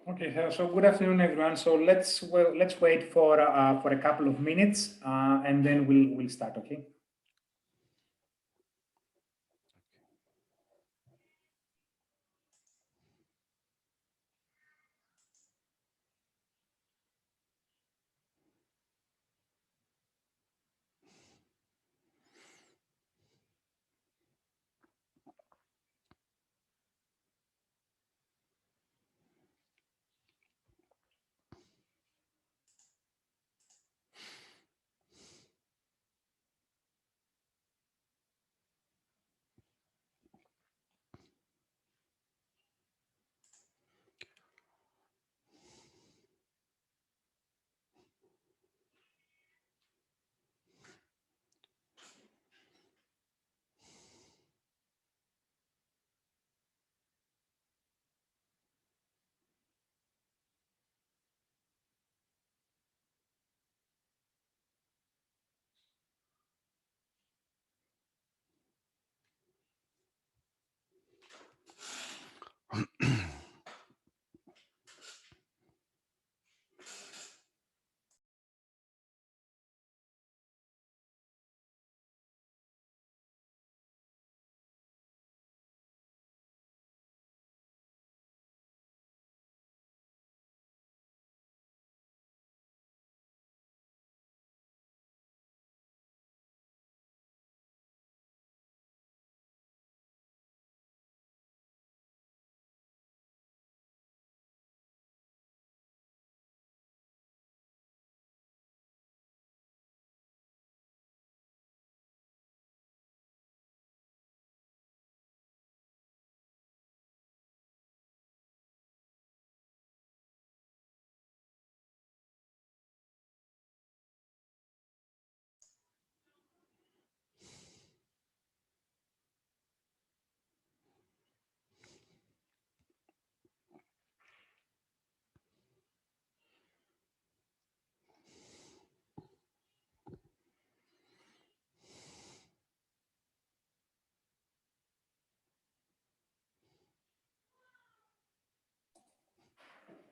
Okay, so good afternoon, everyone. So let's wait for a couple of minutes, and then we'll start. Okay.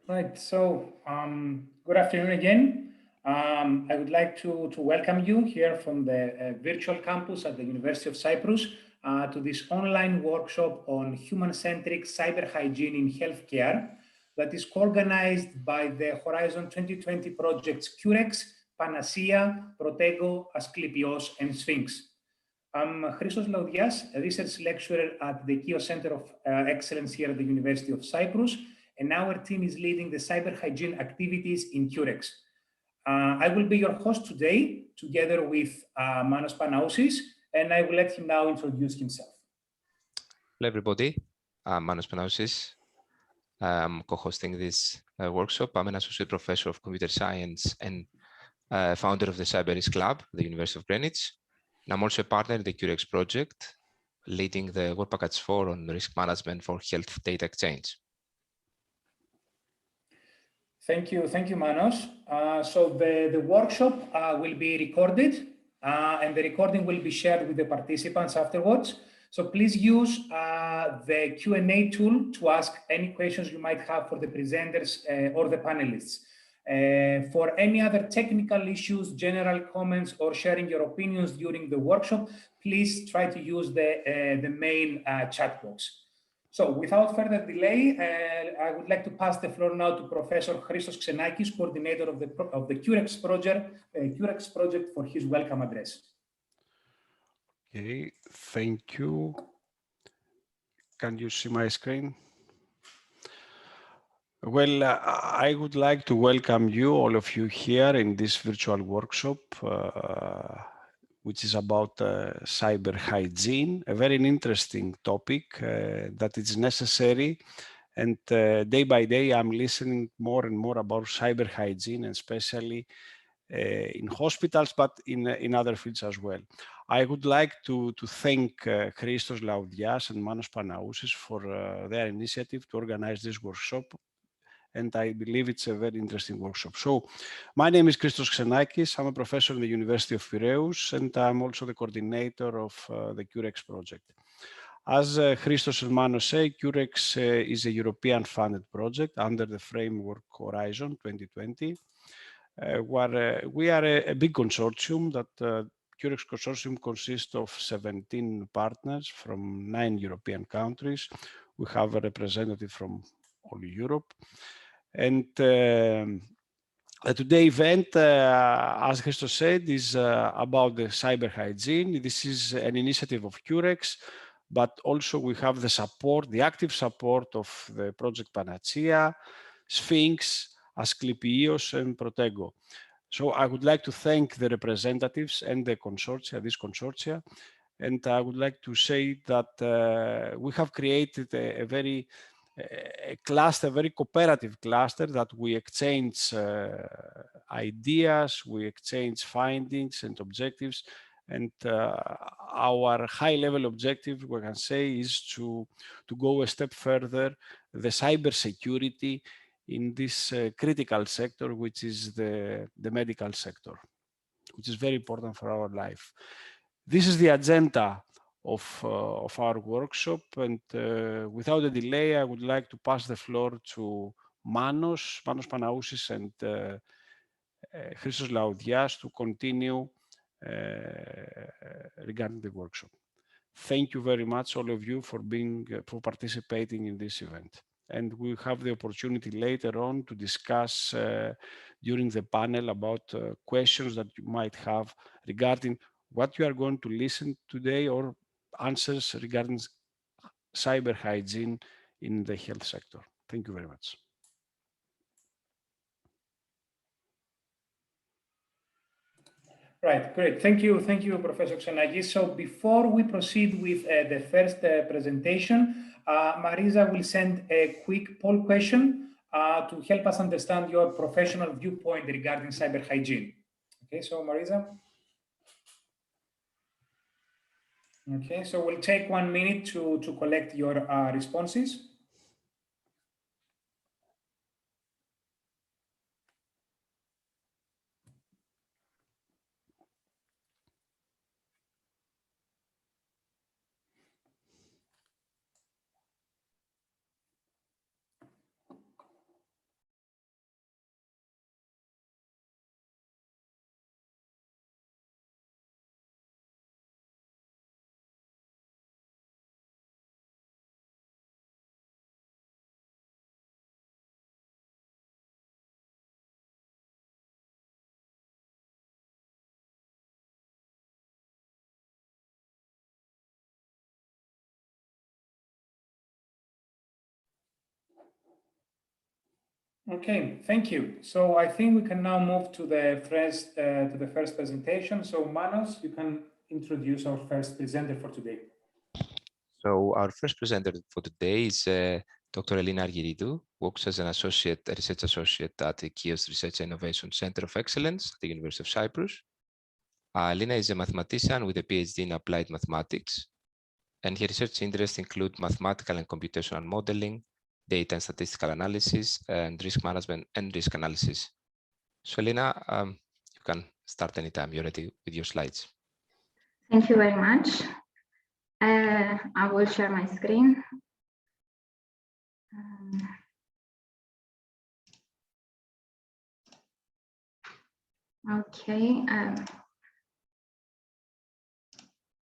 Right. So good afternoon again. I would like to welcome you here from the virtual campus at the University of Cyprus to this online workshop on human-centric cyber hygiene in healthcare that is co-organized by the Horizon 2020 projects CUREX, PANACEA, ProTego, ASCLEPIOS, and SPHINX. I'm Christos Laudias, a research lecturer at the KIO Center of Excellence here at the University of Cyprus, and our team is leading the cyber hygiene activities in CUREX. I will be your host today, together with Manos Panausis, and I will let him now introduce himself. Hello, everybody. I'm Manos Panausis. I'm co-hosting this workshop. I'm an associate professor of computer science and founder of the Cyber Risk Lab at the University of Greenwich. And I'm also a partner in the CUREX project, leading the Work Package 4 on risk management for health data exchange. Thank you, Manos. So the workshop will be recorded, and the recording will be shared with the participants afterwards. So please use the Q&A tool to ask any questions you might have for the presenters or the panelists. For any other technical issues, general comments, or sharing your opinions during the workshop, please try to use the main chat box. So without further delay, I would like to pass the floor now to Professor Christos Xenakis, coordinator of the CUREX project, for his welcome address. Okay, thank you. Can you see my screen? Well, I would like to welcome you, all of you here in this virtual workshop, which is about cyber hygiene, a very interesting topic that is necessary. And day by day, I'm listening more and more about cyber hygiene, and especially in hospitals, but in other fields as well. I would like to thank Christos Laudias and Manos Panausis for their initiative to organize this workshop. And I believe it's a very interesting workshop. So my name is Christos Xenakis. I'm a professor in the University of Piraeus, and I'm also the coordinator of the CUREX project. As Christos and Manos say, CUREX is a European-funded project under the framework Horizon 2020, where we are a big consortium that CUREX consortium consists of 17 partners from 9 European countries. We have a representative from all Europe. And today's event, as Christos said, is about the cyber hygiene. This is an initiative of CUREX, but also we have the support, the active support of the project PANACEA, SPHINX, ASCLEPIOS, and ProTego. So I would like to thank the representatives and the consortia, this consortia, and I would like to say that we have created a very cluster, a very cooperative cluster that we exchange ideas, we exchange findings and objectives, and our high-level objective, we can say, is to go a step further, the cybersecurity in this critical sector, which is the medical sector, which is very important for our life. This is the agenda of our workshop, and without a delay, I would like to pass the floor to Manos Panausis and Christos Laoudias to continue regarding the workshop. Thank you very much, all of you, for participating in this event. And we'll have the opportunity later on to discuss during the panel about questions that you might have regarding what you are going to listen today or answers regarding cyber hygiene in the health sector. Thank you very much. Right, great. Thank you, Professor Xenakis. So before we proceed with the first presentation, Marisa will send a quick poll question to help us understand your professional viewpoint regarding cyber hygiene. Okay, so Marisa. Okay, so we'll take 1 minute to collect your responses. Okay, thank you. So I think we can now move to the first presentation. So Manos, you can introduce our first presenter for today. So our first presenter for today is Dr. Elina Argyridou, works as an research associate at the KIOS Research and Innovation Center of Excellence at the University of Cyprus. Elina is a mathematician with a PhD in applied mathematics, and her research interests include mathematical and computational modeling, data and statistical analysis, and risk management and risk analysis. So Elina, you can start anytime you're ready with your slides. Thank you very much. I will share my screen. Okay.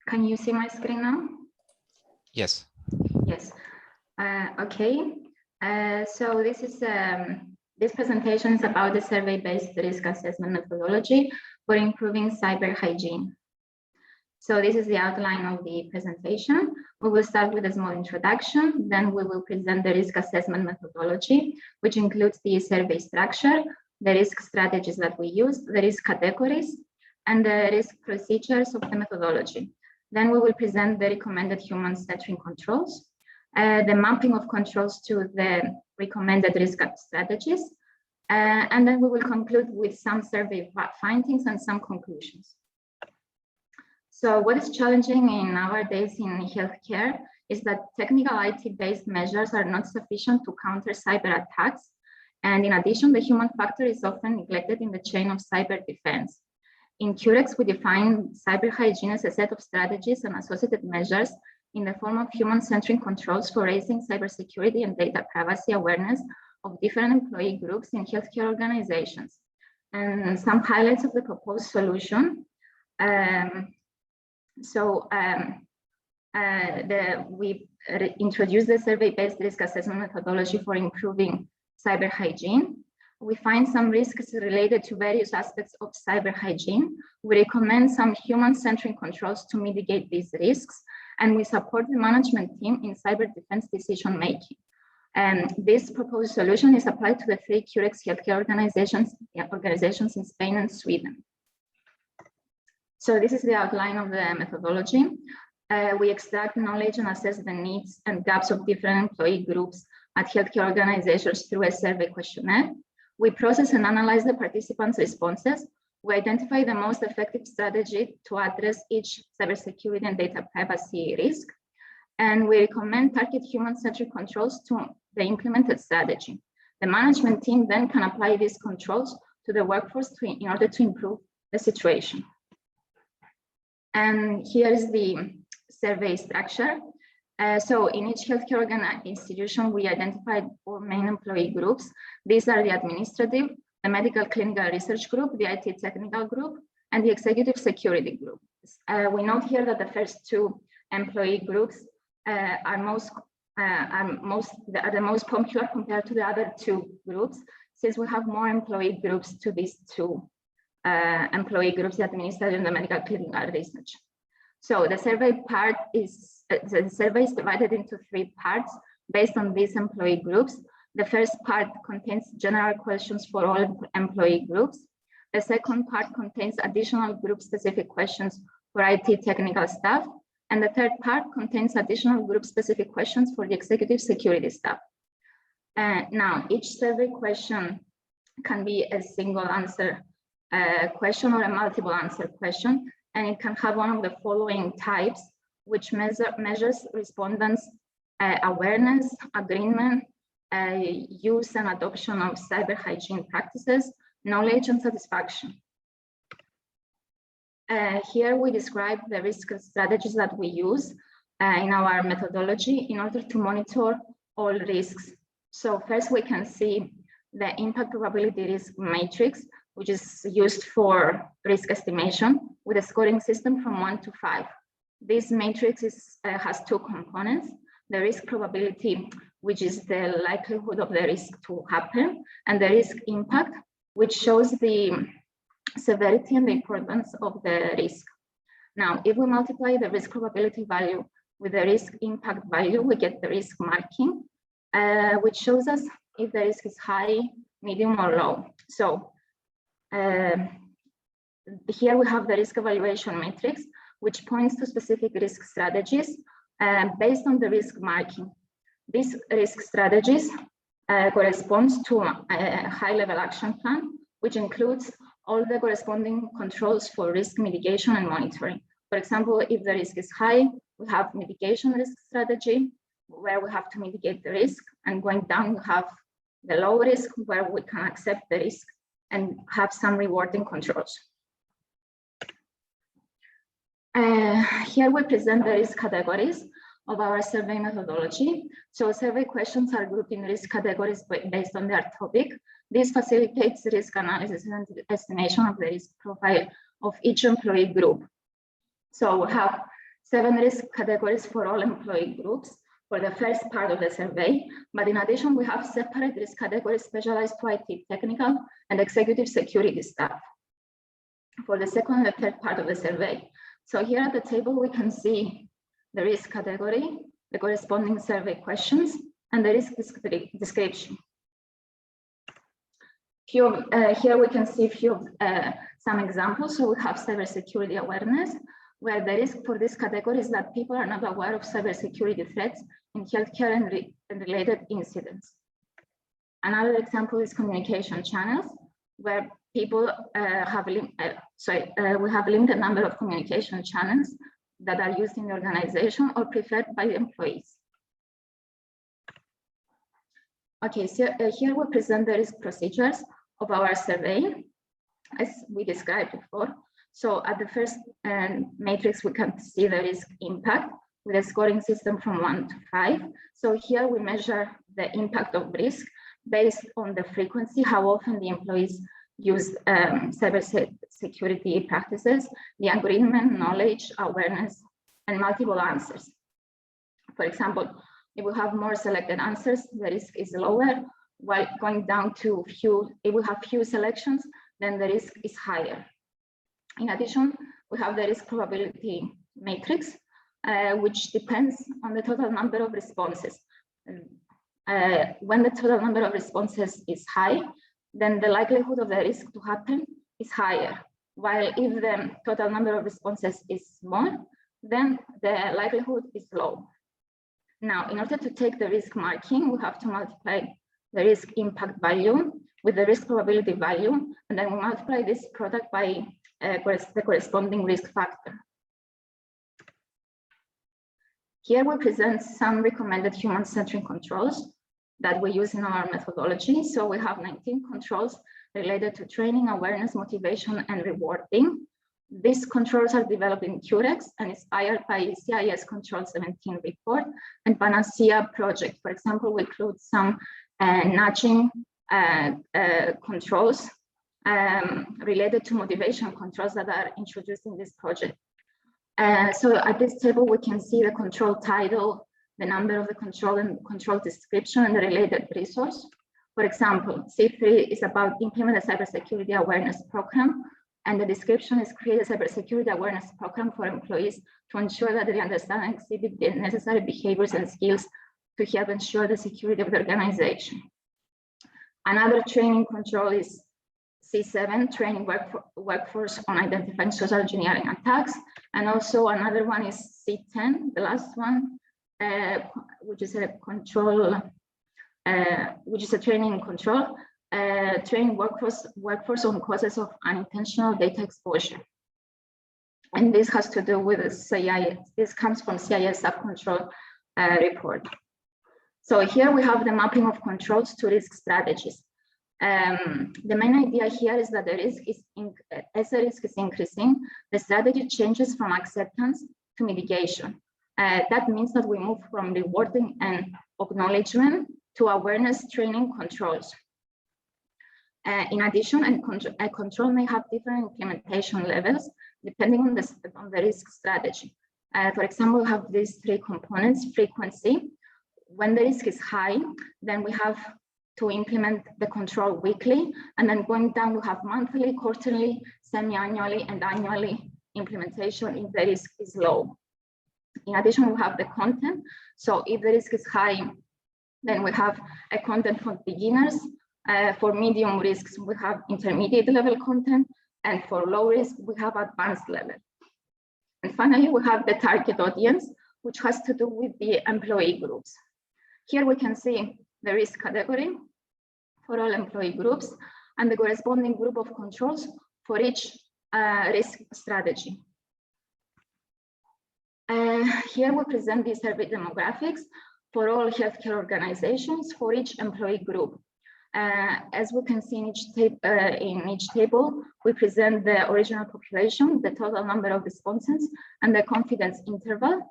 Can you see my screen now? Yes. Yes. Okay. So this is this presentation is about the survey-based risk assessment methodology for improving cyber hygiene. So this is the outline of the presentation. We will start with a small introduction, then we will present the risk assessment methodology, which includes the survey structure, the risk strategies that we use, the risk categories, and the risk procedures of the methodology. Then we will present the recommended human-centric controls, the mapping of controls to the recommended risk strategies, and then we will conclude with some survey findings and some conclusions. So what is challenging in nowadays in healthcare is that technical IT-based measures are not sufficient to counter cyber attacks. And in addition, the human factor is often neglected in the chain of cyber defense. In CUREX, we define cyber hygiene as a set of strategies and associated measures in the form of human-centric controls for raising cybersecurity and data privacy awareness of different employee groups in healthcare organizations. And some highlights of the proposed solution. We introduced the survey-based risk assessment methodology for improving cyber hygiene. We find some risks related to various aspects of cyber hygiene. We recommend some human-centric controls to mitigate these risks, and we support the management team in cyber defense decision-making. And this proposed solution is applied to the 3 CUREX healthcare organizations in Spain and Sweden. So this is the outline of the methodology. We extract knowledge and assess the needs and gaps of different employee groups at healthcare organizations through a survey questionnaire. We process and analyze the participants' responses. We identify the most effective strategy to address each cybersecurity and data privacy risk. And we recommend target human-centric controls to the implemented strategy. The management team then can apply these controls to the workforce in order to improve the situation. And here is the survey structure. So in each healthcare institution, we identified 4 main employee groups. These are the administrative, the medical clinical research group, the IT technical group, and the executive security group. We note here that the first 2 employee groups are the most popular compared to the other 2 groups, since we have more employee groups to these 2 employee groups, the administrative and the medical clinical research. So the survey is divided into 3 parts based on these employee groups. The first part contains general questions for all employee groups. The second part contains additional group-specific questions for IT technical staff. And the third part contains additional group-specific questions for the executive security staff. Now, each survey question can be a single answer question or a multiple answer question, and it can have one of the following types, which measures respondents' awareness, agreement, use and adoption of cyber hygiene practices, knowledge and satisfaction. Here we describe the risk strategies that we use in our methodology in order to monitor all risks. So first we can see the impact probability risk matrix, which is used for risk estimation with a scoring system from 1 to 5. This matrix has 2 components: the risk probability, which is the likelihood of the risk to happen, and the risk impact, which shows the severity and the importance of the risk. Now, if we multiply the risk probability value with the risk impact value, we get the risk marking, which shows us if the risk is high, medium, or low. So here we have the risk evaluation matrix, which points to specific risk strategies based on the risk marking. These risk strategies corresponds to a high-level action plan, which includes all the corresponding controls for risk mitigation and monitoring. For example, if the risk is high, we have mitigation risk strategy, where we have to mitigate the risk, and going down, we have the low risk, where we can accept the risk and have some rewarding controls. Here we present the risk categories of our survey methodology. So survey questions are grouped in risk categories based on their topic. This facilitates risk analysis and estimation of the risk profile of each employee group. So we have 7 risk categories for all employee groups for the first part of the survey, but in addition, we have separate risk categories specialized to IT technical and executive security staff for the second and the third part of the survey. So here at the table, we can see the risk category, the corresponding survey questions, and the risk description. Here we can see some examples. So we have cybersecurity awareness, where the risk for this category is that people are not aware of cybersecurity threats in healthcare and related incidents. Another example is communication channels, where people we have limited number of communication channels that are used in the organization or preferred by the employees. Okay, so here we present the risk procedures of our survey, as we described before. So at the first matrix, we can see the risk impact, with a scoring system from 1 to 5. So here we measure the impact of risk based on the frequency, how often the employees use cybersecurity practices, the agreement, knowledge, awareness, and multiple answers. For example, if we have more selected answers, the risk is lower, while going down to few, if we have few selections, then the risk is higher. In addition, we have the risk probability matrix, which depends on the total number of responses. When the total number of responses is high, then the likelihood of the risk to happen is higher. While if the total number of responses is small, then the likelihood is low. Now, in order to take the risk marking, we have to multiply the risk impact value with the risk probability value, and then we multiply this product by the corresponding risk factor. Here we present some recommended human-centric controls that we use in our methodology. So we have 19 controls related to training, awareness, motivation, and rewarding. These controls are developed in CUREX and inspired by CIS Control 17 report and PANACEA project. For example, we include some nudging controls related to motivation controls that are introduced in this project. So at this table, we can see the control title, the number of the control and control description and the related resource. For example, C3 is about implement a cybersecurity awareness program, and the description is create a cybersecurity awareness program for employees to ensure that they understand and exhibit the necessary behaviors and skills to help ensure the security of the organization. Another training control is C7, training workforce on identifying social engineering attacks. And also another one is C10, the last one, which is a control, which is a training control, training workforce on causes of unintentional data exposure. And this has to do with the CIS, this comes from CIS subcontrol report. So here we have the mapping of controls to risk strategies. The main idea here is that the risk is, as the risk is increasing, the strategy changes from acceptance to mitigation. That means that we move from rewarding and acknowledgement to awareness, training, controls. In addition, a control may have different implementation levels depending on the risk strategy. For example, we have these three components: frequency. When the risk is high, then we have to implement the control weekly, and then going down, we have monthly, quarterly, semi-annually, and annually implementation if the risk is low. In addition, we have the content. So if the risk is high, then we have a content for beginners. For medium risks, we have intermediate level content, and for low risk, we have advanced level. And finally, we have the target audience, which has to do with the employee groups. Here we can see the risk category for all employee groups and the corresponding group of controls for each risk strategy. Here we present the survey demographics for all healthcare organizations for each employee group. As we can see in each table, we present the original population, the total number of responses, and the confidence interval.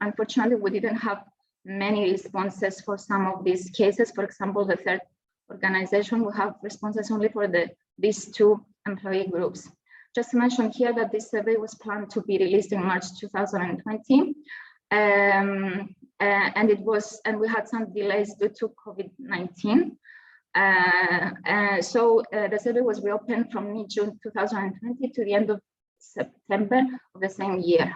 Unfortunately, we didn't have many responses for some of these cases. For example, the third organization, we have responses only for these two employee groups. Just to mention here that this survey was planned to be released in March 2020. And we had some delays due to COVID-19. So the survey was reopened from mid-June 2020 to the end of September of the same year.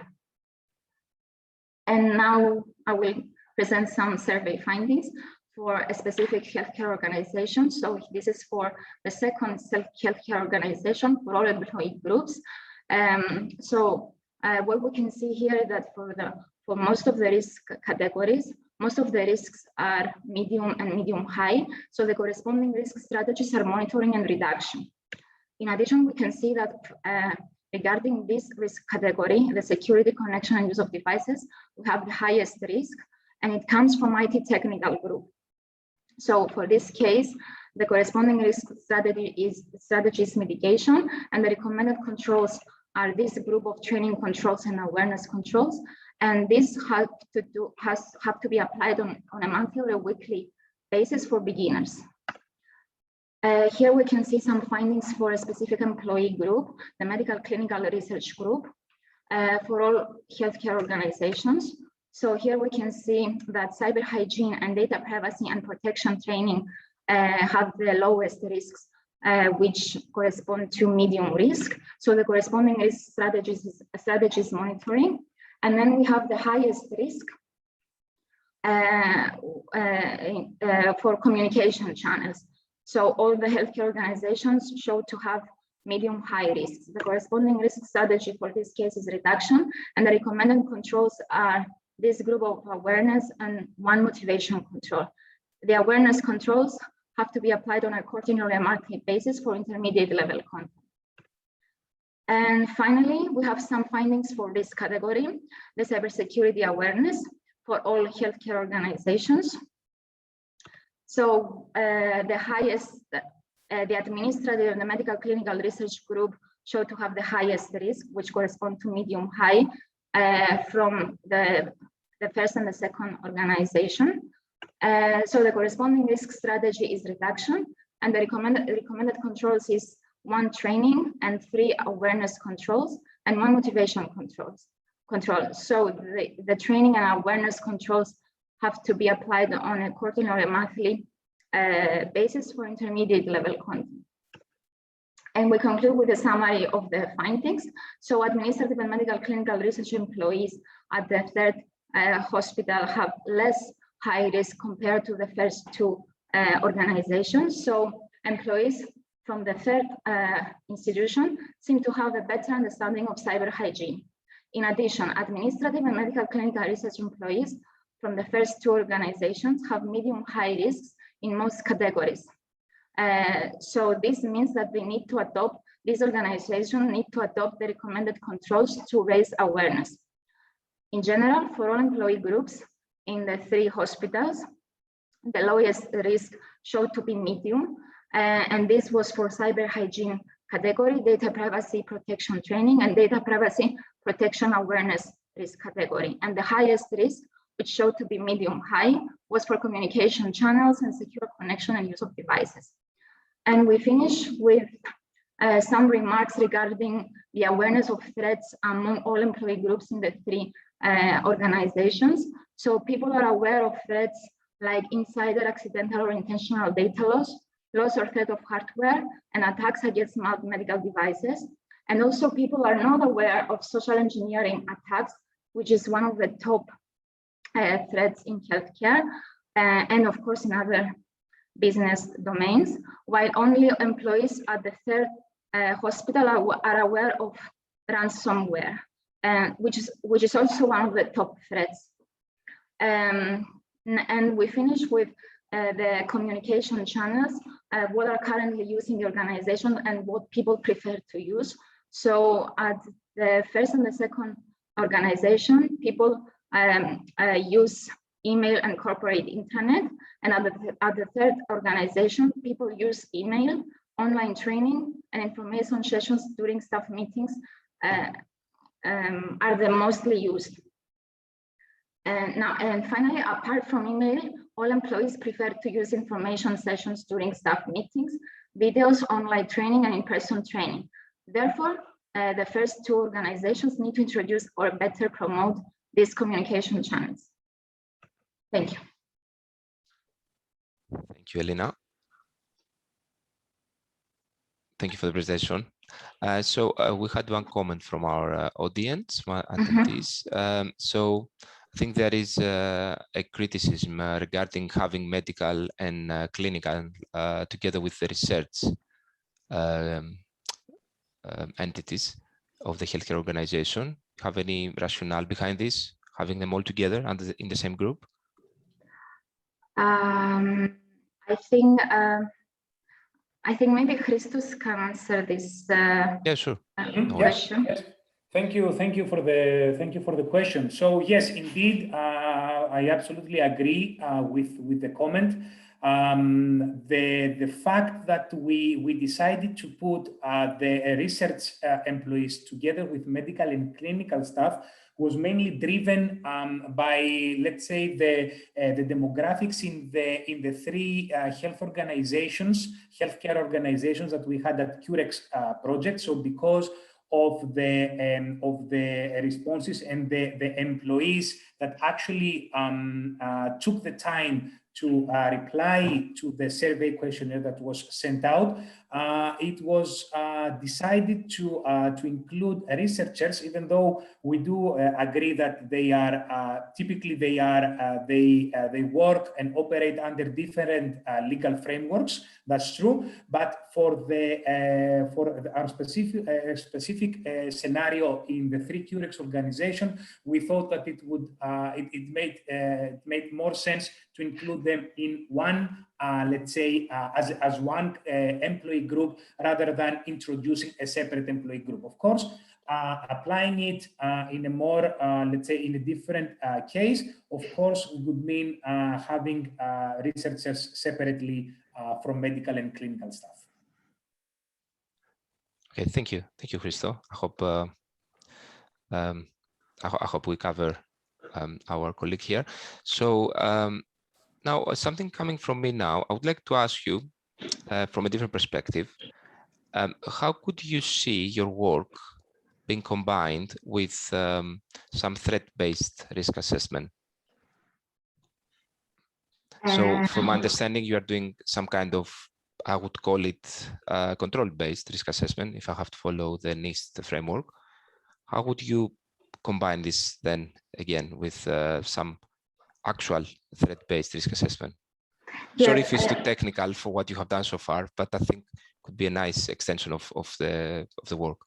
And now I will present some survey findings for a specific healthcare organization. So this is for the second healthcare organization for all employee groups. What we can see here is that for most of the risk categories, most of the risks are medium and medium high. So the corresponding risk strategies are monitoring and reduction. In addition, we can see that regarding this risk category, the security, connection, and use of devices, we have the highest risk, and it comes from IT technical group. So for this case, the corresponding risk strategy is mitigation, and the recommended controls are this group of training controls and awareness controls, and this have to be applied on a monthly or a weekly basis for beginners. Here we can see some findings for a specific employee group, the medical clinical research group, for all healthcare organizations. So here we can see that cyber hygiene and data privacy and protection training have the lowest risks, which correspond to medium risk. So the corresponding risk strategies monitoring. And then we have the highest risk for communication channels. So all the healthcare organizations show to have medium high risks. The corresponding risk strategy for this case is reduction, and the recommended controls are this group of awareness and one motivation control. The awareness controls have to be applied on a quarterly or a monthly basis for intermediate level content. And finally, we have some findings for this category, the cybersecurity awareness for all healthcare organizations. So the highest, the administrative and the medical clinical research group show to have the highest risk, which correspond to medium high from the first and the second organization. So the corresponding risk strategy is reduction, and the recommended controls is 1 training and 3 awareness controls and 1 motivation control. So the training and awareness controls have to be applied on a quarterly or a monthly basis for intermediate level content. And we conclude with a summary of the findings. So administrative and medical clinical research employees at the third hospital have less high risk compared to the first 2 organizations. So employees from the third institution seem to have a better understanding of cyber hygiene. In addition, administrative and medical clinical research employees from the first 2 organizations have medium high risks in most categories. So this means that they need to adopt, these organizations need to adopt the recommended controls to raise awareness. In general, for all employee groups in the 3 hospitals, the lowest risk showed to be medium, and this was for cyber hygiene category, data privacy protection training, and data privacy protection awareness risk category. And the highest risk, which showed to be medium high, was for communication channels and secure connection and use of devices. And we finish with some remarks regarding the awareness of threats among all employee groups in the 3 organizations. So people are aware of threats like insider, accidental or intentional data loss or threat of hardware, and attacks against medical devices. And also people are not aware of social engineering attacks, which is one of the top threats in healthcare, and of course in other business domains, while only employees at the third hospital are aware of ransomware, which is also one of the top threats. And we finish with the communication channels, what are currently used in the organization and what people prefer to use. So at the first and the second organization, people use email and corporate internet, and at the third organization, people use email, online training, and information sessions during staff meetings are the mostly used. And finally, apart from email, all employees prefer to use information sessions during staff meetings, videos, online training, and in-person training. Therefore, the first 2 organizations need to introduce or better promote these communication channels. Thank you. Thank you, Elena. Thank you for the presentation. So we had one comment from our audience, attendees. So I think there is a criticism regarding having medical and clinical together with the research entities of the healthcare organization. Have any rationale behind this, having them all together in the same group? I think maybe Christos can answer this. Yeah, sure. Question. Yes. Thank you for the question. So yes, indeed, I absolutely agree with the comment. The fact that we decided to put the research employees together with medical and clinical staff was mainly driven by, let's say, the demographics in the three healthcare organizations that we had at CUREX project. So because of the responses and the employees that actually took the time to reply to the survey questionnaire that was sent out, it was decided to include researchers, even though we do agree that they are typically they work and operate under different legal frameworks. That's true, but for our specific scenario in the three CUREX organization, we thought that it would it made more sense to include them in one, let's say, as one employee group rather than introducing a separate employee group. Of course, applying it in a more, let's say, in a different case, of course, would mean having researchers separately from medical and clinical staff. Okay, thank you, Christo. I hope we cover our colleague here. So now something coming from me now, I would like to ask you from a different perspective, how could you see your work being combined with some threat-based risk assessment? So from my understanding, you are doing some kind of, I would call it control-based risk assessment, if I have to follow the NIST framework. How would you combine this then again with some actual threat-based risk assessment? Yes. Sorry if it's too technical for what you have done so far, but I think could be a nice extension of the work.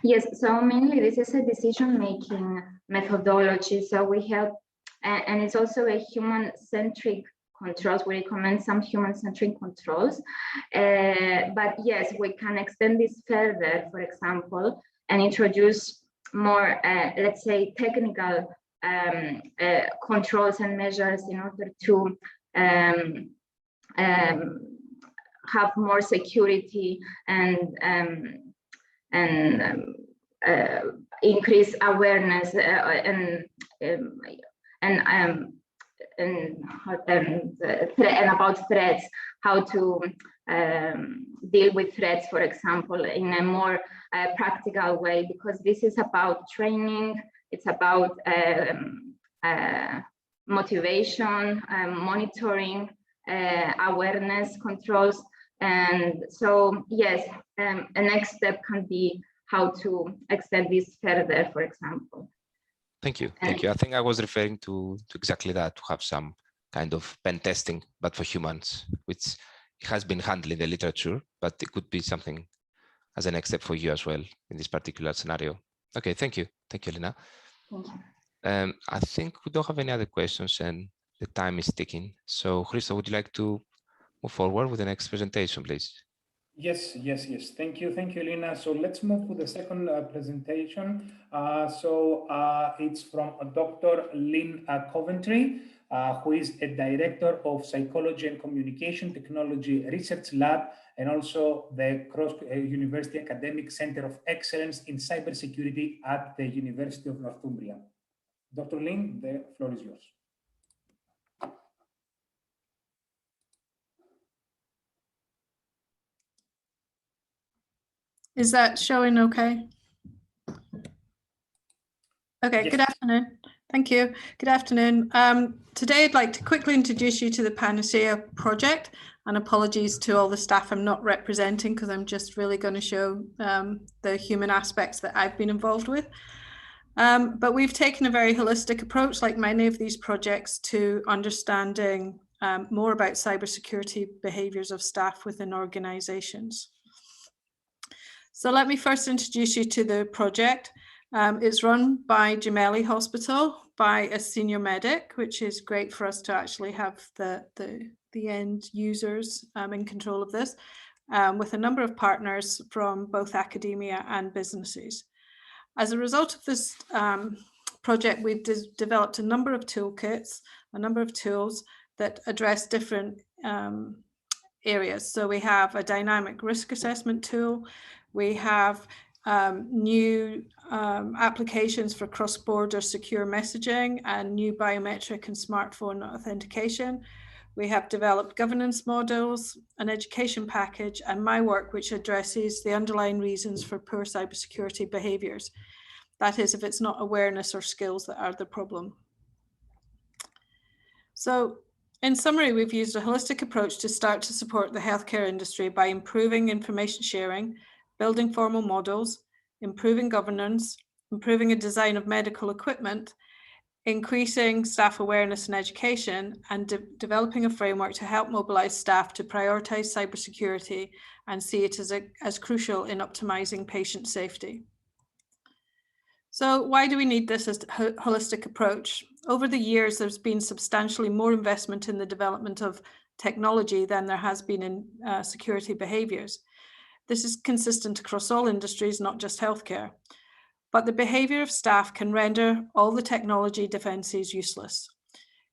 Yes, so mainly this is a decision-making methodology. So we help, and it's also a human-centric controls. We recommend some human-centric controls. But yes, we can extend this further, for example, and introduce more, let's say, technical controls and measures in order to have more security and increase awareness and about threats, how to deal with threats, for example, in a more practical way, because this is about training, it's about motivation, monitoring, awareness controls. And so, yes, a next step can be how to extend this further, for example. Thank you. I think I was referring to exactly that, to have some kind of pen testing, but for humans, which has been handled in the literature, but it could be something as a next step for you as well in this particular scenario. Okay, thank you. Thank you, Elena. Thank you. I think we don't have any other questions and the time is ticking. So, Christo, would you like to move forward with the next presentation, please? Yes. Thank you, Elena. So let's move to the second presentation. It's from Dr. Lynn Coventry, who is a director of Psychology and Communication Technology Research Lab, and also the Cross University Academic Center of Excellence in Cybersecurity at the University of Northumbria. Dr. Lynn, the floor is yours. Is that showing okay? Okay, yes. Good afternoon. Thank you. Good afternoon. Today I'd like to quickly introduce you to the PANACEA project, and apologies to all the staff I'm not representing because I'm just really going to show the human aspects that I've been involved with. But we've taken a very holistic approach, like many of these projects, to understanding more about cybersecurity behaviors of staff within organizations. So let me first introduce you to the project. It's run by Gemelli Hospital by a senior medic, which is great for us to actually have the end users in control of this, with a number of partners from both academia and businesses. As a result of this project, we've developed a number of toolkits, a number of tools that address different areas. So we have a dynamic risk assessment tool. We have new applications for cross-border secure messaging and new biometric and smartphone authentication. We have developed governance models, an education package, and my work, which addresses the underlying reasons for poor cybersecurity behaviors. That is, if it's not awareness or skills that are the problem. So in summary, we've used a holistic approach to start to support the healthcare industry by improving information sharing, building formal models, improving governance, improving a design of medical equipment, increasing staff awareness and education, and developing a framework to help mobilize staff to prioritize cybersecurity and see it as crucial in optimizing patient safety. So why do we need this as a holistic approach? Over the years, there's been substantially more investment in the development of technology than there has been in security behaviors. This is consistent across all industries, not just healthcare. But the behavior of staff can render all the technology defenses useless.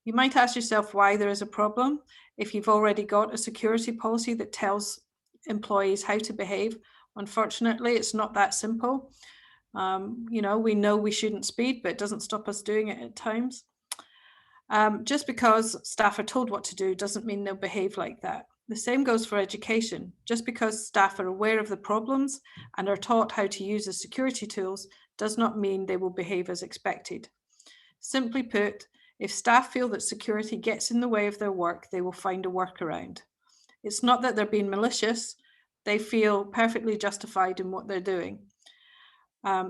You might ask yourself why there is a problem if you've already got a security policy that tells employees how to behave. Unfortunately, it's not that simple. We know we shouldn't speed, but it doesn't stop us doing it at times. Just because staff are told what to do doesn't mean they'll behave like that. The same goes for education. Just because staff are aware of the problems and are taught how to use the security tools does not mean they will behave as expected. Simply put, if staff feel that security gets in the way of their work, they will find a workaround. It's not that they're being malicious, they feel perfectly justified in what they're doing.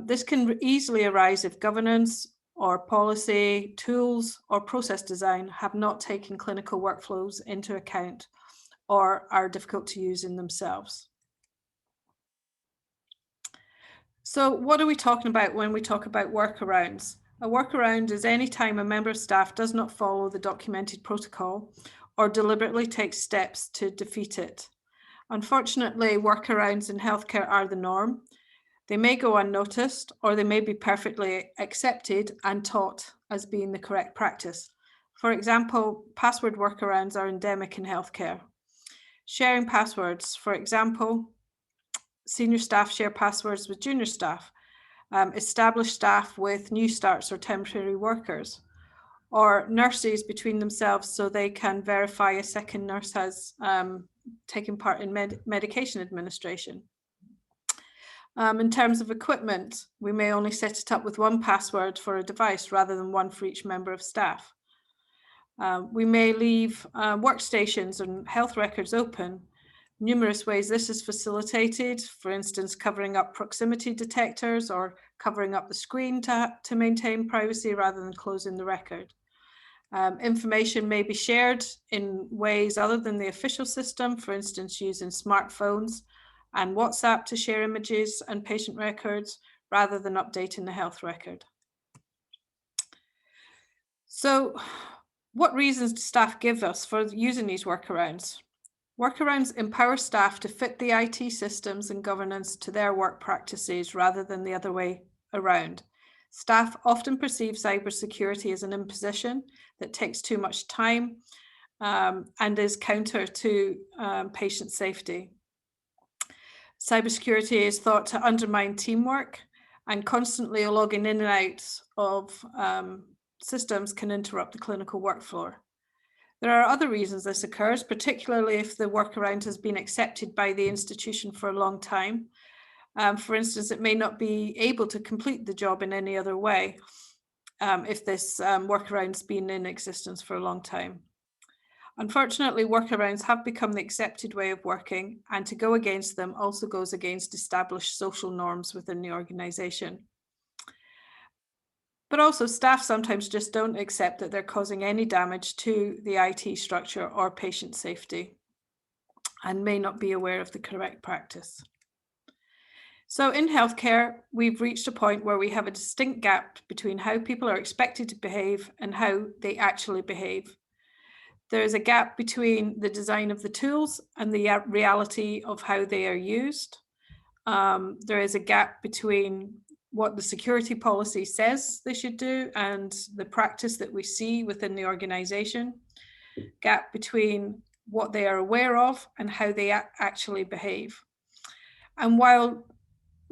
This can easily arise if governance or policy, tools, or process design have not taken clinical workflows into account or are difficult to use in themselves. So what are we talking about when we talk about workarounds? A workaround is any time a member of staff does not follow the documented protocol or deliberately takes steps to defeat it. Unfortunately, workarounds in healthcare are the norm. They may go unnoticed, or they may be perfectly accepted and taught as being the correct practice. For example, password workarounds are endemic in healthcare. Sharing passwords, for example, senior staff share passwords with junior staff, established staff with new starts or temporary workers, or nurses between themselves so they can verify a second nurse has taken part in medication administration. In terms of equipment, we may only set it up with one password for a device rather than one for each member of staff. We may leave workstations and health records open. Numerous ways this is facilitated, for instance, covering up proximity detectors or covering up the screen to maintain privacy rather than closing the record. Information may be shared in ways other than the official system, for instance, using smartphones and WhatsApp to share images and patient records rather than updating the health record. So what reasons do staff give us for using these workarounds? Workarounds empower staff to fit the IT systems and governance to their work practices rather than the other way around. Staff often perceive cybersecurity as an imposition that takes too much time and is counter to patient safety. Cybersecurity is thought to undermine teamwork, and constantly logging in and out of systems can interrupt the clinical workflow. There are other reasons this occurs, particularly if the workaround has been accepted by the institution for a long time. For instance, it may not be able to complete the job in any other way if this workaround's been in existence for a long time. Unfortunately, workarounds have become the accepted way of working, and to go against them also goes against established social norms within the organization. But also, staff sometimes just don't accept that they're causing any damage to the IT structure or patient safety and may not be aware of the correct practice. So in healthcare, we've reached a point where we have a distinct gap between how people are expected to behave and how they actually behave. There is a gap between the design of the tools and the reality of how they are used. There is a gap between what the security policy says they should do and the practice that we see within the organization. Gap between what they are aware of, and how they actually behave. And while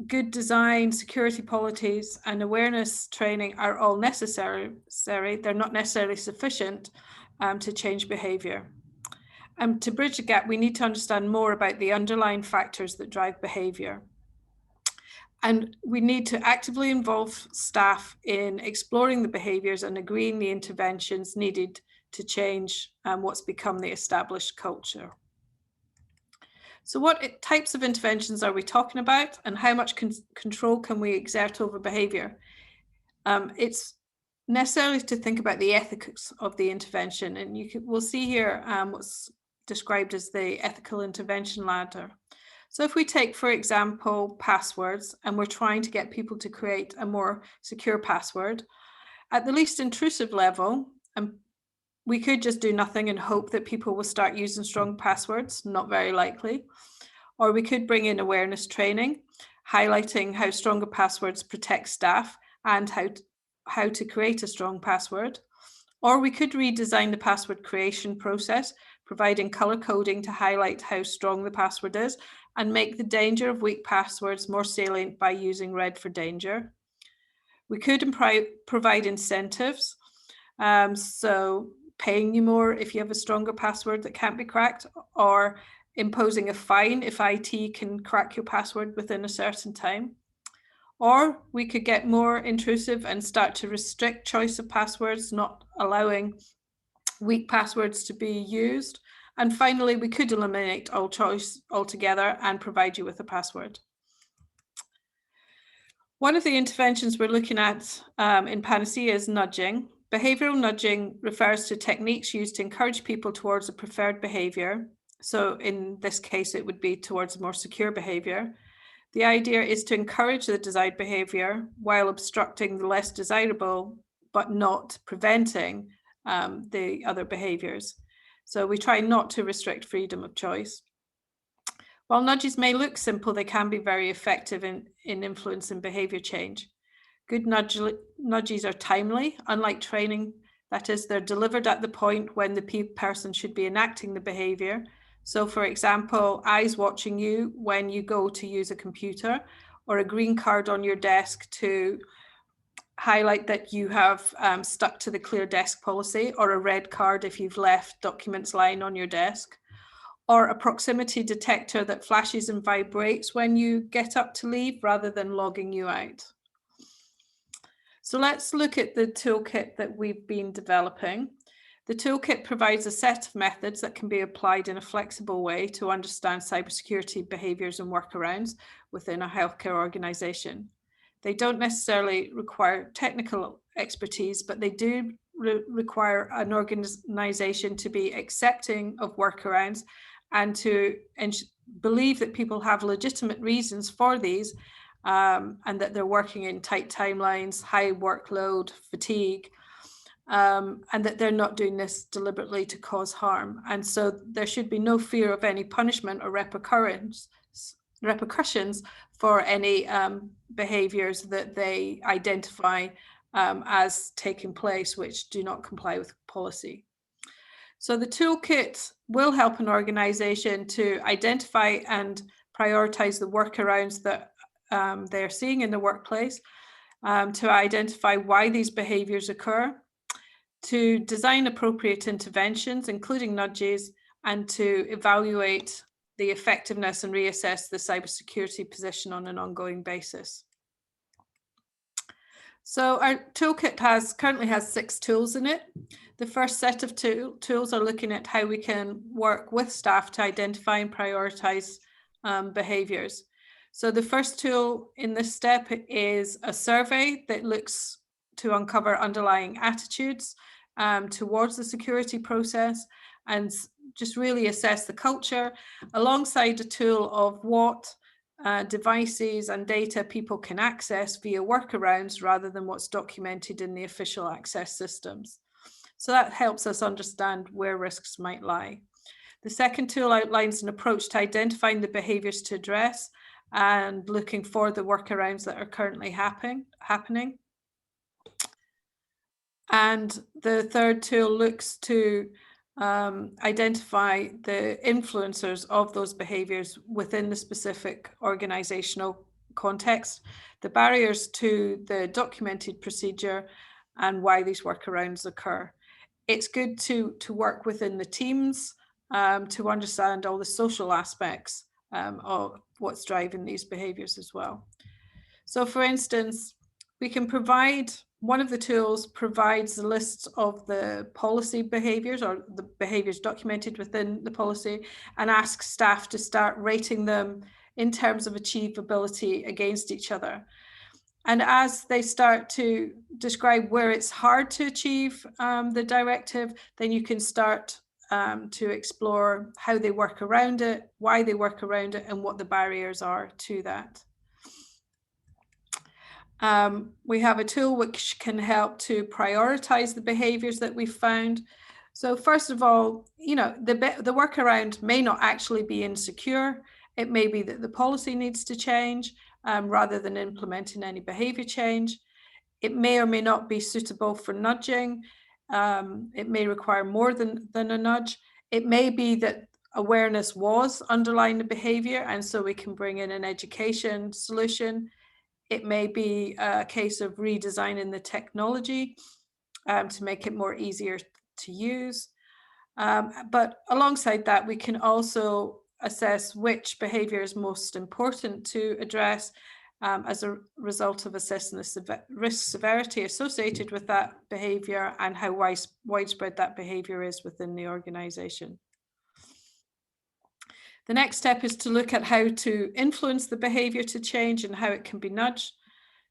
good design, security policies, and awareness training are all necessary, they're not necessarily sufficient to change behavior. And to bridge the gap, we need to understand more about the underlying factors that drive behavior. And we need to actively involve staff in exploring the behaviors and agreeing the interventions needed to change what's become the established culture. So what types of interventions are we talking about, and how much control can we exert over behavior? It's necessary to think about the ethics of the intervention, and we'll see here what's described as the ethical intervention ladder. So if we take, for example, passwords, and we're trying to get people to create a more secure password, at the least intrusive level, we could just do nothing and hope that people will start using strong passwords, not very likely. Or we could bring in awareness training, highlighting how stronger passwords protect staff and how to create a strong password. Or we could redesign the password creation process, providing color coding to highlight how strong the password is and make the danger of weak passwords more salient by using red for danger. We could provide incentives, so paying you more if you have a stronger password that can't be cracked, or imposing a fine if IT can crack your password within a certain time. Or we could get more intrusive and start to restrict choice of passwords, not allowing weak passwords to be used. And finally, we could eliminate all choice altogether and provide you with a password. One of the interventions we're looking at in PANACEA is nudging. Behavioral nudging refers to techniques used to encourage people towards a preferred behavior. So in this case, it would be towards more secure behavior. The idea is to encourage the desired behavior while obstructing the less desirable, but not preventing the other behaviors. So we try not to restrict freedom of choice. While nudges may look simple, they can be very effective in influencing behavior change. Good nudges are timely, unlike training. That is, they're delivered at the point when the person should be enacting the behavior. So for example, eyes watching you when you go to use a computer, or a green card on your desk to highlight that you have stuck to the clear desk policy, or a red card if you've left documents lying on your desk, or a proximity detector that flashes and vibrates when you get up to leave rather than logging you out. So let's look at the toolkit that we've been developing. The toolkit provides a set of methods that can be applied in a flexible way to understand cybersecurity behaviors and workarounds within a healthcare organization. They don't necessarily require technical expertise, but they do require an organization to be accepting of workarounds and to believe that people have legitimate reasons for these, and that they're working in tight timelines, high workload, fatigue, and that they're not doing this deliberately to cause harm. And so there should be no fear of any punishment or repercussions for any behaviors that they identify as taking place which do not comply with policy. So the toolkit will help an organization to identify and prioritize the workarounds that they're seeing in the workplace, to identify why these behaviors occur, to design appropriate interventions, including nudges, and to evaluate the effectiveness and reassess the cybersecurity position on an ongoing basis. So our toolkit currently has 6 tools in it. The first set of tools are looking at how we can work with staff to identify and prioritize behaviors. So the first tool in this step is a survey that looks to uncover underlying attitudes towards the security process and just really assess the culture, alongside a tool of what devices and data people can access via workarounds rather than what's documented in the official access systems. So that helps us understand where risks might lie. The second tool outlines an approach to identifying the behaviors to address and looking for the workarounds that are currently happening. And the third tool looks to identify the influencers of those behaviors within the specific organizational context, the barriers to the documented procedure, and why these workarounds occur. It's good to work within the teams to understand all the social aspects of what's driving these behaviors as well. So for instance, we can provide, one of the tools provides the lists of the policy behaviors or the behaviors documented within the policy, and asks staff to start rating them in terms of achievability against each other. And as they start to describe where it's hard to achieve the directive, then you can start to explore how they work around it, why they work around it, and what the barriers are to that. We have a tool which can help to prioritize the behaviors that we've found. So first of all, you know, the workaround may not actually be insecure. It may be that the policy needs to change rather than implementing any behavior change. It may or may not be suitable for nudging. It may require more than a nudge. It may be that awareness was underlying the behavior, and so we can bring in an education solution. It may be a case of redesigning the technology to make it more easier to use. But alongside that, we can also assess which behavior is most important to address as a result of assessing the risk severity associated with that behavior and how widespread that behavior is within the organization. The next step is to look at how to influence the behavior to change and how it can be nudged.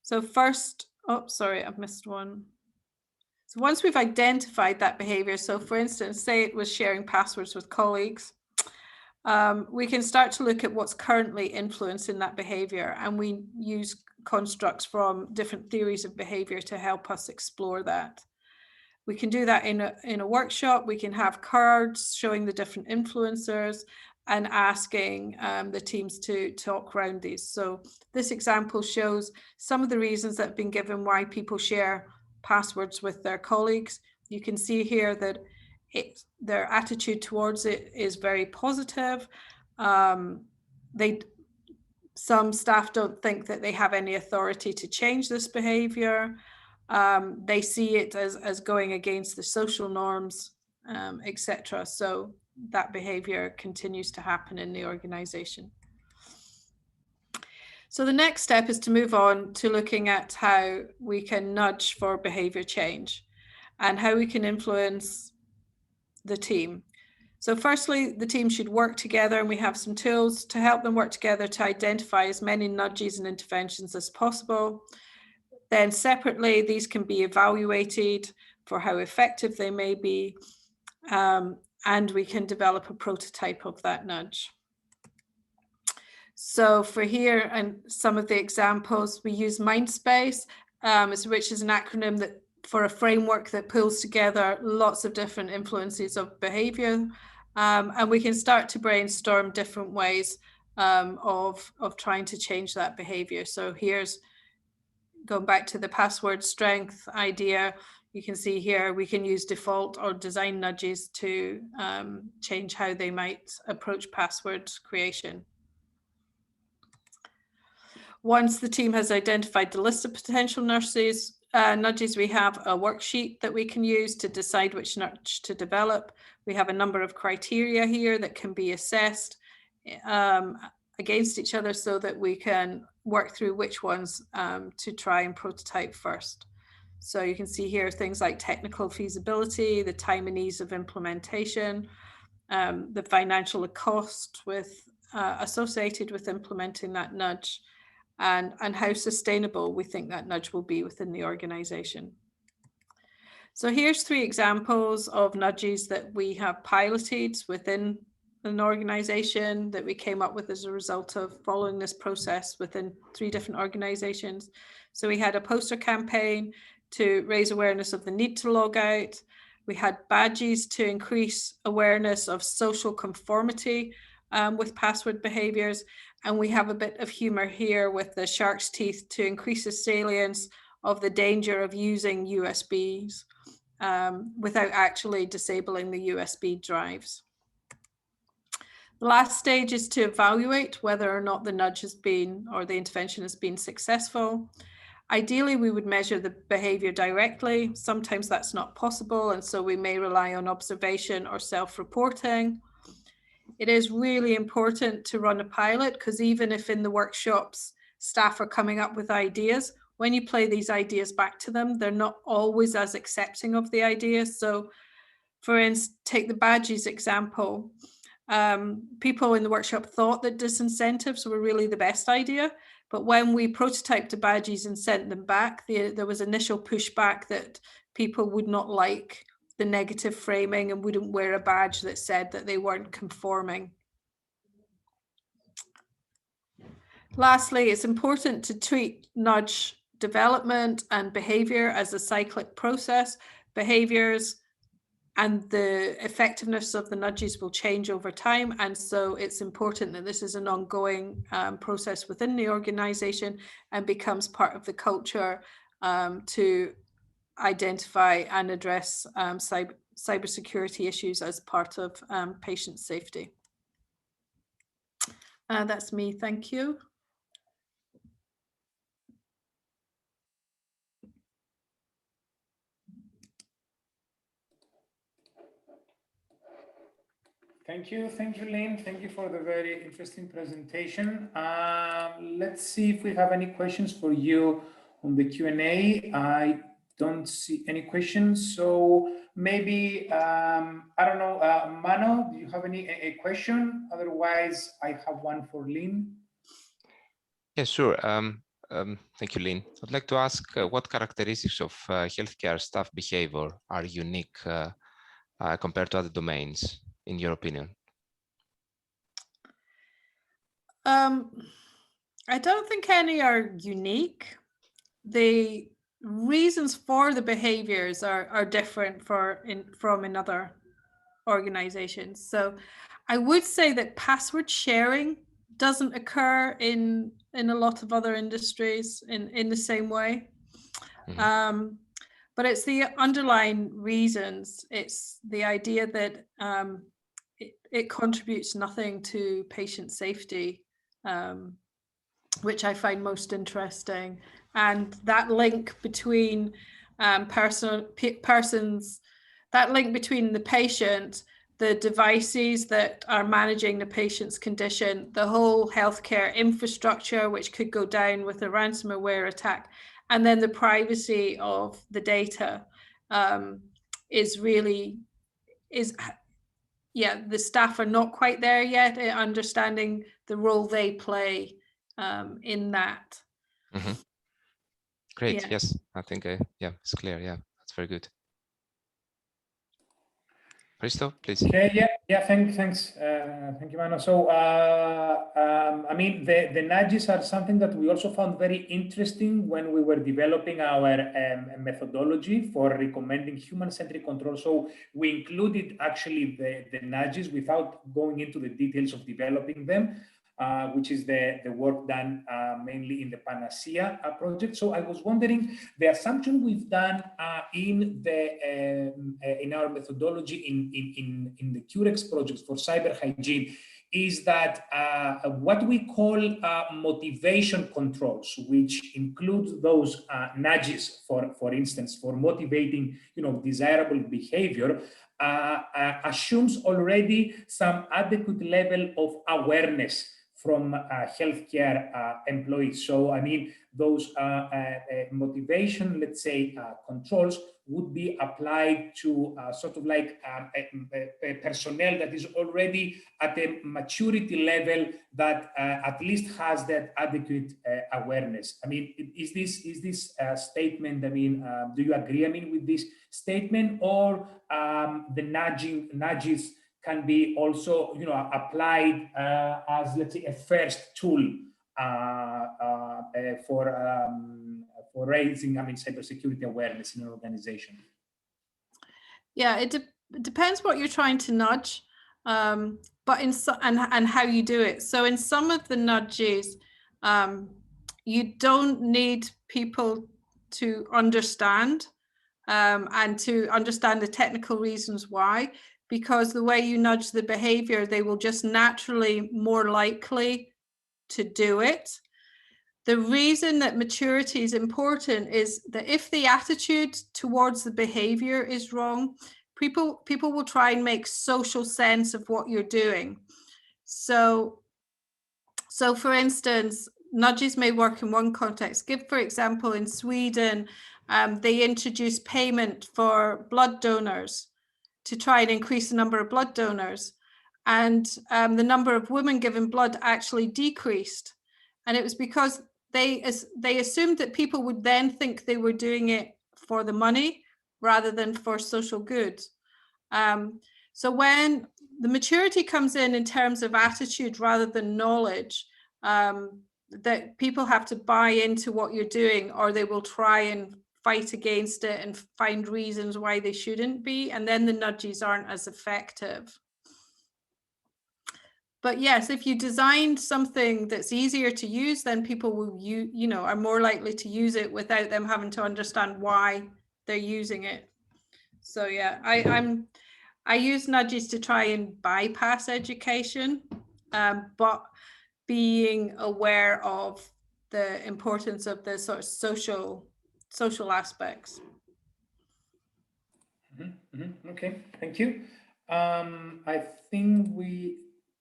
So first, oh, sorry, I've missed one. So once we've identified that behavior, so for instance, say it was sharing passwords with colleagues, we can start to look at what's currently influencing that behavior, and we use constructs from different theories of behavior to help us explore that. We can do that in a workshop. We can have cards showing the different influencers and asking the teams to talk around these. So this example shows some of the reasons that have been given why people share passwords with their colleagues. You can see here that their attitude towards it is very positive. Some staff don't think that they have any authority to change this behavior. They see it as going against the social norms, etc. So that behavior continues to happen in the organization. So the next step is to move on to looking at how we can nudge for behavior change and how we can influence the team. So firstly, the team should work together, and we have some tools to help them work together to identify as many nudges and interventions as possible. Then separately, these can be evaluated for how effective they may be, and we can develop a prototype of that nudge. So for here and some of the examples, we use Mindspace, which is an acronym that for a framework that pulls together lots of different influences of behavior, and we can start to brainstorm different ways of trying to change that behavior. So here's going back to the password strength idea. You can see here we can use default or design nudges to change how they might approach password creation. Once the team has identified the list of potential nudges, we have a worksheet that we can use to decide which nudge to develop. We have a number of criteria here that can be assessed against each other so that we can work through which ones to try and prototype first. So you can see here things like technical feasibility, the time and ease of implementation, the financial cost associated with implementing that nudge, and how sustainable we think that nudge will be within the organization. So here's 3 examples of nudges that we have piloted within an organization that we came up with as a result of following this process within 3 different organizations. So we had a poster campaign to raise awareness of the need to log out. We had badges to increase awareness of social conformity with password behaviors. And we have a bit of humor here with the shark's teeth to increase the salience of the danger of using USBs without actually disabling the USB drives. The last stage is to evaluate whether or not the nudge has been, or the intervention has been successful. Ideally, we would measure the behavior directly. Sometimes that's not possible, and so we may rely on observation or self-reporting. It is really important to run a pilot, because even if in the workshops staff are coming up with ideas, when you play these ideas back to them, they're not always as accepting of the ideas. So for instance, take the badges example. People in the workshop thought that disincentives were really the best idea, but when we prototyped the badges and sent them back, there was initial pushback that people would not like the negative framing and wouldn't wear a badge that said that they weren't conforming. Lastly, it's important to treat nudge development and behavior as a cyclic process. Behaviors and the effectiveness of the nudges will change over time. And so it's important that this is an ongoing process within the organization and becomes part of the culture to identify and address cybersecurity issues as part of patient safety. That's me, thank you. Thank you, Lynn. Thank you for the very interesting presentation. Let's see if we have any questions for you on the Q&A. I don't see any questions, so maybe, I don't know, Mano, do you have a question? Otherwise, I have one for Lynn. Yeah, sure. Thank you, Lynn. I'd like to ask what characteristics of healthcare staff behavior are unique compared to other domains, in your opinion? I don't think any are unique. The reasons for the behaviors are different from in other organizations. So I would say that password sharing doesn't occur in a lot of other industries in the same way. Mm-hmm. But it's the underlying reasons. It's the idea that it contributes nothing to patient safety, which I find most interesting. And that link between that link between the patient, the devices that are managing the patient's condition, the whole healthcare infrastructure, which could go down with a ransomware attack, and then the privacy of the data the staff are not quite there yet in understanding the role they play in that. Mm-hmm. Great. Yeah. Yes, I think it's clear. Yeah, that's very good. Christoph, please. Okay, thanks. Thank you, Mano. So, I mean, the nudges are something that we also found very interesting when we were developing our methodology for recommending human-centric control. So we included actually the nudges without going into the details of developing them, which is the work done mainly in the PANACEA project. So I was wondering, the assumption we've done in our methodology in the CUREX projects for cyber hygiene is that what we call motivation controls, which includes those nudges, for instance, for motivating desirable behavior, assumes already some adequate level of awareness from healthcare employees. So, I mean, those motivation, let's say, controls would be applied to sort of like a personnel that is already at a maturity level that at least has that adequate awareness. I mean, is this statement, I mean, do you agree, I mean, with this statement, or the nudges can be also, applied as, let's say, a first tool for raising, I mean, cybersecurity awareness in an organization? Yeah, it depends what you're trying to nudge, but and how you do it. So in some of the nudges, you don't need people to understand and to understand the technical reasons why, because the way you nudge the behavior, they will just naturally more likely to do it. The reason that maturity is important is that if the attitude towards the behavior is wrong, people will try and make social sense of what you're doing. So for instance, nudges may work in one context. Give, for example, in Sweden, they introduced payment for blood donors to try and increase the number of blood donors. And the number of women given blood actually decreased. And it was because they assumed that people would then think they were doing it for the money rather than for social good. So when the maturity comes in terms of attitude rather than knowledge, that people have to buy into what you're doing, or they will try and fight against it and find reasons why they shouldn't be, and then the nudges aren't as effective. But yes, if you designed something that's easier to use, then people will are more likely to use it without them having to understand why they're using it. So yeah, I use nudges to try and bypass education, but being aware of the importance of the sort of social aspects. Okay, thank you. I think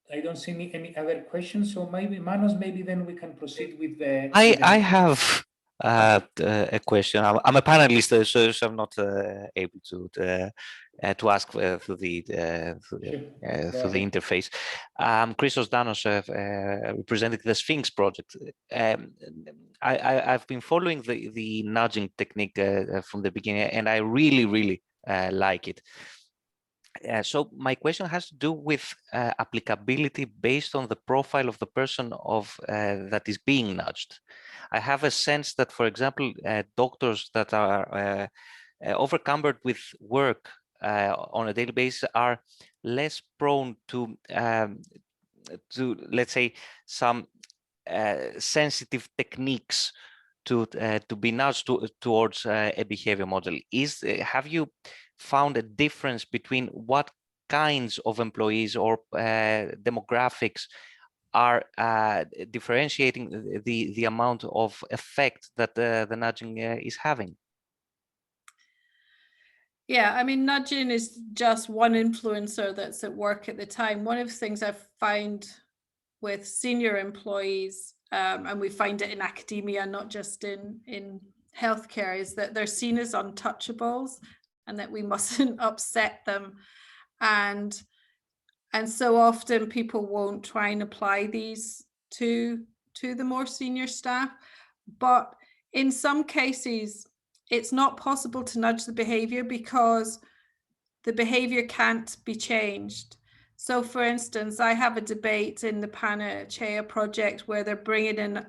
I don't see any other questions, so maybe Manos, maybe then we can proceed with the. I have a question. I'm a panelist, so I'm not able to ask through the interface. Christos Danos, representing the SPHINX project. I've been following the nudging technique from the beginning, and I really like it. So my question has to do with applicability based on the profile of the person that is being nudged. I have a sense that, for example, doctors that are overcumbered with work on a daily basis are less prone to let's say, some sensitive techniques to be nudged towards a behavior model. Have you found a difference between what kinds of employees or demographics are differentiating the amount of effect that the nudging is having? Yeah, I mean, nudging is just one influencer that's at work at the time. One of the things I find with senior employees, and we find it in academia, not just in healthcare, is that they're seen as untouchables and that we mustn't upset them. And so often people won't try and apply these to the more senior staff. But in some cases, it's not possible to nudge the behavior because the behavior can't be changed. So for instance, I have a debate in the PANACEA project where they're bringing in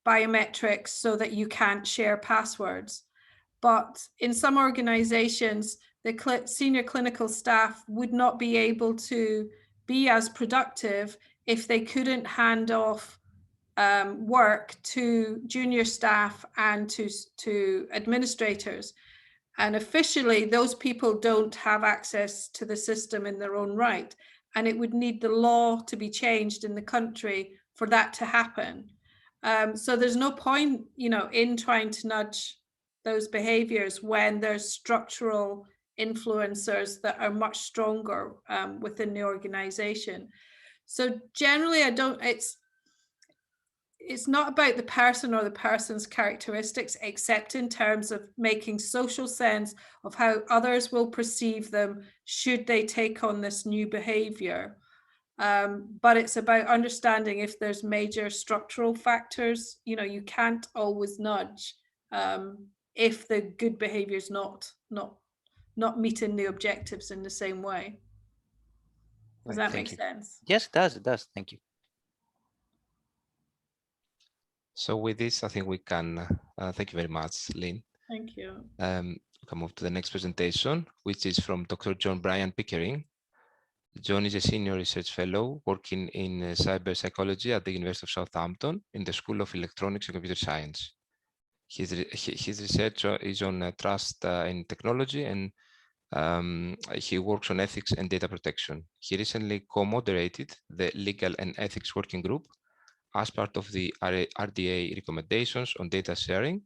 biometrics so that you can't share passwords. But in some organizations, the senior clinical staff would not be able to be as productive if they couldn't hand off work to junior staff and to administrators. And officially, those people don't have access to the system in their own right. And it would need the law to be changed in the country for that to happen. So there's no point, in trying to nudge those behaviors when there's structural influencers that are much stronger within the organization. So generally, it's not about the person or the person's characteristics, except in terms of making social sense of how others will perceive them should they take on this new behavior. But it's about understanding if there's major structural factors. You can't always nudge if the good behavior is not meeting the objectives in the same way. Does that make sense? Yes, it does. Thank you. So with this, I think we can, thank you very much, Lynn. Thank you. We can move to the next presentation, which is from Dr. John Brian Pickering. John is a senior research fellow working in cyber psychology at the University of Southampton in the School of Electronics and Computer Science. His research is on trust in technology, and he works on ethics and data protection. He recently co-moderated the Legal and Ethics Working Group as part of the RDA recommendations on data sharing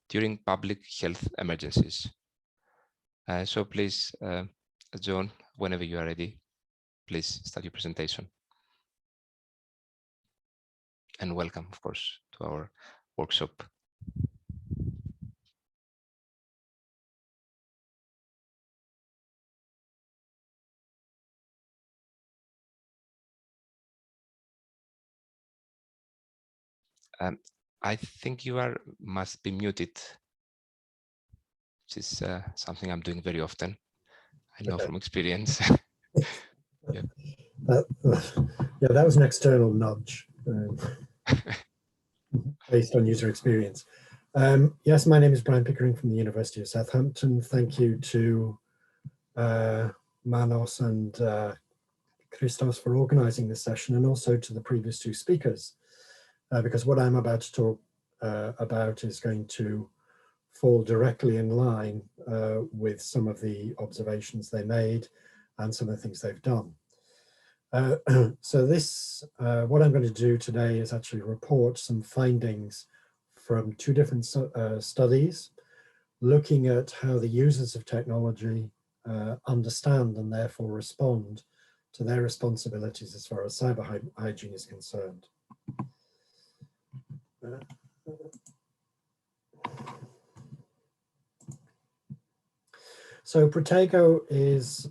during public health emergencies. So please, John, whenever you are ready, please start your presentation. And welcome, of course, to our workshop. I think you must be muted, which is something I'm doing very often. I know from experience. Yeah. Yeah, that was an external nudge based on user experience. Yes, my name is Brian Pickering from the University of Southampton. Thank you to Manos and Christos for organizing this session, and also to the previous two speakers, because what I'm about to talk about is going to fall directly in line with some of the observations they made and some of the things they've done. So this, what I'm going to do today is actually report some findings from two different studies, looking at how the users of technology understand and therefore respond to their responsibilities as far as cyber hygiene is concerned. So ProTego is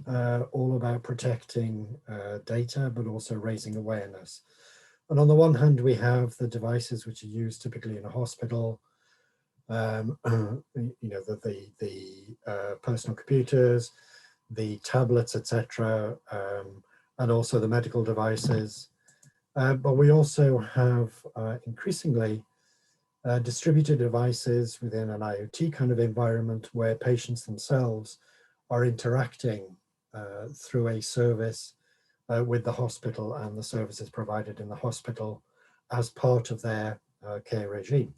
all about protecting data, but also raising awareness. And on the one hand, we have the devices which are used typically in a hospital, you know, the personal computers, the tablets, etc., and also the medical devices. But we also have increasingly distributed devices within an IoT kind of environment where patients themselves are interacting through a service with the hospital and the services provided in the hospital as part of their care regime.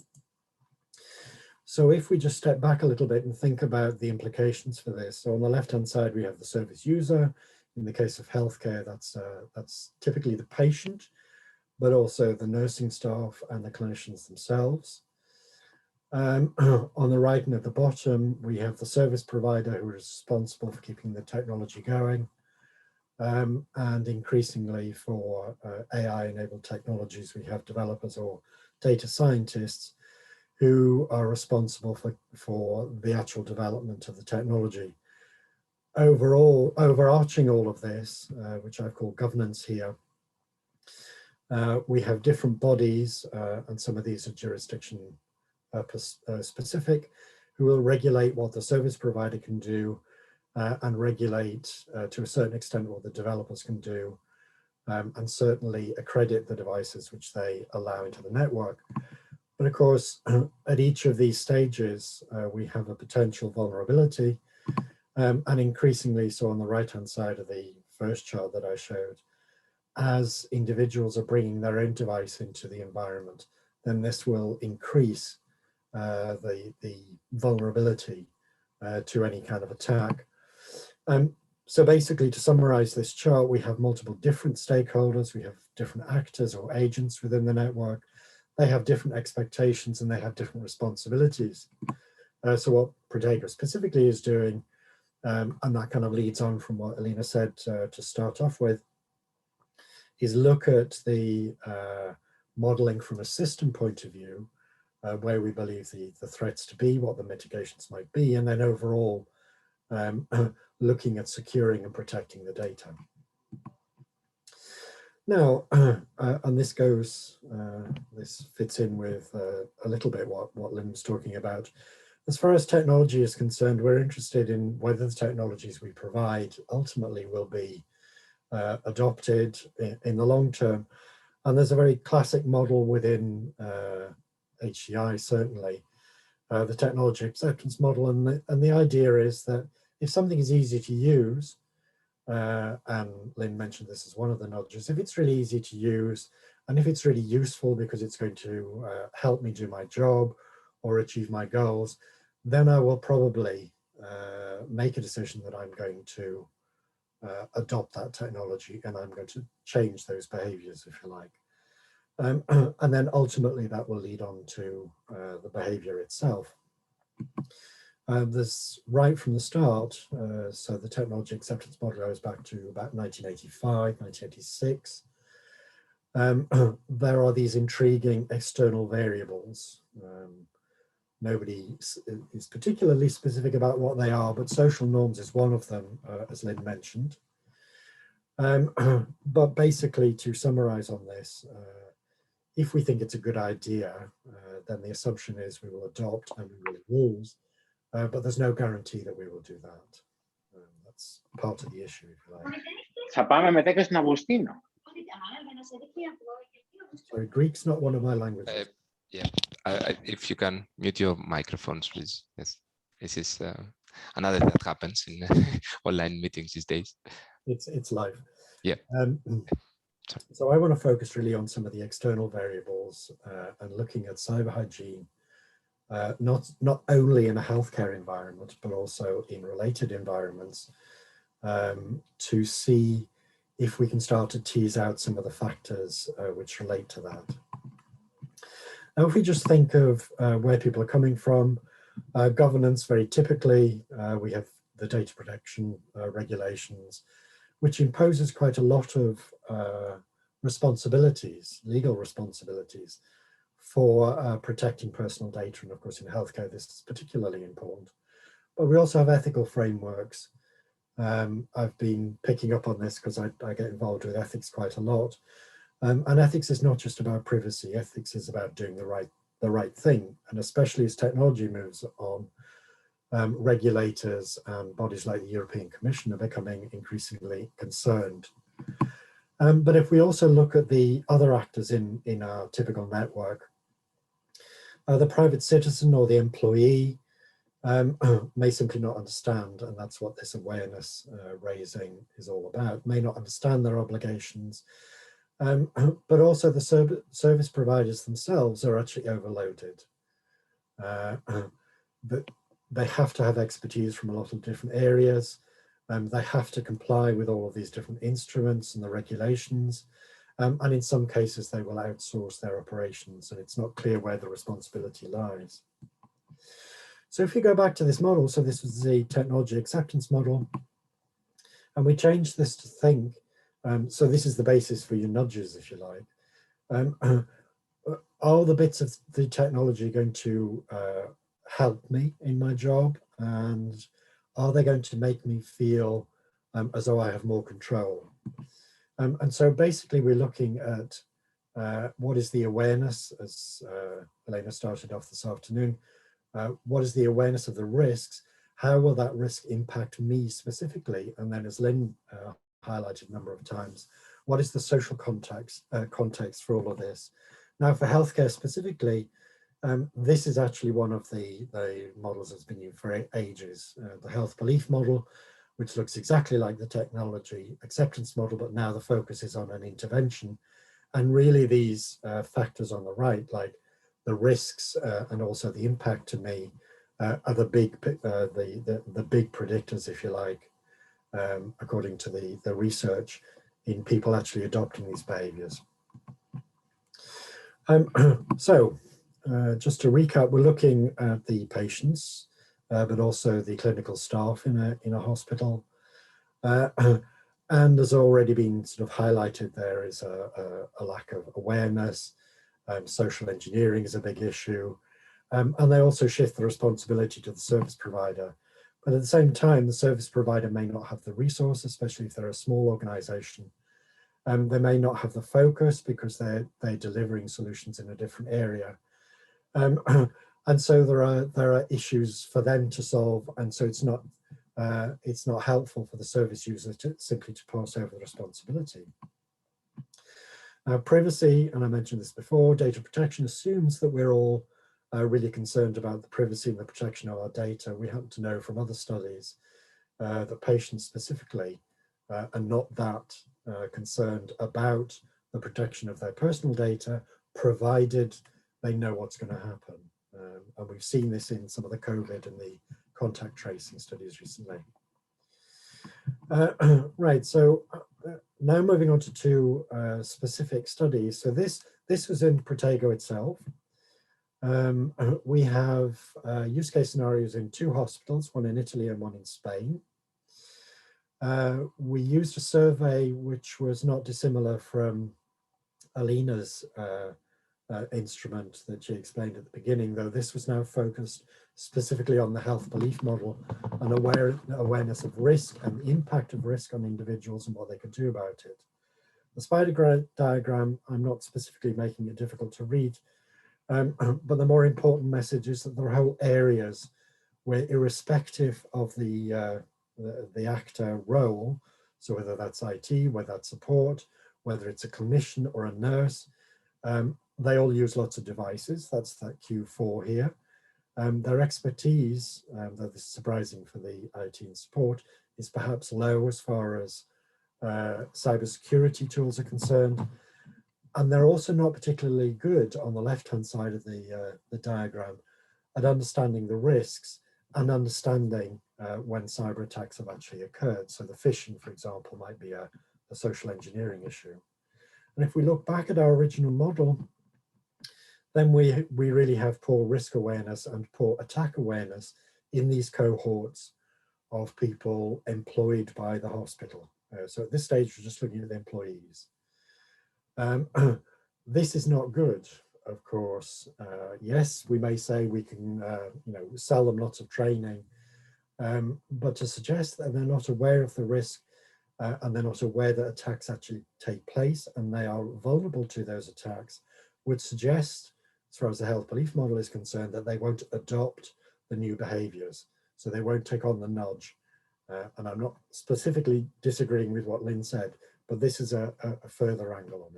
So if we just step back a little bit and think about the implications for this. So on the left-hand side, we have the service user. In the case of healthcare, that's typically the patient, but also the nursing staff and the clinicians themselves. On the right and at the bottom, we have the service provider who is responsible for keeping the technology going. And increasingly for AI-enabled technologies, we have developers or data scientists who are responsible for the actual development of the technology. Overall, overarching all of this, which I've called governance here, we have different bodies, and some of these are jurisdiction specific, who will regulate what the service provider can do and regulate to a certain extent what the developers can do, and certainly accredit the devices which they allow into the network. But of course, at each of these stages, we have a potential vulnerability, and increasingly so on the right-hand side of the first chart that I showed, as individuals are bringing their own device into the environment, then this will increase the vulnerability to any kind of attack. So basically, to summarize this chart, we have multiple different stakeholders, we have different actors or agents within the network. They have different expectations and they have different responsibilities. So what ProTego specifically is doing, and that kind of leads on from what Alina said to start off with, is look at the modeling from a system point of view, where we believe the threats to be, what the mitigations might be, and then overall looking at securing and protecting the data. Now, and this goes, this fits in with a little bit what Lynn was talking about. As far as technology is concerned, we're interested in whether the technologies we provide ultimately will be adopted in the long term. And there's a very classic model within HCI, certainly, the technology acceptance model. And the idea is that if something is easy to use, and Lynn mentioned this as one of the nudges, if it's really easy to use and if it's really useful because it's going to help me do my job, or achieve my goals, then I will probably make a decision that I'm going to adopt that technology, and I'm going to change those behaviors, if you like. And then ultimately that will lead on to the behavior itself. This right from the start, so the technology acceptance model goes back to about 1985, 1986. There are these intriguing external variables. Nobody is particularly specific about what they are, but social norms is one of them, as Lynn mentioned. But basically, to summarize on this, if we think it's a good idea, then the assumption is we will adopt and we will use, but there's no guarantee that we will do that. That's part of the issue, if you like. Θα πάμε μετά και στον Αγουστίνο. Sorry, Greek's not one of my languages. Yeah, if you can mute your microphones, please. Yes, this is another that happens in online meetings these days. It's live. Yeah. So I want to focus really on some of the external variables and looking at cyber hygiene, not only in a healthcare environment, but also in related environments, to see if we can start to tease out some of the factors which relate to that. Now, if we just think of where people are coming from, governance, very typically, we have the data protection regulations, which imposes quite a lot of responsibilities, legal responsibilities for protecting personal data. And of course, in healthcare, this is particularly important. But we also have ethical frameworks. I've been picking up on this because I get involved with ethics quite a lot. And ethics is not just about privacy. Ethics is about doing the right thing. And especially as technology moves on, regulators and bodies like the European Commission are becoming increasingly concerned. But if we also look at the other actors in our typical network, the private citizen or the employee may simply not understand, and that's what this awareness raising is all about, may not understand their obligations, but also the service providers themselves are actually overloaded. But they have to have expertise from a lot of different areas. They have to comply with all of these different instruments and the regulations. And in some cases, they will outsource their operations, and it's not clear where the responsibility lies. So if you go back to this model, so this was the technology acceptance model, and we changed this to think, so this is the basis for your nudges, if you like. Are the bits of the technology going to help me in my job, and are they going to make me feel as though I have more control? And so basically we're looking at what is the awareness, as Elena started off this afternoon, what is the awareness of the risks? How will that risk impact me specifically? And then, as Lynn highlighted a number of times, what is the social context for all of this? Now, for healthcare specifically, this is actually one of the models that's been used for ages. The health belief model, which looks exactly like the technology acceptance model, but now the focus is on an intervention. And really these factors on the right, like the risks and also the impact to me, are the big predictors, if you like, according to the research in people actually adopting these behaviors. So just to recap, we're looking at the patients, but also the clinical staff in a hospital. And there's already been sort of highlighted, there is a lack of awareness. Social engineering is a big issue. And they also shift the responsibility to the service provider. But at the same time, the service provider may not have the resources, especially if they're a small organization. They may not have the focus because they're delivering solutions in a different area. And so there are issues for them to solve. And so it's not helpful for the service user to simply pass over the responsibility. Now, privacy, and I mentioned this before, data protection assumes that we're all really concerned about the privacy and the protection of our data. We happen to know from other studies that patients specifically are not that concerned about the protection of their personal data, provided they know what's going to happen. And we've seen this in some of the COVID and the contact tracing studies recently. Right, so now moving on to two specific studies. So this was in ProTego itself. We have use case scenarios in two hospitals, one in Italy and one in Spain. We used a survey which was not dissimilar from Alina's instrument that she explained at the beginning, though this was now focused specifically on the health belief model and awareness of risk and the impact of risk on individuals and what they could do about it. The spider diagram, I'm not specifically making it difficult to read, but the more important message is that there are whole areas where, irrespective of the actor role, so whether that's IT, whether that's support, whether it's a clinician or a nurse, they all use lots of devices. That's that Q4 here. Their expertise, though this is surprising for the IT and support, is perhaps low as far as cybersecurity tools are concerned. And they're also not particularly good on the left-hand side of the diagram at understanding the risks and understanding when cyber attacks have actually occurred. So the phishing, for example, might be a social engineering issue. And if we look back at our original model, then we really have poor risk awareness and poor attack awareness in these cohorts of people employed by the hospital. So at this stage, we're just looking at the employees. This is not good, of course. Yes, we may say we can sell them lots of training, but to suggest that they're not aware of the risk and they're not aware that attacks actually take place and they are vulnerable to those attacks would suggest, as far as the health belief model is concerned, that they won't adopt the new behaviors. So they won't take on the nudge. And I'm not specifically disagreeing with what Lynn said, but this is a further angle on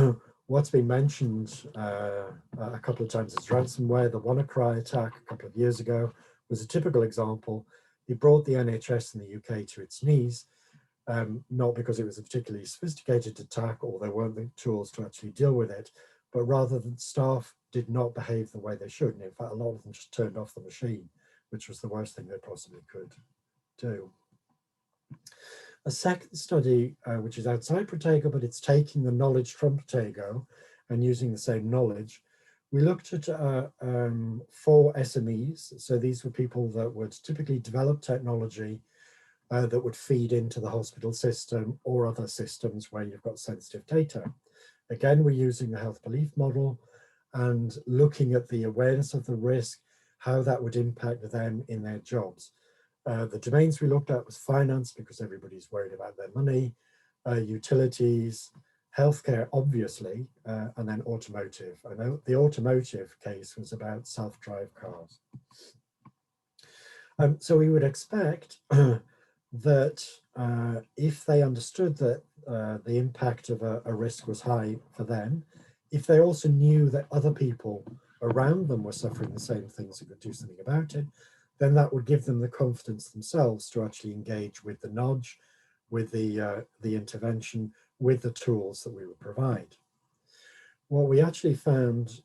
it. What's been mentioned a couple of times is ransomware. The WannaCry attack a couple of years ago was a typical example. It brought the NHS in the UK to its knees, not because it was a particularly sophisticated attack or there weren't the tools to actually deal with it, but rather that staff did not behave the way they should. And in fact, a lot of them just turned off the machine, which was the worst thing they possibly could do. A second study, which is outside ProTego, but it's taking the knowledge from ProTego and using the same knowledge. We looked at 4 SMEs. So these were people that would typically develop technology that would feed into the hospital system or other systems where you've got sensitive data. Again, we're using the health belief model and looking at the awareness of the risk, how that would impact them in their jobs. The domains we looked at was finance, because everybody's worried about their money, utilities, healthcare, obviously, and then automotive. I know the automotive case was about self-drive cars. So we would expect that if they understood that the impact of a risk was high for them, if they also knew that other people around them were suffering the same things and could do something about it, then that would give them the confidence themselves to actually engage with the nudge, with the intervention, with the tools that we would provide. What we actually found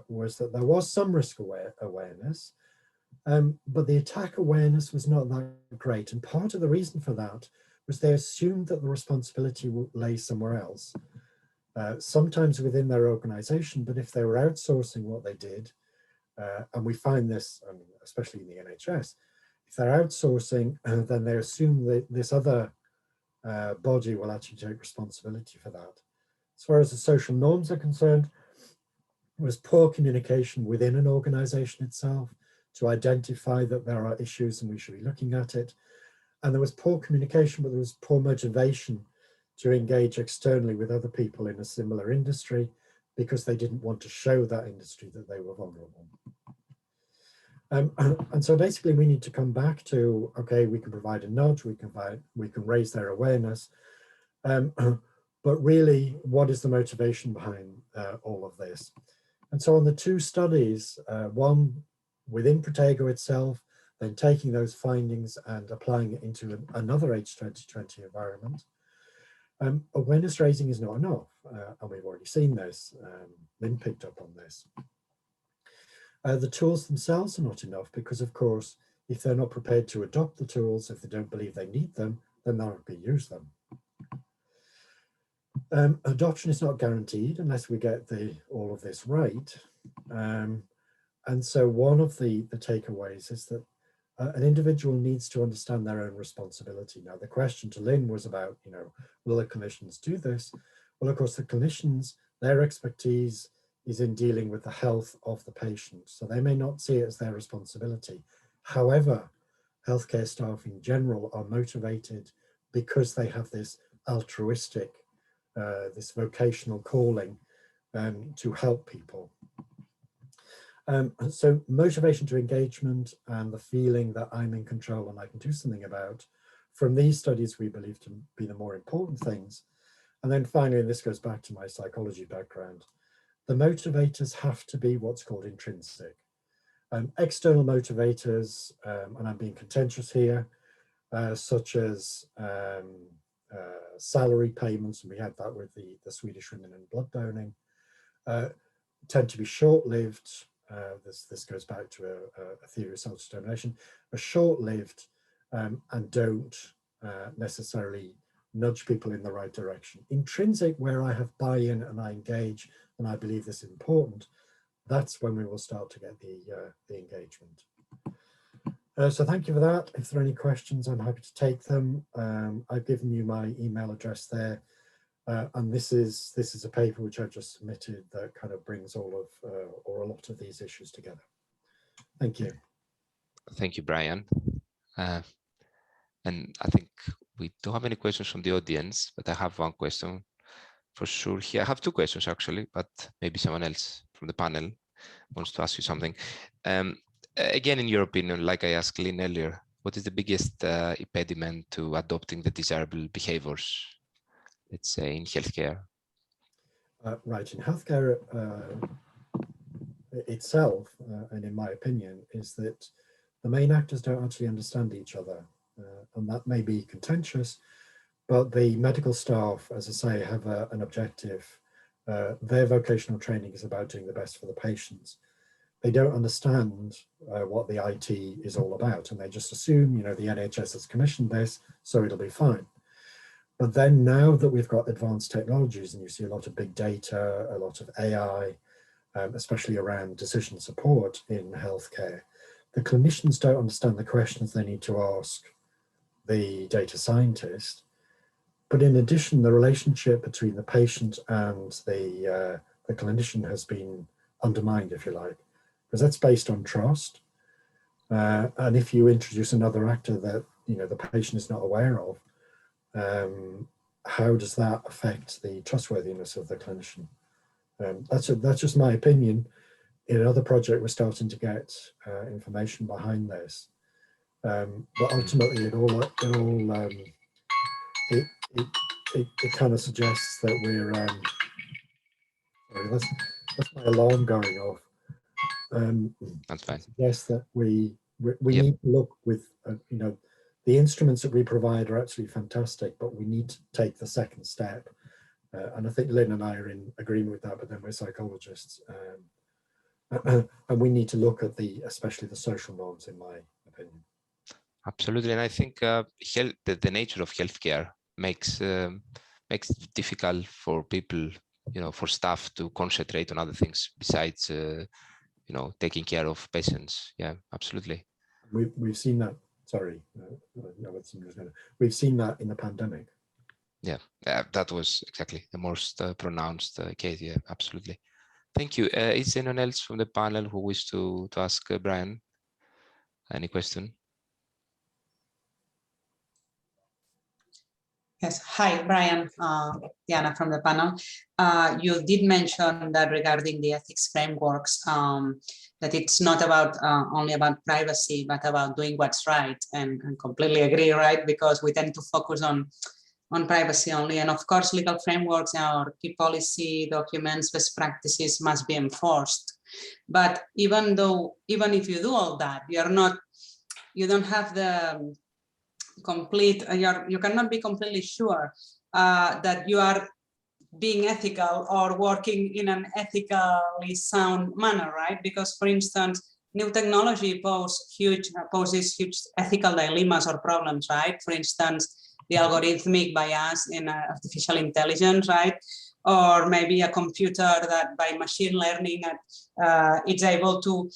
was that there was some risk awareness, but the attack awareness was not that great. And part of the reason for that was they assumed that the responsibility lay somewhere else, sometimes within their organization, but if they were outsourcing what they did, and we find this, especially in the NHS, if they're outsourcing, then they assume that this other body will actually take responsibility for that. As far as the social norms are concerned, there was poor communication within an organization itself to identify that there are issues and we should be looking at it. And there was poor communication, but there was poor motivation to engage externally with other people in a similar industry because they didn't want to show that industry that they were vulnerable. And so basically we need to come back to, okay, we can provide a nudge, we can raise their awareness, but really what is the motivation behind all of this? And so on the 2 studies, one within ProTego itself, then taking those findings and applying it into another H2020 environment, Awareness raising is not enough, and we've already seen this. Lynn picked up on this. The tools themselves are not enough because, of course, if they're not prepared to adopt the tools, if they don't believe they need them, then they're not going to use them. Adoption is not guaranteed unless we get all of this right. And so one of the takeaways is that an individual needs to understand their own responsibility. Now, the question to Lynn was about, will the clinicians do this? Well, of course, the clinicians, their expertise is in dealing with the health of the patient. So they may not see it as their responsibility. However, healthcare staff in general are motivated because they have this altruistic, this vocational calling to help people. So motivation to engagement and the feeling that I'm in control and I can do something about, from these studies we believe to be the more important things. And then finally, and this goes back to my psychology background, the motivators have to be what's called intrinsic. External motivators, and I'm being contentious here, such as salary payments, and we had that with the Swedish women in blood donating, tend to be short-lived. This goes back to a theory of self-determination, are short-lived and don't necessarily nudge people in the right direction. Intrinsic, where I have buy-in and I engage and I believe this is important, that's when we will start to get the engagement. So thank you for that. If there are any questions, I'm happy to take them. I've given you my email address there. And this is a paper which I've just submitted that kind of brings all of or a lot of these issues together. Thank you. Thank you, Brian. And I think we don't have any questions from the audience, but I have one question for sure here. I have two questions actually, but maybe someone else from the panel wants to ask you something. Again, in your opinion, like I asked Lynn earlier, what is the biggest impediment to adopting the desirable behaviors, let's say, in healthcare? Right, in healthcare itself, and in my opinion, is that the main actors don't actually understand each other. And that may be contentious, but the medical staff, as I say, have an objective. Their vocational training is about doing the best for the patients. They don't understand what the IT is all about, and they just assume, the NHS has commissioned this, so it'll be fine. But then now that we've got advanced technologies, and you see a lot of big data, a lot of AI, especially around decision support in healthcare, the clinicians don't understand the questions they need to ask the data scientist. But in addition, the relationship between the patient and the clinician has been undermined, if you like, because that's based on trust. And if you introduce another actor that the patient is not aware of, how does that affect the trustworthiness of the clinician? That's just my opinion. In another project, we're starting to get information behind this, but ultimately, it kind of suggests that we're. Sorry, that's my alarm going off. That's fine. Yes, that we need to look with the instruments that we provide are absolutely fantastic, but we need to take the second step. And I think Lynn and I are in agreement with that, but then we're psychologists. And we need to look at especially the social norms, in my opinion. Absolutely, and I think the nature of healthcare makes it difficult for people, for staff to concentrate on other things besides, taking care of patients. Yeah, absolutely. We've seen that. Sorry, we've seen that in the pandemic. Yeah, that was exactly the most pronounced case. Yeah, absolutely. Thank you. Is anyone else from the panel who wishes to ask Brian any question? Yes. Hi, Brian. Diana from the panel. You did mention that regarding the ethics frameworks, that it's not about only about privacy, but about doing what's right, and completely agree, right? Because we tend to focus on privacy only, and of course, legal frameworks or key policy documents, best practices must be enforced. But even if you do all that, you don't have the complete, you cannot be completely sure that you are being ethical or working in an ethically sound manner, right? Because, for instance, new technology poses huge ethical dilemmas or problems, right? For instance, the algorithmic bias in artificial intelligence, right? Or maybe a computer that by machine learning, it's able to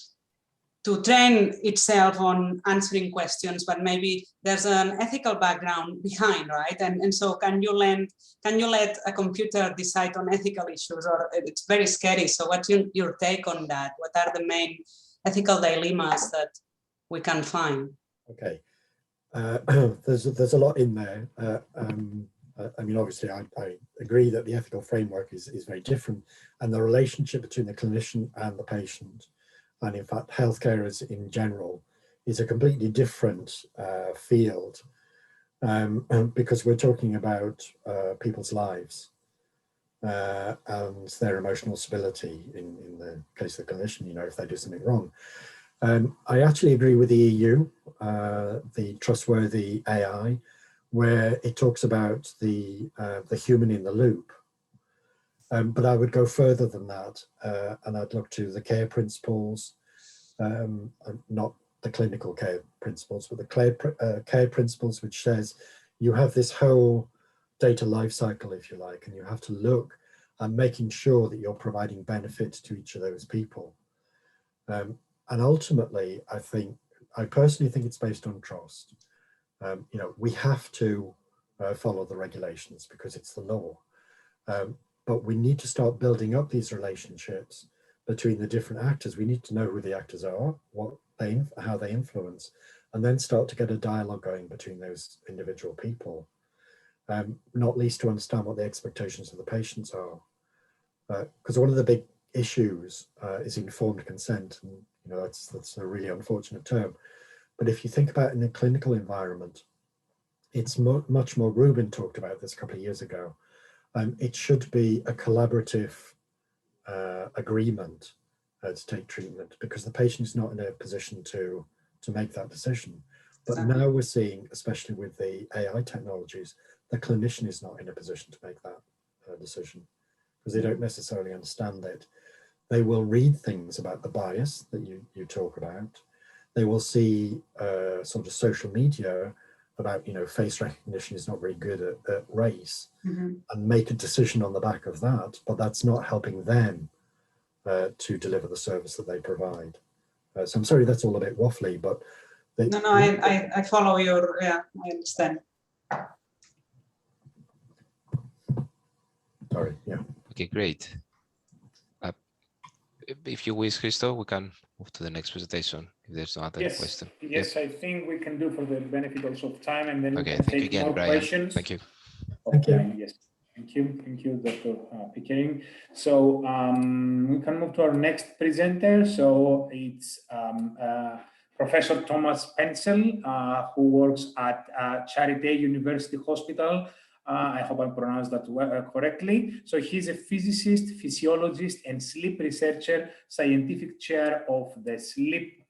train itself on answering questions, but maybe there's an ethical background behind, right? And so can you let a computer decide on ethical issues? Or it's very scary. So what's your take on that? What are the main ethical dilemmas that we can find? Okay, there's a lot in there. I mean, obviously, I agree that the ethical framework is very different, and the relationship between the clinician and the patient, and in fact, healthcare in general, is a completely different field, because we're talking about people's lives and their emotional stability in the case of the clinician, you know, if they do something wrong. I actually agree with the EU, the trustworthy AI, where it talks about the human in the loop. But I would go further than that, and I'd look to the care principles, not the clinical care principles, but the care principles, which says you have this whole data life cycle, if you like, and you have to look at making sure that you're providing benefit to each of those people. And ultimately, I personally think it's based on trust. You know, we have to follow the regulations because it's the law. But we need to start building up these relationships between the different actors. We need to know who the actors are, how they influence, and then start to get a dialogue going between those individual people. Not least to understand what the expectations of the patients are. Because one of the big issues is informed consent, and you know that's a really unfortunate term. But if you think about it in a clinical environment, it's much more. Ruben talked about this a couple of years ago. It should be a collaborative agreement to take treatment, because the patient is not in a position to make that decision. But now we're seeing, especially with the AI technologies, the clinician is not in a position to make that decision, because they don't necessarily understand it. They will read things about the bias that you talk about. They will see sort of social media about, you know, face recognition is not very good at race, and make a decision on the back of that, but that's not helping them to deliver the service that they provide. So I'm sorry, that's all a bit waffly, but I follow your, yeah, I understand. Sorry, yeah. Okay, great. If you wish, Christo, we can move to the next presentation if there's no other question. Yes, I think we can do for the benefit also of time, and then we can thank you take again, more Brian. questions. Thank you. Thank you. Yes, thank you, Dr. Pickering. So we can move to our next presenter. So it's Professor Thomas Pencil, who works at Charité University Hospital. I hope I pronounced that correctly. So he's a physicist, physiologist, and sleep researcher, scientific chair of the Sleep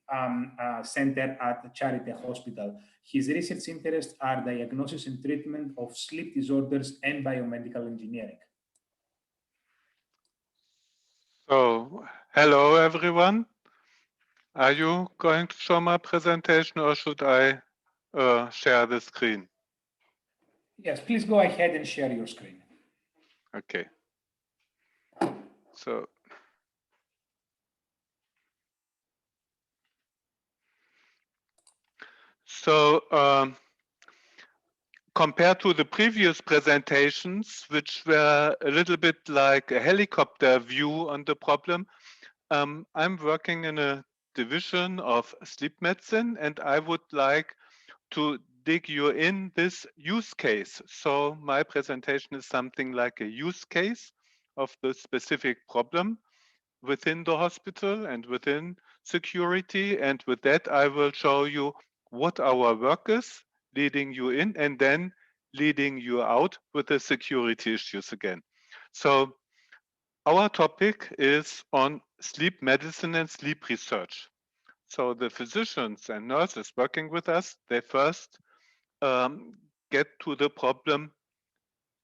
Center at Charité Hospital. His research interests are diagnosis and treatment of sleep disorders and biomedical engineering. So, hello everyone. Are you going to show my presentation, or should I share the screen? Yes, please go ahead and share your screen. Okay. So compared to the previous presentations, which were a little bit like a helicopter view on the problem, I'm working in a division of sleep medicine, and I would like to dig you in this use case. So my presentation is something like a use case of the specific problem within the hospital and within security. And with that, I will show you what our work is, leading you in, and then leading you out with the security issues again. So our topic is on sleep medicine and sleep research. So the physicians and nurses working with us, they first get to the problem,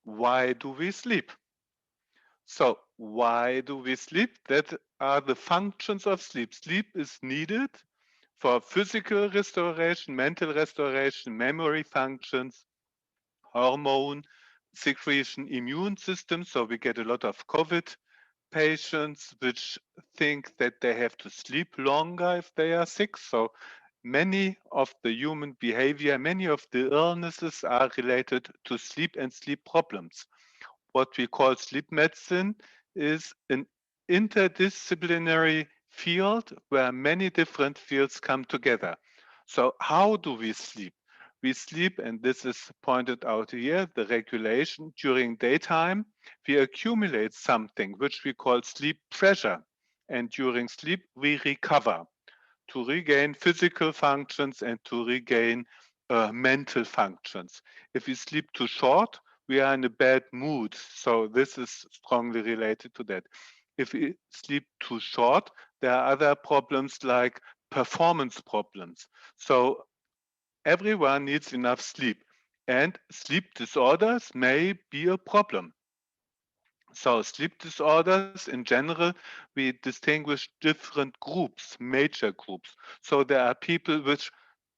why do we sleep? So why do we sleep? That are the functions of sleep. Sleep is needed for physical restoration, mental restoration, memory functions, hormone secretion, immune system. So we get a lot of COVID patients which think that they have to sleep longer if they are sick. So many of the human behavior, many of the illnesses are related to sleep and sleep problems. What we call sleep medicine is an interdisciplinary field where many different fields come together. So how do we sleep? We sleep, and this is pointed out here, the regulation during daytime. We accumulate something which we call sleep pressure. And during sleep, we recover to regain physical functions and to regain mental functions. If we sleep too short, we are in a bad mood. So this is strongly related to that. If we sleep too short, there are other problems like performance problems. So everyone needs enough sleep, and sleep disorders may be a problem. So sleep disorders in general, we distinguish different groups, major groups. So there are people which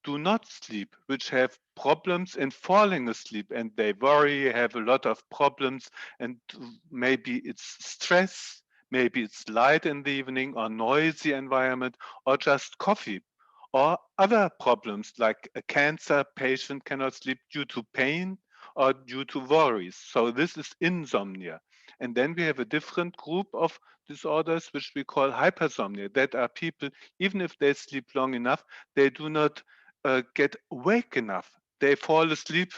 do not sleep, which have problems in falling asleep, and they worry, have a lot of problems, and maybe it's stress, maybe it's light in the evening or noisy environment, or just coffee. Or other problems like a cancer patient cannot sleep due to pain or due to worries. So this is insomnia. And then we have a different group of disorders which we call hypersomnia. That are people, even if they sleep long enough, they do not get awake enough. They fall asleep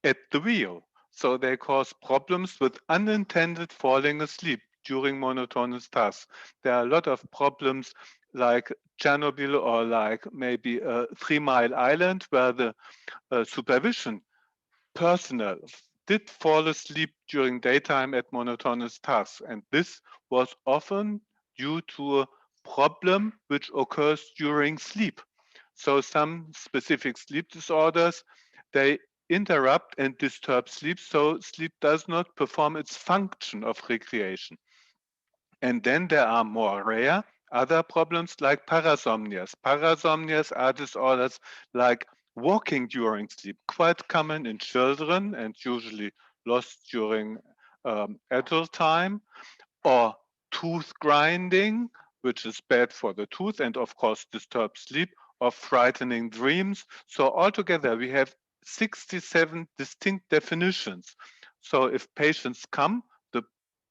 at the wheel. So they cause problems with unintended falling asleep during monotonous tasks. There are a lot of problems like Chernobyl or like maybe 3 Mile Island, where the supervision personnel did fall asleep during daytime at monotonous tasks. And this was often due to a problem which occurs during sleep. So some specific sleep disorders, they interrupt and disturb sleep, so sleep does not perform its function of recreation. And then there are more rare other problems like parasomnias. Parasomnias are disorders like walking during sleep, quite common in children and usually lost during adult time, or tooth grinding, which is bad for the tooth and of course disturbs sleep, or frightening dreams. So altogether we have 67 distinct definitions. So if patients come, the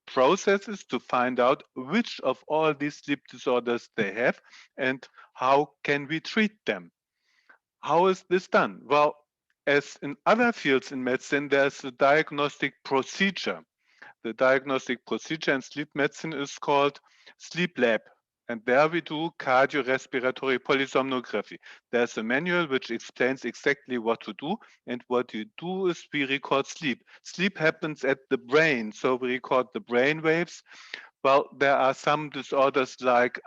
process is to find out which of all these sleep disorders they have and how can we treat them. How is this done? Well, as in other fields in medicine, there's a diagnostic procedure. The diagnostic procedure in sleep medicine is called sleep lab. And there we do cardiorespiratory polysomnography. There's a manual which explains exactly what to do. And what you do is we record sleep. Sleep happens at the brain. So we record the brain waves. Well, there are some disorders like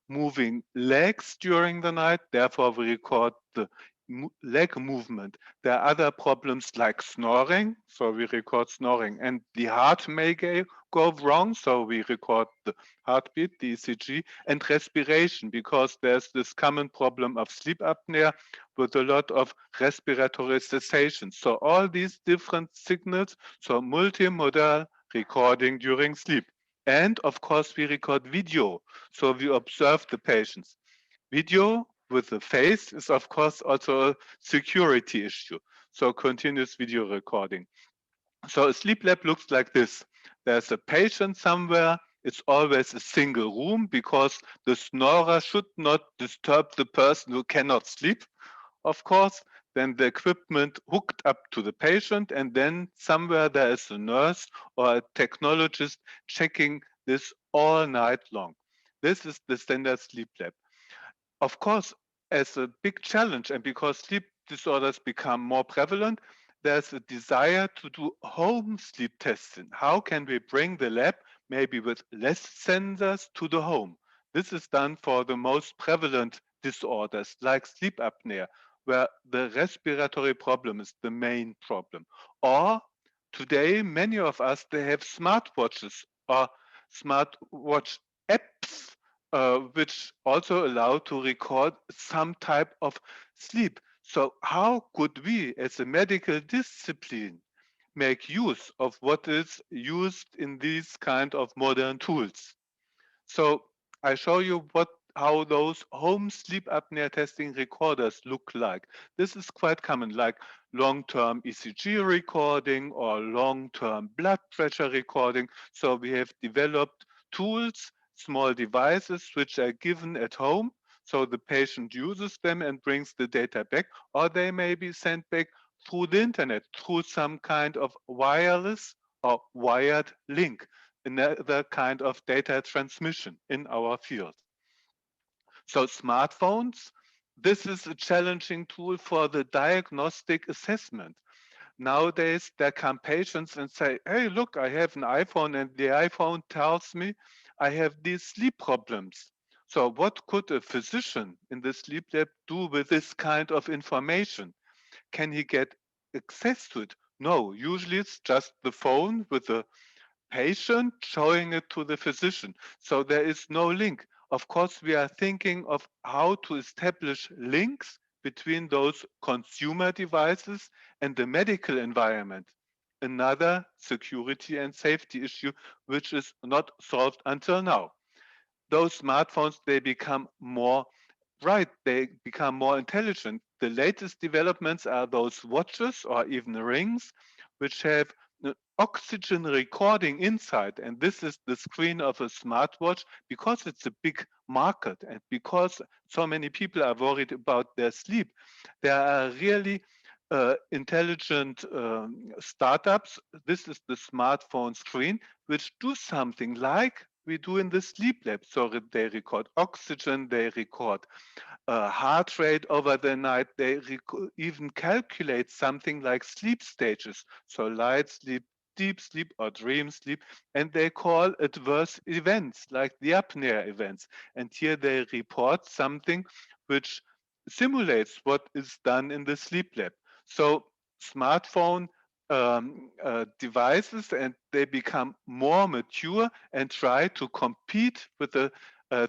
moving legs during the night. Therefore, we record the leg movement. There are other problems like snoring, so we record snoring. And the heart may go wrong, so we record the heartbeat, the ECG, and respiration, because there's this common problem of sleep apnea with a lot of respiratory cessation. So all these different signals, so multimodal recording during sleep. And of course, we record video, so we observe the patients. Video with the face is of course also a security issue. So continuous video recording. So a sleep lab looks like this. There's a patient somewhere. It's always a single room because the snorer should not disturb the person who cannot sleep, of course. Then the equipment hooked up to the patient, and then somewhere there is a nurse or a technologist checking this all night long. This is the standard sleep lab. Of course, as a big challenge, and because sleep disorders become more prevalent, there's a desire to do home sleep testing. How can we bring the lab, maybe with less sensors, to the home? This is done for the most prevalent disorders like sleep apnea, where the respiratory problem is the main problem. Or today, many of us, they have smartwatches or smartwatch apps, which also allow to record some type of sleep. So how could we, as a medical discipline, make use of what is used in these kind of modern tools? So I show you how those home sleep apnea testing recorders look like. This is quite common, like long-term ECG recording or long-term blood pressure recording. So we have developed tools, small devices, which are given at home. So the patient uses them and brings the data back, or they may be sent back through the internet, through some kind of wireless or wired link, another kind of data transmission in our field. So smartphones, this is a challenging tool for the diagnostic assessment. Nowadays, there come patients and say, hey, look, I have an iPhone and the iPhone tells me I have these sleep problems. So what could a physician in the sleep lab do with this kind of information? Can he get access to it? No, usually it's just the phone with the patient showing it to the physician. So there is no link. Of course, we are thinking of how to establish links between those consumer devices and the medical environment. Another security and safety issue, which is not solved until now. Those smartphones, they become more bright, they become more intelligent. The latest developments are those watches or even rings, which have oxygen recording inside, and this is the screen of a smartwatch. Because it's a big market and because so many people are worried about their sleep, there are really intelligent startups. This is the smartphone screen, which do something like we do in the sleep lab. So they record oxygen, they record heart rate over the night, they even calculate something like sleep stages. So light sleep, deep sleep, or dream sleep, and they call adverse events like the apnea events. And here they report something which simulates what is done in the sleep lab. So smartphone devices, and they become more mature and try to compete with the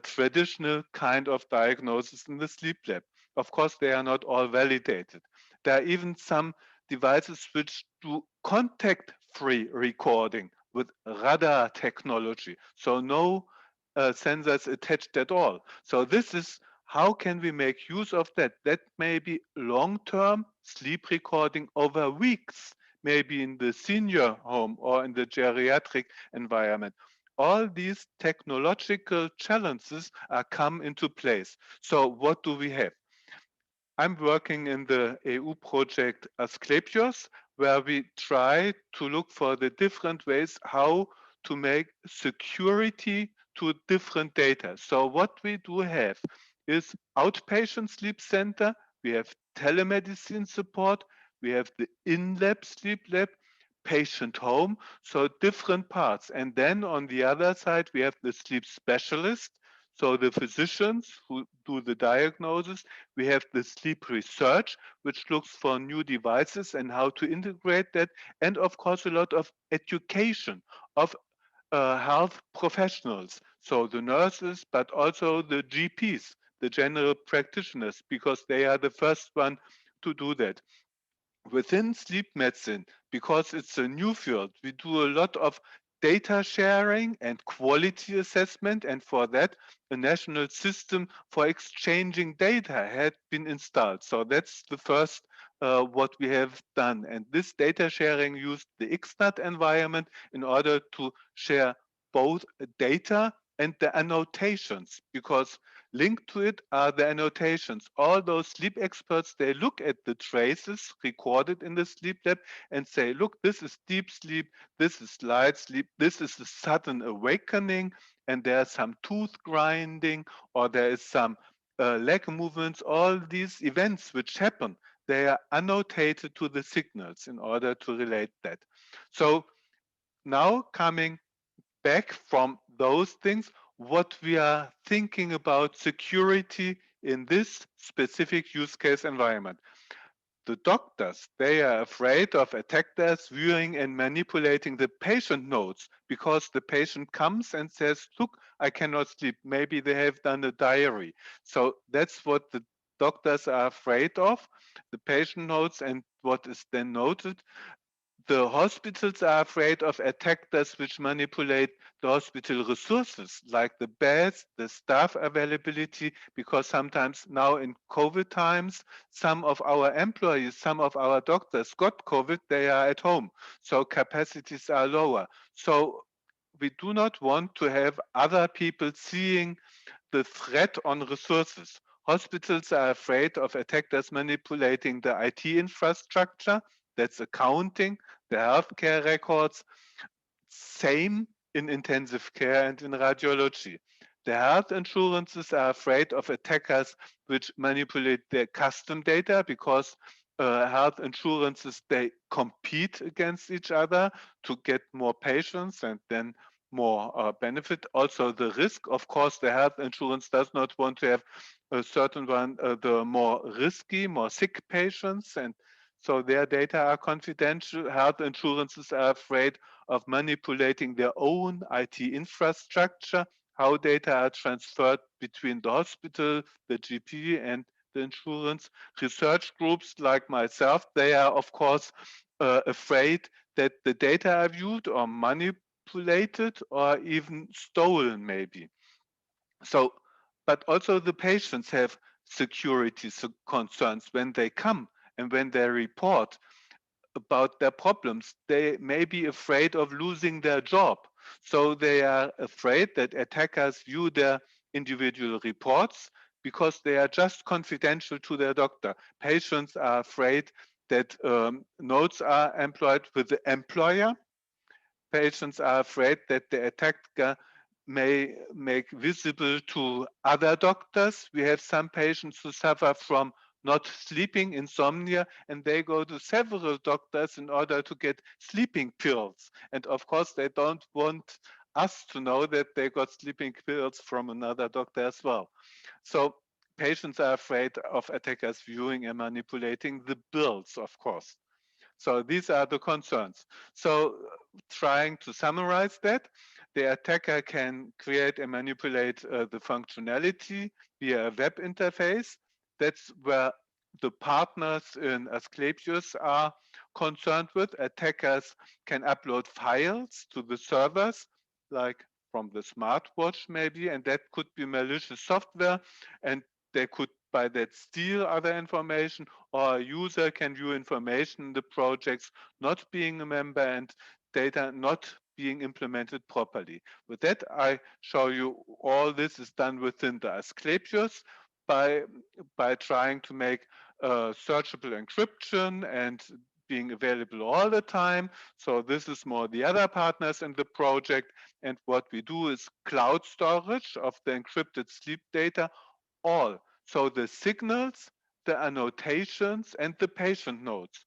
traditional kind of diagnosis in the sleep lab. Of course, they are not all validated. There are even some devices which do contact-free recording with radar technology. So no sensors attached at all. So this is how can we make use of that? That may be long-term sleep recording over weeks, maybe in the senior home or in the geriatric environment. All these technological challenges are come into place. So what do we have? I'm working in the EU project ASCLEPIOS, where we try to look for the different ways how to make security to different data. So what we do have is outpatient sleep center, we have telemedicine support, we have the in-lab sleep lab, patient home, so different parts. And then on the other side, we have the sleep specialist, so the physicians who do the diagnosis. We have the sleep research, which looks for new devices and how to integrate that. And of course, a lot of education of health professionals, so the nurses, but also the GPs, the general practitioners, because they are the first one to do that. Within sleep medicine, because it's a new field, we do a lot of data sharing and quality assessment, and for that, a national system for exchanging data had been installed. So that's the first what we have done. And this data sharing used the XNAT environment in order to share both data and the annotations, because linked to it are the annotations. All those sleep experts, they look at the traces recorded in the sleep lab and say, look, this is deep sleep, this is light sleep, this is a sudden awakening, and there's some tooth grinding, or there is some leg movements. All these events which happen, they are annotated to the signals in order to relate that. So now coming back from those things, what we are thinking about security in this specific use case environment. the doctors, they are afraid of attackers viewing and manipulating the patient notes because the patient comes and says, look, I cannot sleep. Maybe they have done a diary. So that's what the doctors are afraid of, the patient notes and what is then noted. The hospitals are afraid of attackers which manipulate the hospital resources, like the beds, the staff availability, because sometimes now in COVID times, some of our employees, some of our doctors got COVID, they are at home. So capacities are lower. So we do not want to have other people seeing the threat on resources. Hospitals are afraid of attackers manipulating the IT infrastructure, that's accounting, the healthcare records, same in intensive care and in radiology. The health insurances are afraid of attackers which manipulate their custom data because health insurances, they compete against each other to get more patients and then more benefit. Also the risk, of course, the health insurance does not want to have a certain one, the more risky, more sick patients, and so their data are confidential. Health insurances are afraid of manipulating their own IT infrastructure, how data are transferred between the hospital, the GP, and the insurance. Research groups like myself, they are, of course, afraid that the data are viewed or manipulated or even stolen, maybe. So, but also the patients have security concerns when they come and when they report about their problems. They may be afraid of losing their job. So they are afraid that attackers view their individual reports because they are just confidential to their doctor. Patients are afraid that notes are employed with the employer. Patients are afraid that the attacker may make visible to other doctors. We have some patients who suffer from not sleeping, insomnia, and they go to several doctors in order to get sleeping pills. And of course, they don't want us to know that they got sleeping pills from another doctor as well. So patients are afraid of attackers viewing and manipulating the bills, of course. So these are the concerns. So trying to summarize that, the attacker can create and manipulate the functionality via a web interface. That's where the partners in ASCLEPIOS are concerned with. Attackers can upload files to the servers, like from the smartwatch maybe, and that could be malicious software, and they could by that steal other information, or a user can view information in the projects not being a member and data not being implemented properly. With that, I show you all this is done within the ASCLEPIOS by trying to make searchable encryption and being available all the time. So this is more the other partners in the project. And what we do is cloud storage of the encrypted sleep data, all. So the signals, the annotations, and the patient notes.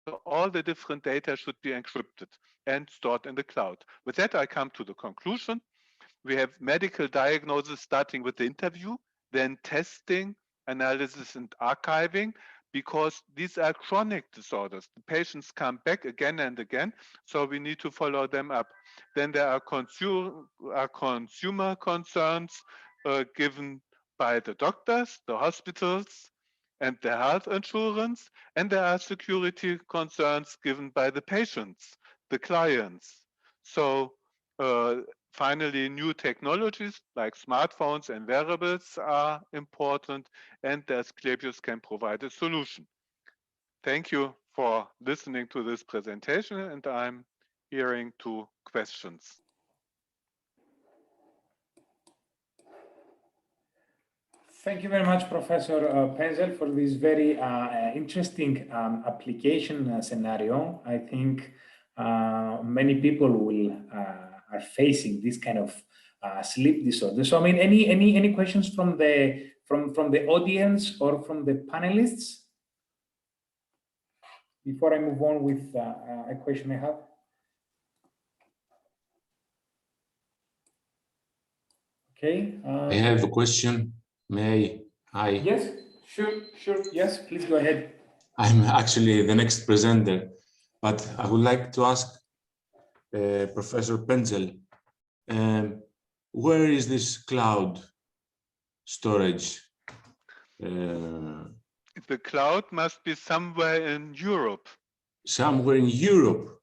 So all the different data should be encrypted and stored in the cloud. With that, I come to the conclusion. We have medical diagnosis starting with the interview, then testing, analysis, and archiving, because these are chronic disorders. The patients come back again and again, so we need to follow them up. Then there are consumer concerns given by the doctors, the hospitals, and the health insurance, and there are security concerns given by the patients, the clients. So finally, new technologies like smartphones and wearables are important, and the ASCLEPIOS can provide a solution. Thank you for listening to this presentation, and I'm hearing to questions. Thank you very much, Professor Penzel, for this very interesting application scenario. I think many people are facing this kind of sleep disorder. So, I mean, any questions from the audience or from the panelists before I move on with a question I have? Okay. I have a question. May I? Yes, Sure. Yes, please go ahead. I'm actually the next presenter, but I would like to ask Professor Penzel, where is this cloud storage? The cloud must be somewhere in Europe. Somewhere in Europe,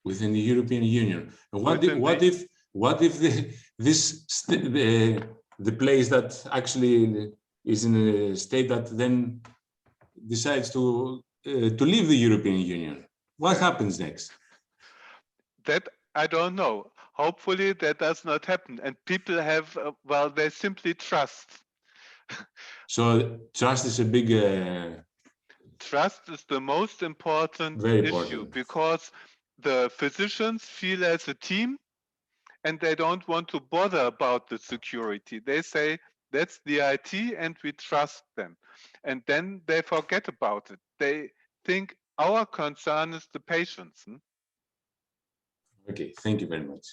within the European Union. And what if the place that actually is in a state that then decides to leave the European Union? What happens next? That I don't know. Hopefully that does not happen. And people have, well, they simply trust. So trust is a big... Trust is the most important issue because the physicians feel as a team and they don't want to bother about the security. They say, that's the IT and we trust them. And then they forget about it. They think our concern is the patients. Okay, thank you very much.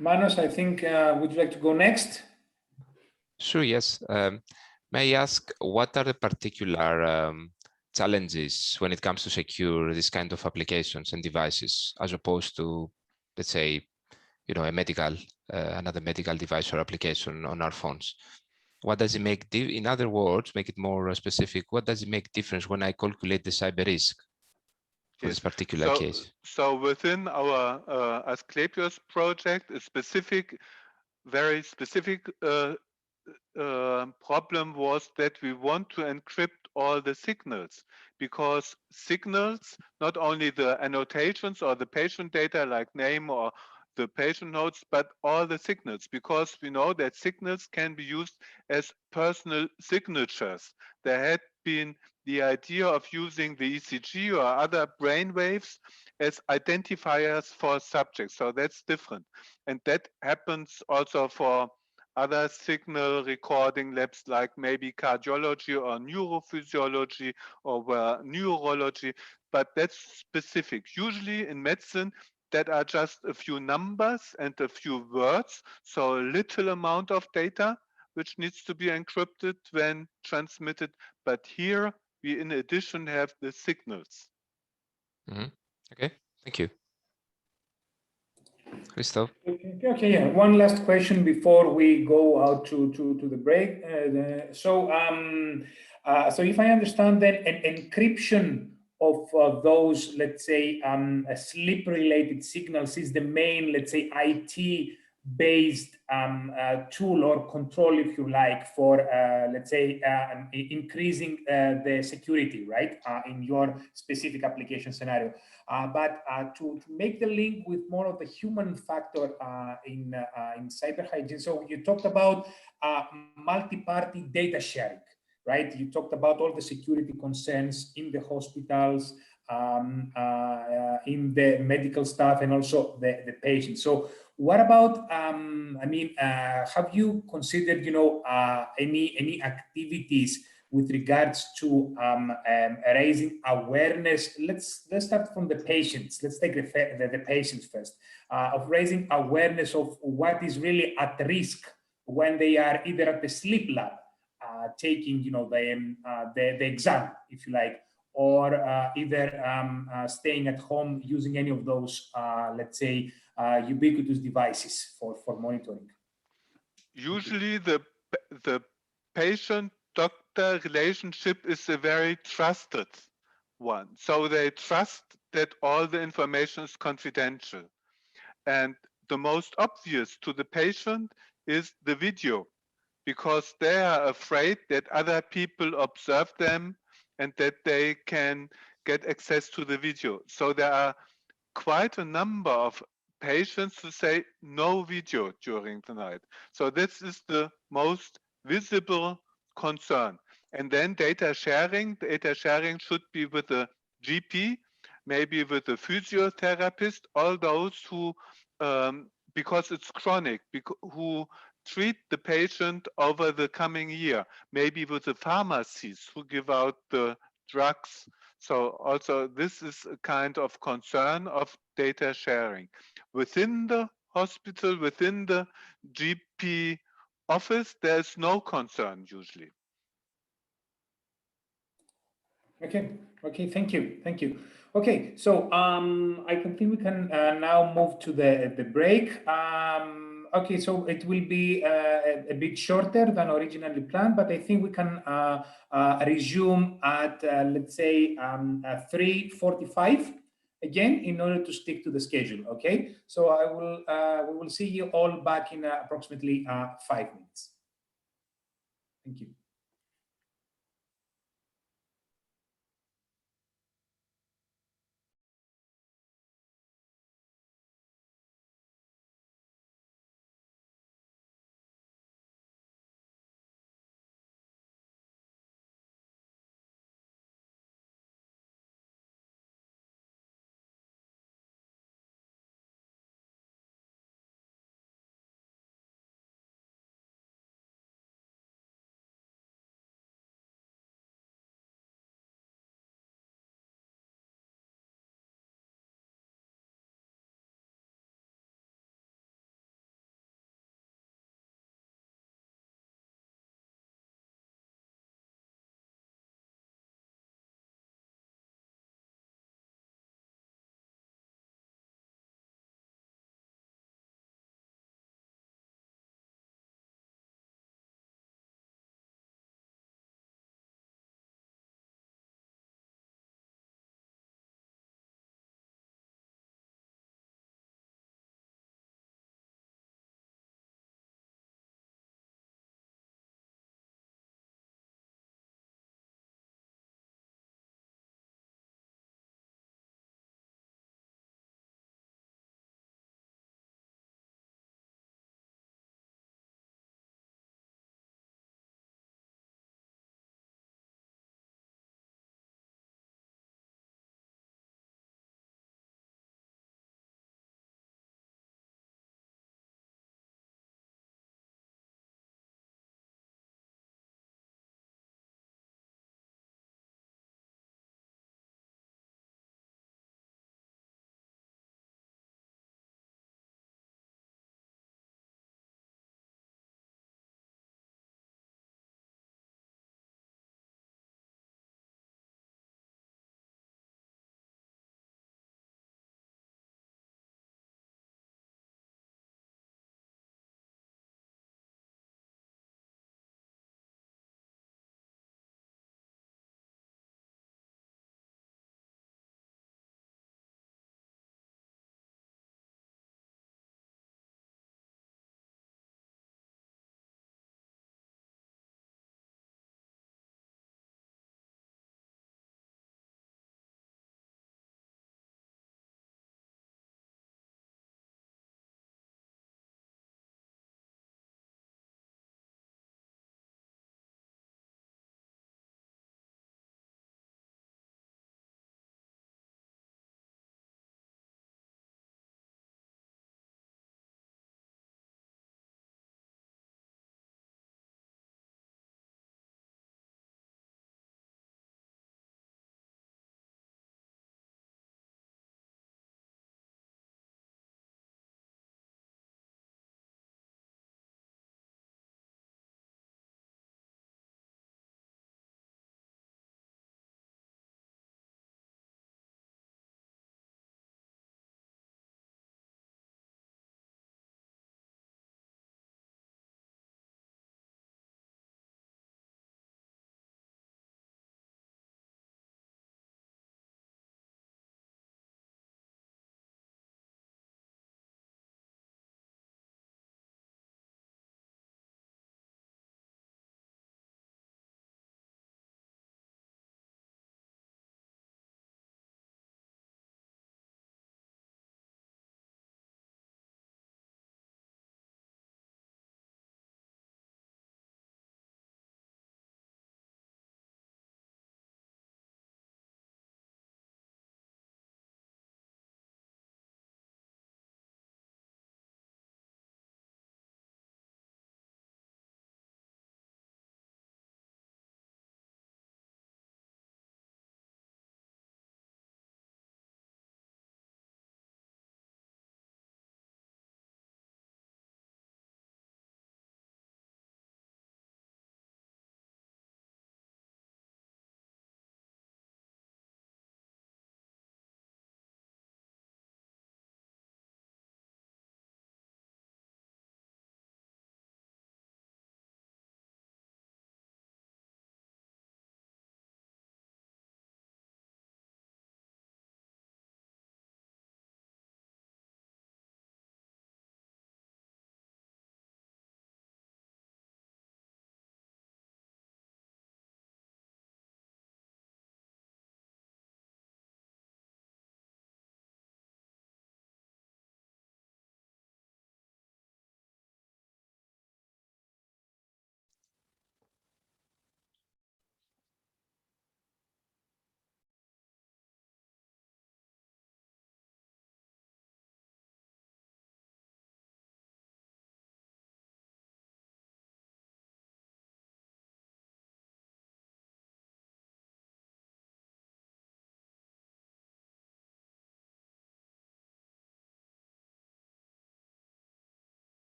Manos, I think, would you like to go next? Sure, yes. May I ask, what are the particular challenges when it comes to secure this kind of applications and devices, as opposed to, let's say, a medical, another medical device or application on our phones? What does it make, in other words, make it more specific, what does it make difference when I calculate the cyber risk for this particular case? So within our ASCLEPIOS project, a very specific problem was that we want to encrypt all the signals, because signals, not only the annotations or the patient data like name or the patient notes, but all the signals, because we know that signals can be used as personal signatures. There had been the idea of using the ECG or other brain waves as identifiers for subjects. So that's different. And that happens also for other signal recording labs like maybe cardiology or neurophysiology or neurology, but that's specific. Usually in medicine, that are just a few numbers and a few words, so a little amount of data which needs to be encrypted when transmitted. But here we in addition have the signals. Okay, thank you. Christoph? Okay, yeah. One last question before we go out to the break. So if I understand, then an encryption of those, let's say, sleep-related signals is the main, let's say, IT-based tool or control, if you like, for, let's say, increasing the security, right, in your specific application scenario. But to make the link with more of the human factor in cyber hygiene, so you talked about multi-party data sharing, right? You talked about all the security concerns in the hospitals, in the medical staff, and also the patients. So what about, have you considered, any activities with regards to raising awareness? Let's start from the patients. Let's take the patients first, of raising awareness of what is really at risk when they are either at the sleep lab, taking the exam, if you like, or either staying at home using any of those, let's say, ubiquitous devices for monitoring. Usually the patient-doctor relationship is a very trusted one. So they trust that all the information is confidential. And the most obvious to the patient is the video, because they are afraid that other people observe them and that they can get access to the video. So there are quite a number of patients who say no video during the night. So this is the most visible concern. And then data sharing should be with a GP, maybe with a physiotherapist, all those who, because it's chronic, who treat the patient over the coming year, maybe with the pharmacies who give out the drugs. So also this is a kind of concern of data sharing. Within the hospital, within the GP VP office, there is no concern usually. Okay, okay, thank you, thank you. Okay, so I think we can now move to the break. Okay, so it will be a bit shorter than originally planned, but I think we can resume at let's say 3:45 again in order to stick to the schedule. Okay, so we will see you all back in approximately 5 minutes. Thank you.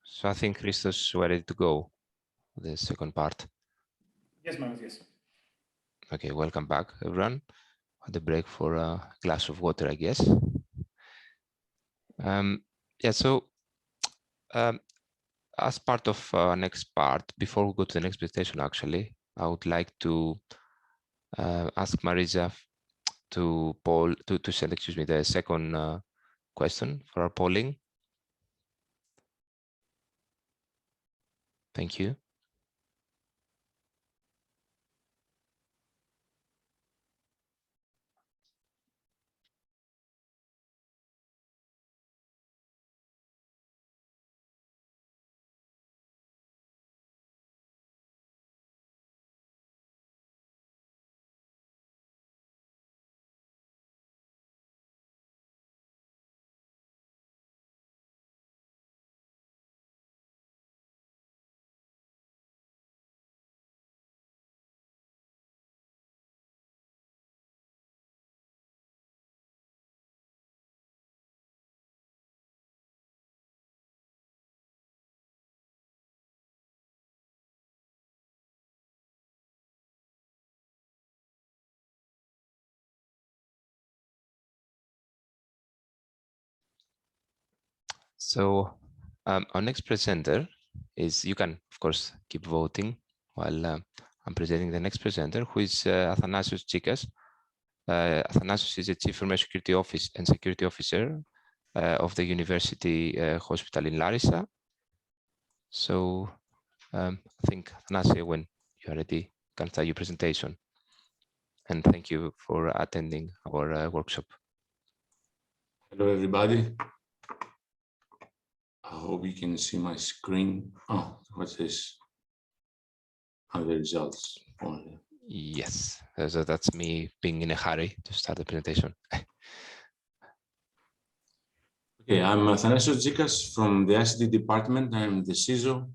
So I think Christos, we're ready to go. The second part. Yes, Manos, yes. Okay, welcome back, everyone. Had a break for a glass of water, I guess. Yeah, so as part of our next part, before we go to the next presentation, actually, I would like to ask Marisa to send, excuse me, the second question for our polling. Thank you. So our next presenter is, you can, of course, keep voting while I'm presenting the next presenter, who is Athanasios Tsikas. Athanasios is the Chief Information Security Office and Security Officer of the University Hospital in Larissa. So I think, Athanasios, when you are ready, you can start your presentation. And thank you for attending our workshop. Hello, everybody. I hope you can see my screen. Oh, what's this? Oh, the results. Only. Yes, so that's me being in a hurry to start the presentation. Okay, I'm Athanasios Tsikas from the ICT department. I'm the CISO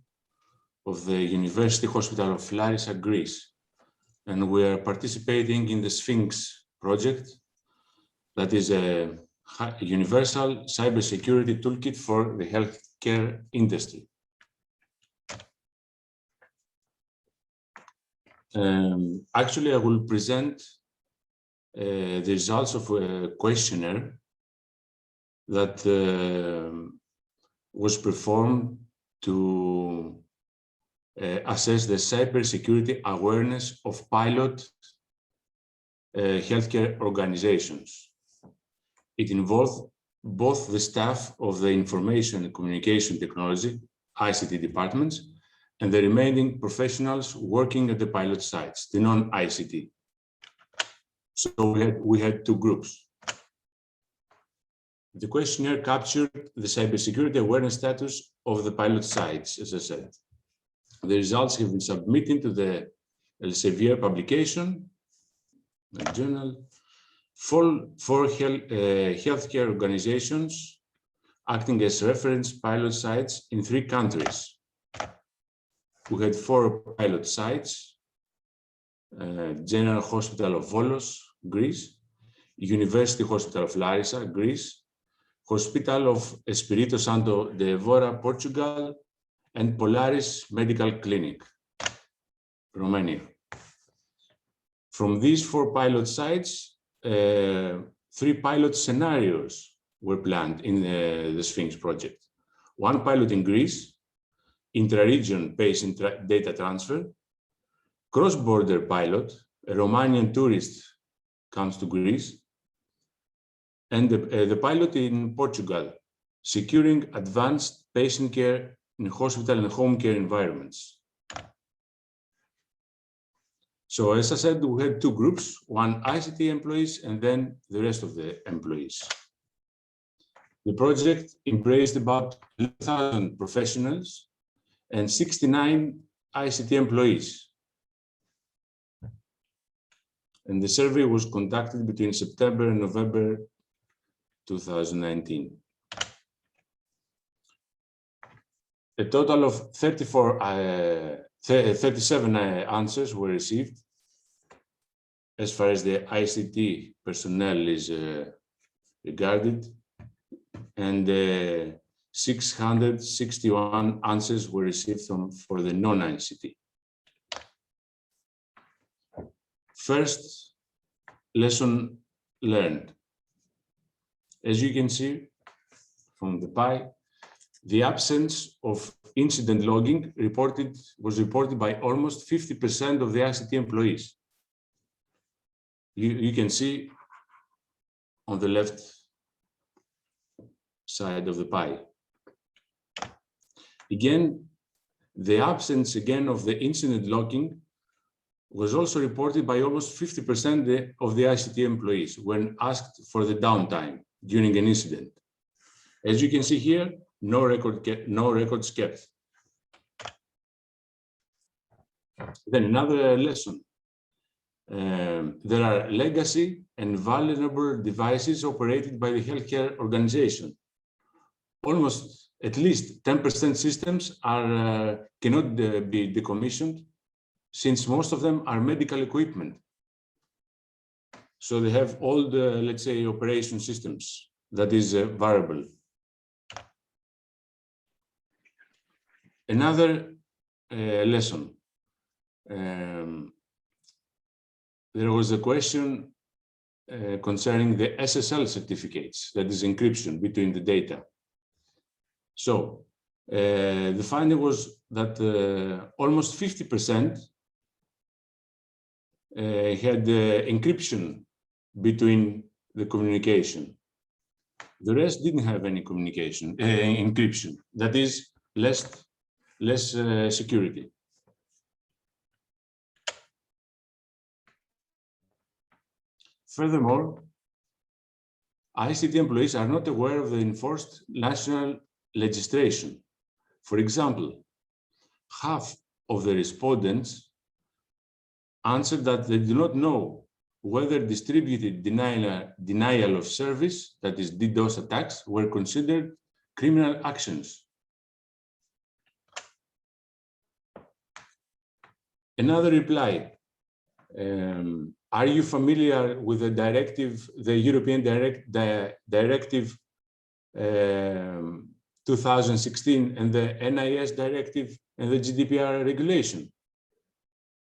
of the University Hospital of Larissa, Greece. And we are participating in the SPHINX project, that is a universal cybersecurity toolkit for the healthcare industry. Actually, I will present the results of a questionnaire that was performed to assess the cybersecurity awareness of pilot healthcare organizations. It involved both the staff of the Information and Communication Technology, ICT departments, and the remaining professionals working at the pilot sites, the non-ICT. So we had two groups. The questionnaire captured the cybersecurity awareness status of the pilot sites, as I said. The results have been submitted to the Elsevier publication, a journal, for healthcare organizations acting as reference pilot sites in 3 countries. We had 4 pilot sites: General Hospital of Volos, Greece; University Hospital of Larissa, Greece; Hospital of Espírito Santo de Évora, Portugal; and Polaris Medical Clinic, Romania. From these 4 pilot sites, 3 pilot scenarios were planned in the SPHINX project. 1 pilot in Greece, intra-region patient data transfer; cross-border pilot, a Romanian tourist comes to Greece; and the pilot in Portugal, securing advanced patient care in hospital and home care environments. So as I said, we had 2 groups, 1 ICT employees and then the rest of the employees. The project embraced about 1,000 professionals and 69 ICT employees. And the survey was conducted between September and November 2019. A total of 37 answers were received. as far as the ICT personnel is regarded, and 661 answers were received for the non-ICT. First lesson learned. As you can see from the pie, the absence of incident logging was reported by almost 50% of the ICT employees. You can see on the left side of the pie. Again, the absence again of the incident logging was also reported by almost 50% of the ICT employees when asked for the downtime during an incident. As you can see here, no records kept. Then another lesson. There are legacy and vulnerable devices operated by the healthcare organization. Almost at least 10% systems cannot be decommissioned, since most of them are medical equipment. So they have all the, let's say, operation systems that is variable. Another lesson. There was a question concerning the SSL certificates, that is encryption between the data. So the finding was that almost 50% had encryption between the communication. The rest didn't have any communication, encryption. That is less security. Furthermore, ICT employees are not aware of the enforced national legislation. For example, half of the respondents answered that they do not know whether distributed denial of service, that is DDoS attacks, were considered criminal actions. Another reply. Are you familiar with the directive, the European Directive 2016 and the NIS directive and the GDPR regulation?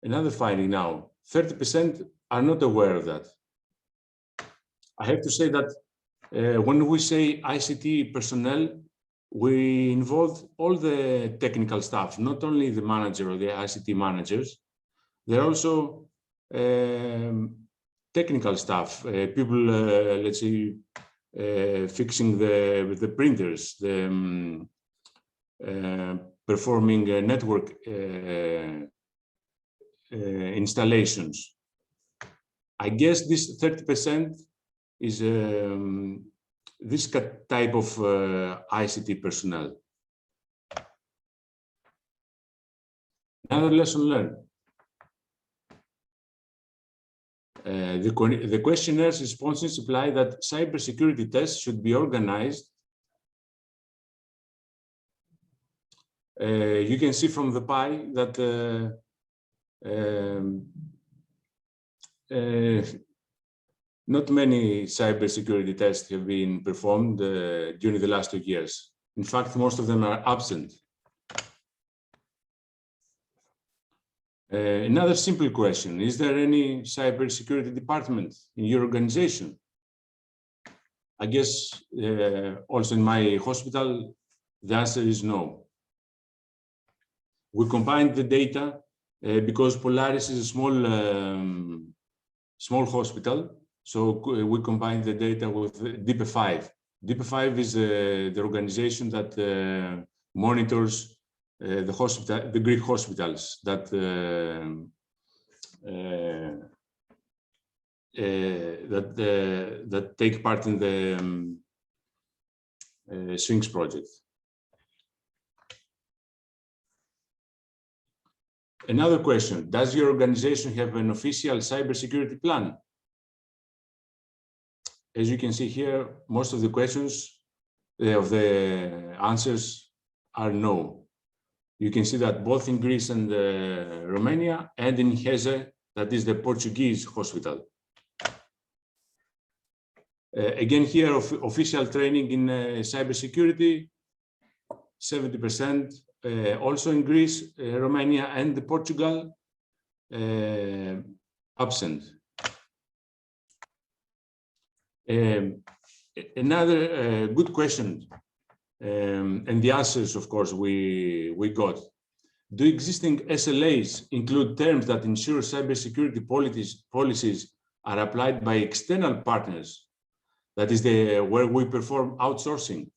Another finding now, 30% are not aware of that. I have to say that when we say ICT personnel, we involve all the technical staff, not only the manager or the ICT managers. There are also technical staff, people, let's say, fixing the printers, performing network installations. I guess this 30% is this type of ICT personnel. Another lesson learned. The questionnaires' responses imply that cybersecurity tests should be organized. You can see from the pie that not many cybersecurity tests have been performed during the last 2 years. In fact, most of them are absent. Another simple question, is there any cybersecurity department in your organization? I guess also in my hospital, the answer is no. We combined the data because Polaris is a small hospital, so we combined the data with DP5. DP5 is the organization that monitors the Greek hospitals that that take part in the SPHINX project. Another question, does your organization have an official cybersecurity plan? As you can see here, most of the questions, of the answers are no. You can see that both in Greece and Romania and in Heze, that is the Portuguese hospital. Again, here, official training in cybersecurity, 70%, also in Greece, Romania, and Portugal, absent. Another good question, and the answers, of course, we got. Do existing SLAs include terms that ensure cybersecurity policies are applied by external partners? That is where we perform outsourcing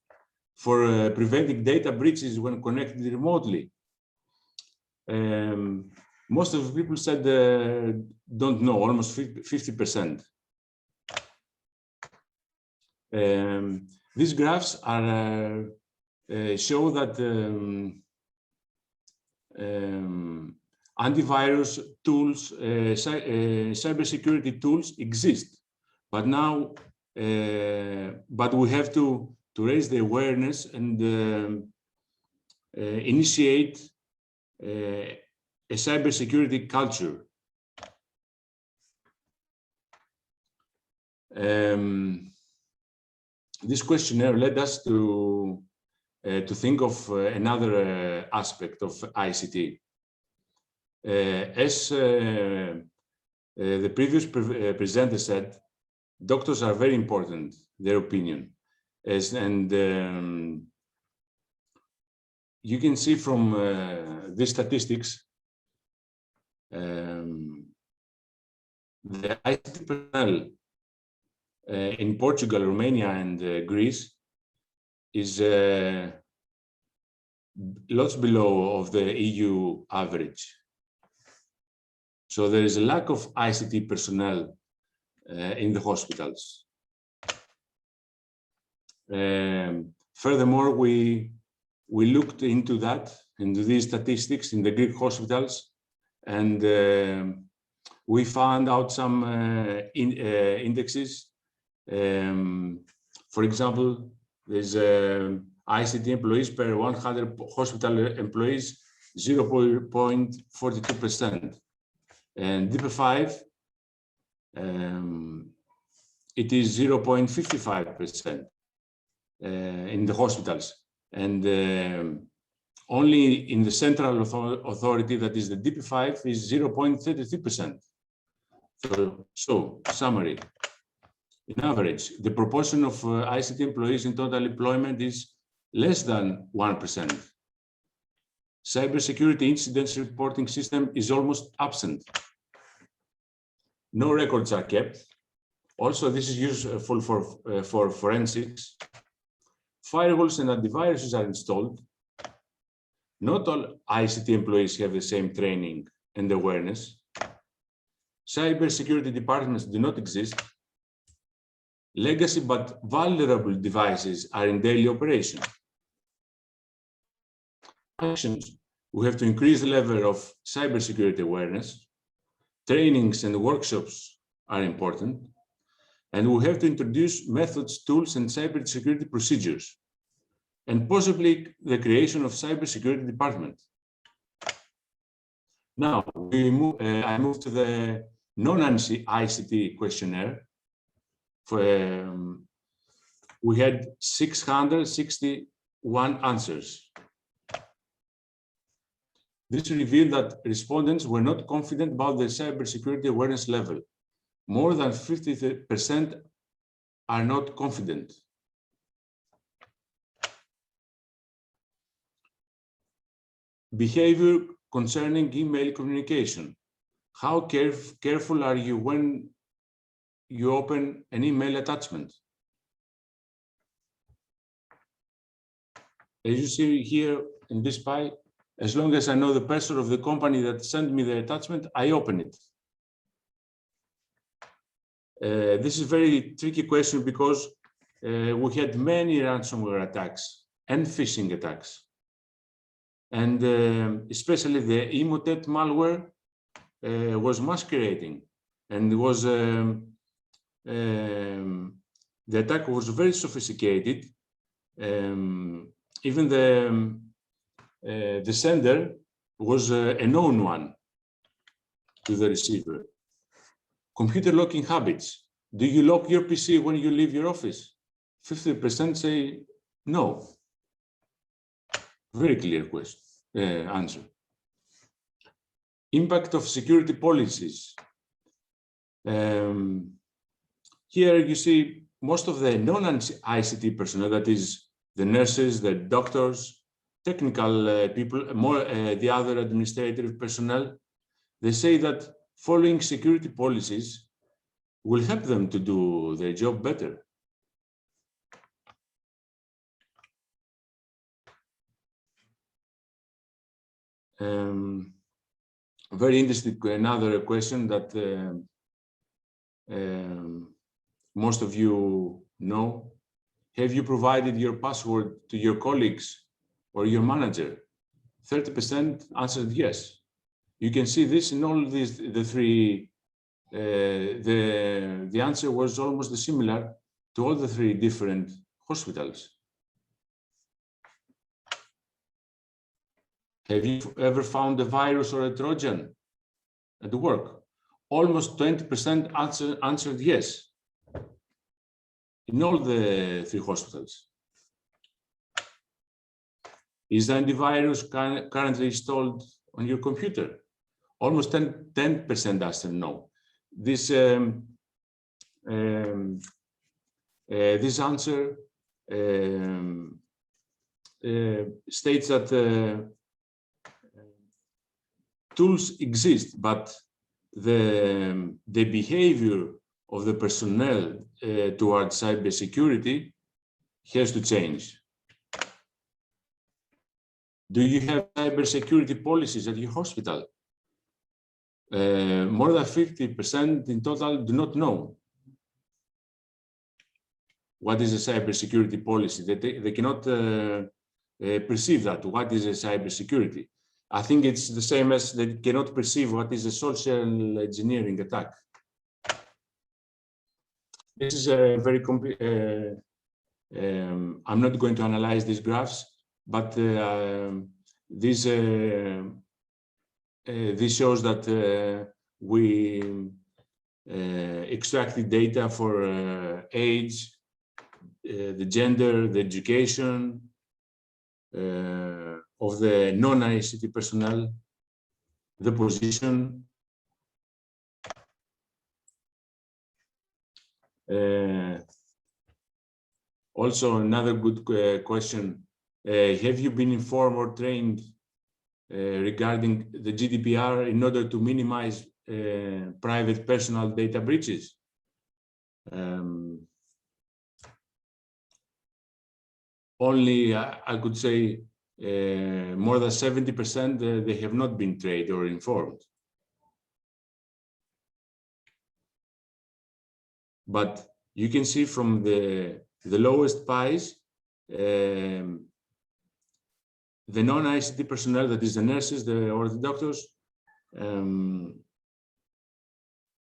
for preventing data breaches when connected remotely. Most of the people said don't know, almost 50%. These graphs are show that antivirus tools, cybersecurity tools exist, but now, but we have to raise the awareness and initiate a cybersecurity culture. This questionnaire led us to think of another aspect of ICT. As the previous presenter said, doctors are very important, their opinion. And you can see from these statistics, the ICT personnel in Portugal, Romania, and Greece is lots below of the EU average. So there is a lack of ICT personnel in the hospitals. Furthermore, we looked into that, into these statistics in the Greek hospitals, and we found out some indexes. For example, there's ICT employees per 100 hospital employees, 0.42%. And DP5, it is 0.55% in the hospitals. And only in the central authority, that is the DP5, is 0.33%. So, summary. In average, the proportion of ICT employees in total employment is less than 1%. Cybersecurity incidents reporting system is almost absent. No records are kept. Also, this is useful for forensics. Firewalls and antiviruses are installed. Not all ICT employees have the same training and awareness. Cybersecurity departments do not exist. Legacy but vulnerable devices are in daily operation. Actions. We have to increase the level of cybersecurity awareness. Trainings and workshops are important. And we have to introduce methods, tools, and cybersecurity procedures, and possibly the creation of cybersecurity department. Now, I move to the non-ICT questionnaire. We had 661 answers. This revealed that respondents were not confident about their cybersecurity awareness level. More than 50% are not confident. Behavior concerning email communication. How careful are you when you open an email attachment? As you see here in this pie, as long as I know the person of the company that sent me the attachment, I open it. This is a very tricky question because we had many ransomware attacks and phishing attacks. And especially the Emotet malware was masquerading, and was the attack was very sophisticated. Even the sender was a known one. to the receiver. Computer locking habits. Do you lock your PC when you leave your office? 50% say no. Very clear question, answer. Impact of security policies. Here you see most of the non-ICT personnel, that is the nurses, the doctors, technical people, the other administrative personnel, they say that following security policies will help them to do their job better. Very interesting, another question that most of you know. Have you provided your password to your colleagues or your manager? 30% answered yes. You can see this in all these, the three, the answer was almost similar to all the three different hospitals. Have you ever found a virus or a Trojan at work? Almost 20% answered yes in all the three hospitals. Is the antivirus currently installed on your computer? Almost 10% answered no. This this answer states that tools exist, but the behavior of the personnel towards cybersecurity has to change. Do you have cybersecurity policies at your hospital? More than 50% in total do not know what is a cybersecurity policy. They cannot perceive that. What is a cybersecurity? I think it's the same as they cannot perceive what is a social engineering attack. This is a very I'm not going to analyze these graphs, but this shows that we extracted data for age, the gender, the education of the non-ICT personnel, the position. Also, another good question. Have you been informed or trained regarding the GDPR in order to minimize private personal data breaches? Only, I could say, more than 70% they have not been trained or informed. But you can see from the lowest pies, the non-ICT personnel, that is the nurses or the doctors,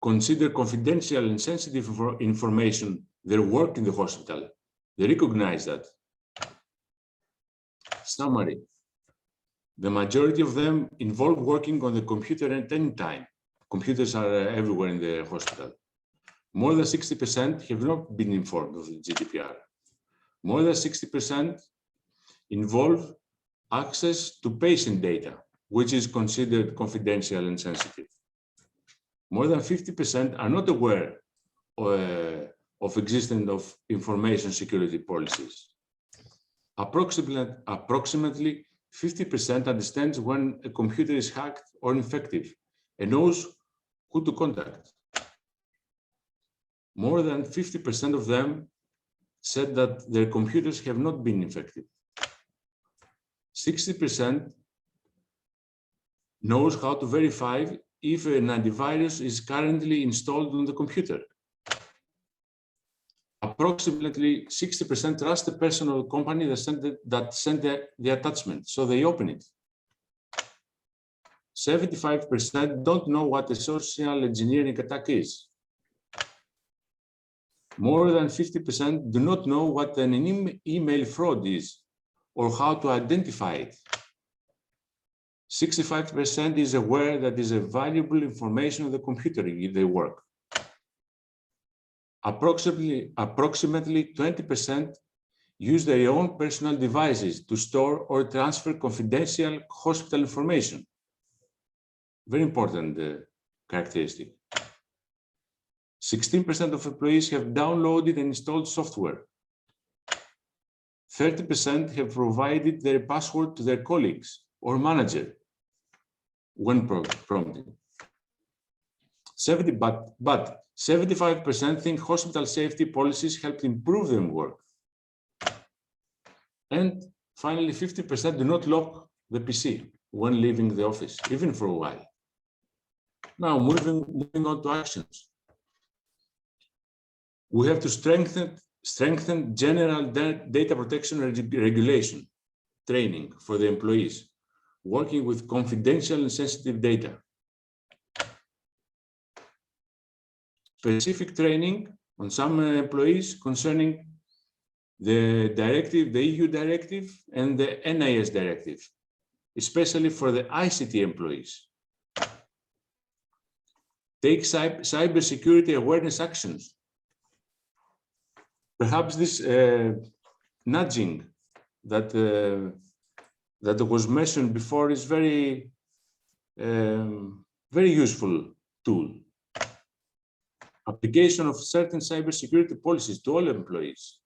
consider confidential and sensitive information their work in the hospital. They recognize that. Summary. The majority of them involve working on the computer at any time. Computers are everywhere in the hospital. More than 60% have not been informed of the GDPR. More than 60% involve access to patient data, which is considered confidential and sensitive. More than 50% are not aware of existence of information security policies. Approximately 50% understands when a computer is hacked or infected and knows who to contact. More than 50% of them said that their computers have not been infected. 60% knows how to verify if an antivirus is currently installed on the computer. Approximately 60% trust the personal company that sent the attachment, so they open it. 75% don't know what a social engineering attack is. More than 50% do not know what an email fraud is or how to identify it. 65% is aware that is a valuable information on the computer if they work. Approximately 20% use their own personal devices to store or transfer confidential hospital information. Very important characteristic. 16% of employees have downloaded and installed software. 30% have provided their password to their colleagues or manager when prompted. But 75% think hospital safety policies helped improve their work. And finally, 50% do not lock the PC when leaving the office, even for a while. Now, moving on to actions. We have to strengthen general data protection regulation training for the employees, working with confidential and sensitive data. Specific training on some employees concerning the directive, the EU directive and the NIS directive, especially for the ICT employees. Take cybersecurity awareness actions. Perhaps this nudging that was mentioned before is very useful tool. Application of certain cybersecurity policies to all employees.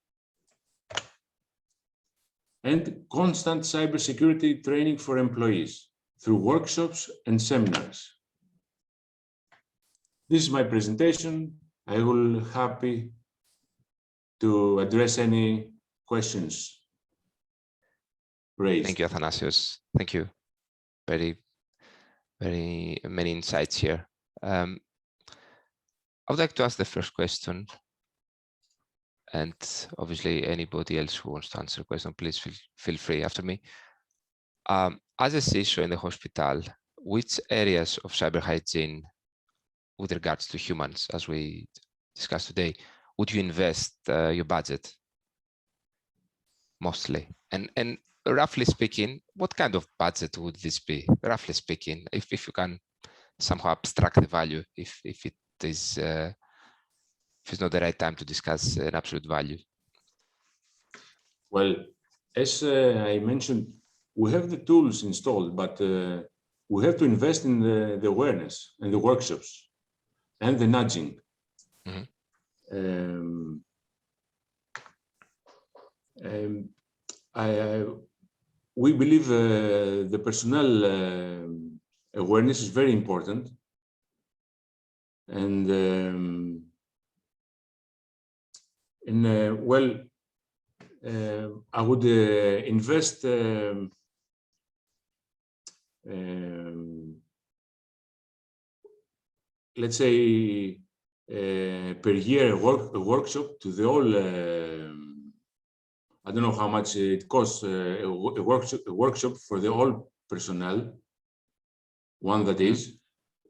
And constant cybersecurity training for employees through workshops and seminars. This is my presentation. I will be happy to address any questions raised. Thank you, Athanasios. Thank you. Very many insights here. I would like to ask the first question, and obviously anybody else who wants to answer a question, please feel free after me. As a CISO in the hospital, which areas of cyber hygiene with regards to humans, as we discussed today, would you invest your budget mostly? And roughly speaking, what kind of budget would this be? Roughly speaking, if you can somehow abstract the value, if it is if it's not the right time to discuss an absolute value. Well, as I mentioned, we have the tools installed, but we have to invest in the awareness and the workshops and the nudging. Mm-hmm. We believe the personnel awareness is very important, and well, I would invest let's say per year a workshop to the all. I don't know how much it costs a workshop for the all personnel. One that is,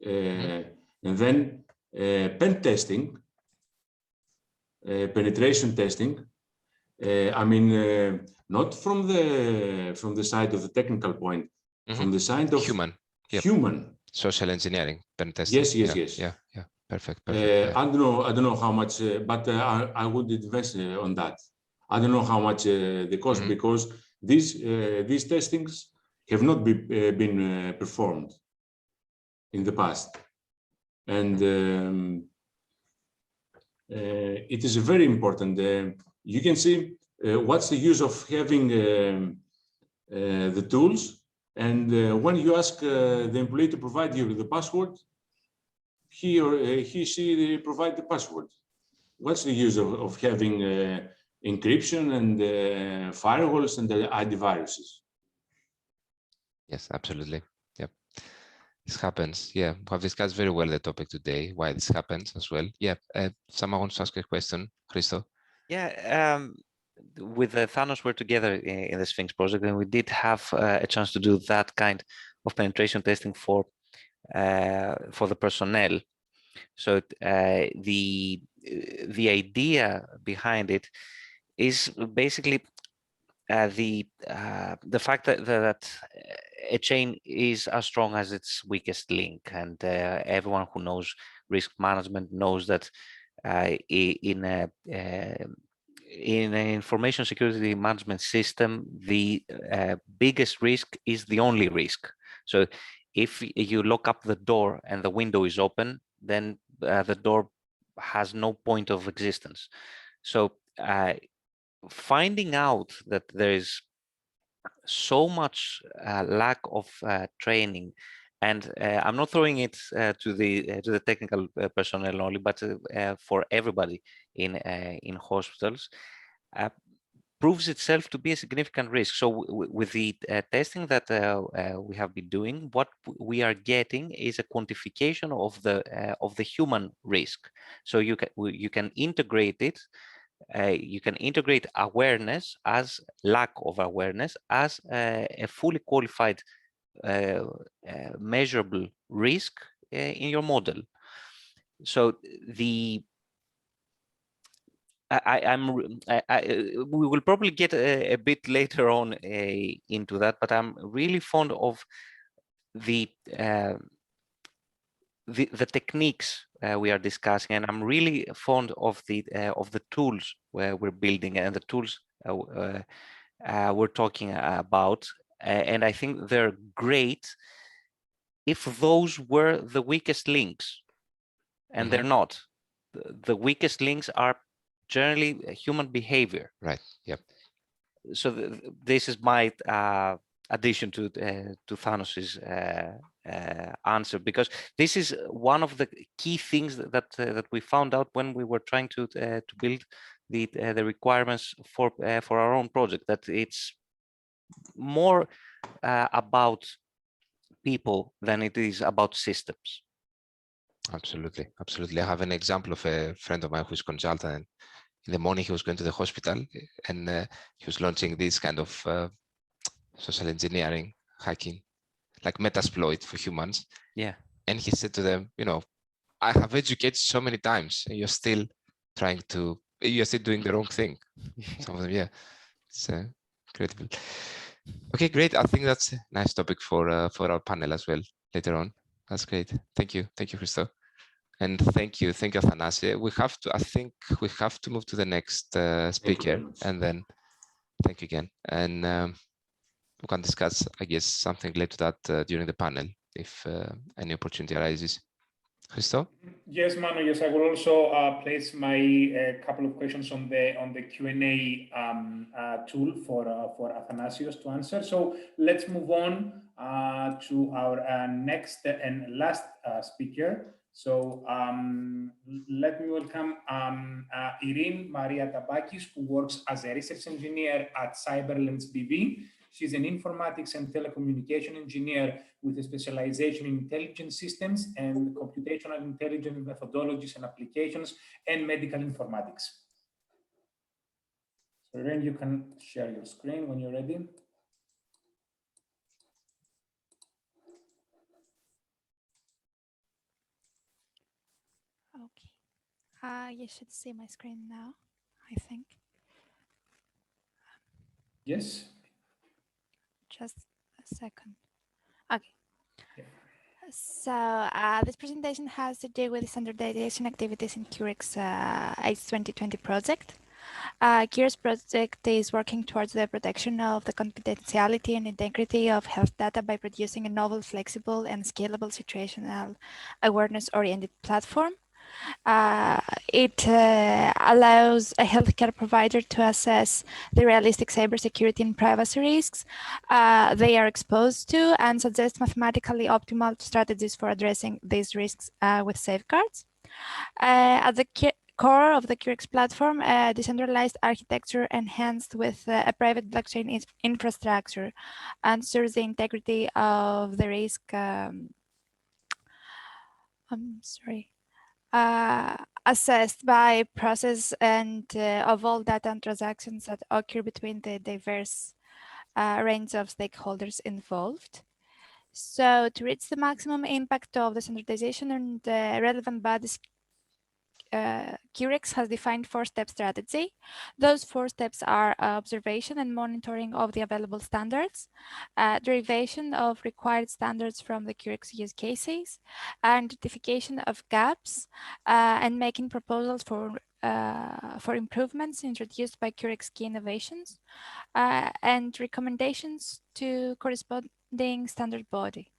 and then pen testing, penetration testing. I mean, not from the side of the technical point, from the side of human. Yep. Human. Social engineering, pen testing. Yes. Yeah. Perfect. Yeah. I don't know how much, but I would invest on that. I don't know how much the cost, because these testings have not been performed in the past, and it is very important. You can see what's the use of having the tools, and when you ask the employee to provide you with the password, she provide the password. What's the use of having encryption and firewalls and the antiviruses? Yes, absolutely. Yep. This happens. Yeah, we have discussed very well the topic today, why this happens as well. Yeah, someone wants to ask a question, Christo? Yeah, with Thanos, we're together in the SPHINX project, and we did have a chance to do that kind of penetration testing for the personnel. So the idea behind it is basically the fact that a chain is as strong as its weakest link, and everyone who knows risk management knows that in an information security management system, the biggest risk is the only risk. So if you lock up the door and the window is open, then the door has no point of existence. So finding out that there is so much lack of training, and I'm not throwing it to the technical personnel only, but for everybody in hospitals, proves itself to be a significant risk. So with the testing that we have been doing, what we are getting is a quantification of the human risk. So you can integrate it. You can integrate awareness as lack of awareness as a fully qualified measurable risk in your model. So we will probably get a bit later on into that, but I'm really fond of the techniques we are discussing, and I'm really fond of the tools where we're building and the tools we're talking about, and I think they're great if those were the weakest links, and they're not. The weakest links are generally human behavior. Right. Yep. So this is my addition to Thanos's answer, because this is one of the key things that we found out when we were trying to build the requirements for our own project, that it's more about people than it is about systems. Absolutely, absolutely. I have an example of a friend of mine who's consultant. And in the morning, he was going to the hospital, and he was launching this kind of social engineering hacking, like Metasploit for humans. Yeah. And he said to them, you know, I have educated so many times, and you're still doing the wrong thing. Some of them, yeah, it's incredible. Okay, great. I think that's a nice topic for our panel as well later on. That's great. Thank you, Christo, and thank you, Athanasia. I think we have to move to the next speaker, and then thank you again. And we can discuss, I guess, something related to that during the panel if any opportunity arises. Christo? Yes, Manu. Yes, I will also place my couple of questions on the Q&A tool for Athanasios to answer. So let's move on to our next and last speaker. So let me welcome Irene Maria Tabakis, who works as a research engineer at Cyberlens BV. She's an informatics and telecommunication engineer with a specialization in intelligent systems and computational intelligence methodologies and applications and medical informatics. So Irene, you can share your screen when you're ready. Okay. You should see my screen now, I think. Yes. Just a second. Okay. Yeah. So this presentation has to do with standardization activities in CUREX ACE 2020 project. CUREX project is working towards the protection of the confidentiality and integrity of health data by producing a novel, flexible, and scalable situational awareness-oriented platform. It allows a healthcare provider to assess the realistic cybersecurity and privacy risks they are exposed to and suggest mathematically optimal strategies for addressing these risks with safeguards. At the core of the CUREX platform, decentralized architecture enhanced with a private blockchain infrastructure ensures the integrity of the risk. Assessed by process and of all data and transactions that occur between the diverse range of stakeholders involved. So to reach the maximum impact of the standardization and relevant bodies CUREX has defined 4-step strategy. Those 4 steps are observation and monitoring of the available standards, derivation of required standards from the CUREX use cases, identification of gaps, and making proposals for improvements introduced by CUREX key innovations, and recommendations to corresponding standard body.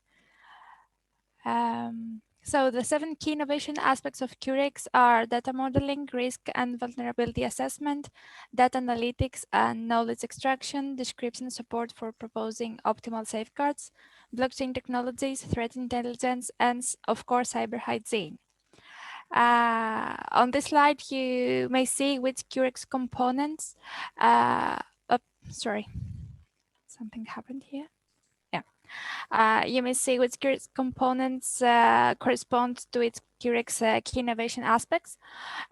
So the 7 key innovation aspects of CUREX are data modeling, risk and vulnerability assessment, data analytics and knowledge extraction, description support for proposing optimal safeguards, blockchain technologies, threat intelligence, and of course, cyber hygiene. On this slide, you may see which CUREX components, sorry, something happened here. You may see which CUREX components correspond to its CUREX key innovation aspects.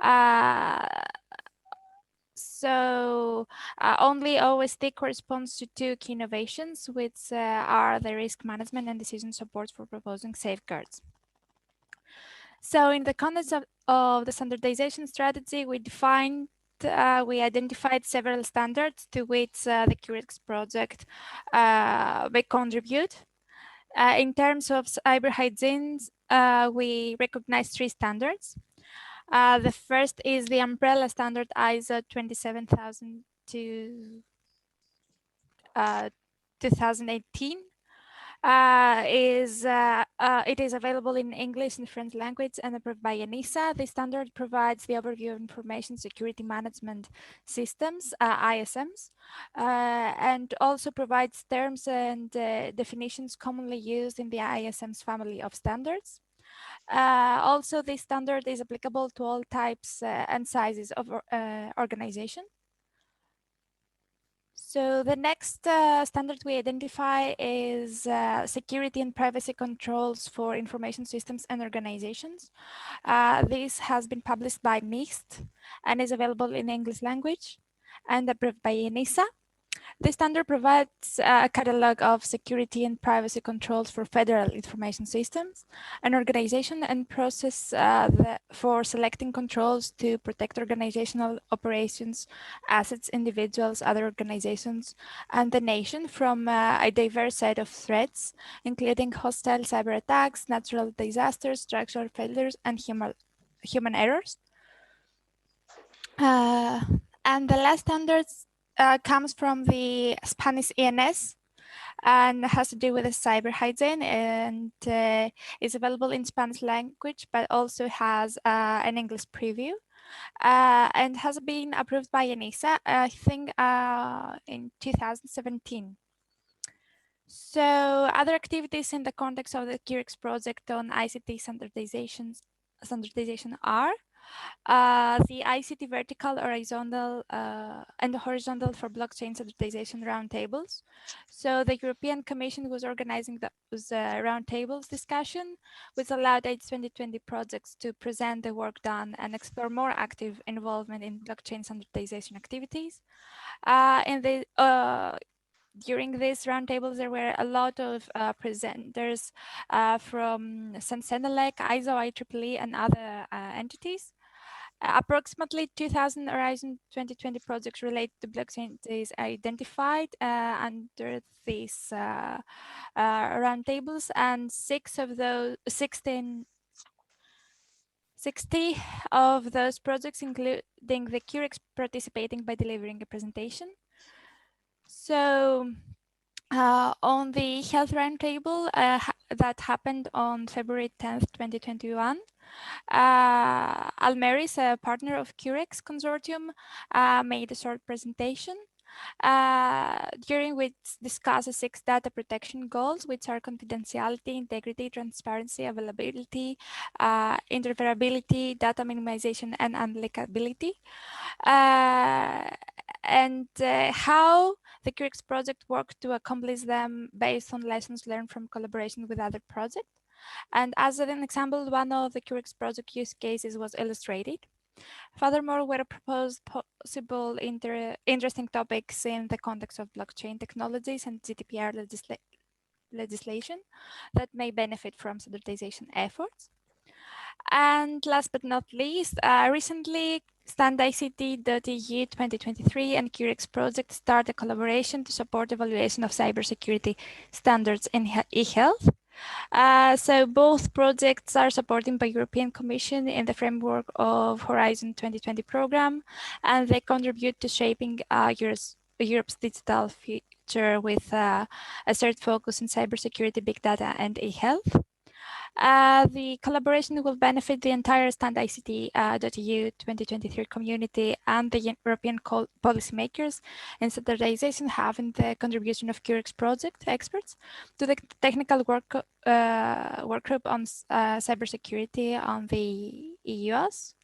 Only OSD corresponds to 2 key innovations, which are the risk management and decision support for proposing safeguards. So in the context of the standardization strategy, we identified several standards to which the CUREX project may contribute. In terms of cyber hygiene, we recognize 3 standards. The first is the umbrella standard ISO 27000 to 2018. It is available in English and French language and approved by ANISA. The standard provides the overview of information security management systems, ISMs, and also provides terms and definitions commonly used in the ISM's family of standards. Also, this standard is applicable to all types and sizes of organization. So the next standard we identify is security and privacy controls for information systems and organizations. This has been published by NIST and is available in English language and approved by ANISA. This standard provides a catalog of security and privacy controls for federal information systems, an organization and process for selecting controls to protect organizational operations, assets, individuals, other organizations, and the nation from a diverse set of threats, including hostile cyber attacks, natural disasters, structural failures, and human errors. And the last standards comes from the Spanish ENS and has to do with the cyber hygiene, and is available in Spanish language, but also has an English preview, and has been approved by ANISA, I think, in 2017. So other activities in the context of the CUREX project on ICT standardization are the ICT vertical, horizontal, and horizontal for blockchain standardization roundtables. So the European Commission was organizing those roundtables discussion, which allowed 2020 projects to present the work done and explore more active involvement in blockchain standardization activities. During these roundtables, there were a lot of presenters from Sensenelec, ISO, IEEE, and other entities. Approximately 2,000 Horizon 2020 projects related to blockchain is identified under these roundtables, and 60 of those projects, including the CUREX, participating by delivering a presentation. So on the health roundtable that happened on February 10th, 2021, Almeris, a partner of CUREX consortium, made a short presentation during which discusses 6 data protection goals, which are confidentiality, integrity, transparency, availability, interoperability, data minimization, and unleakability. And how the CUREX project worked to accomplish them based on lessons learned from collaboration with other projects. And as an example, one of the CUREX project use cases was illustrated. Furthermore, were proposed possible interesting topics in the context of blockchain technologies and GDPR legislation that may benefit from standardization efforts. And last but not least, recently standICT.eu 2023 and CUREX project started a collaboration to support evaluation of cybersecurity standards in e-health. So both projects are supported by European Commission in the framework of Horizon 2020 program, and they contribute to shaping Europe's digital future with a shared focus on cybersecurity, big data, and e-health. The collaboration will benefit the entire standICT.eu 2023 community and the European policymakers in standardization, having the contribution of CUREX project experts to the technical work group on cybersecurity on the EUs.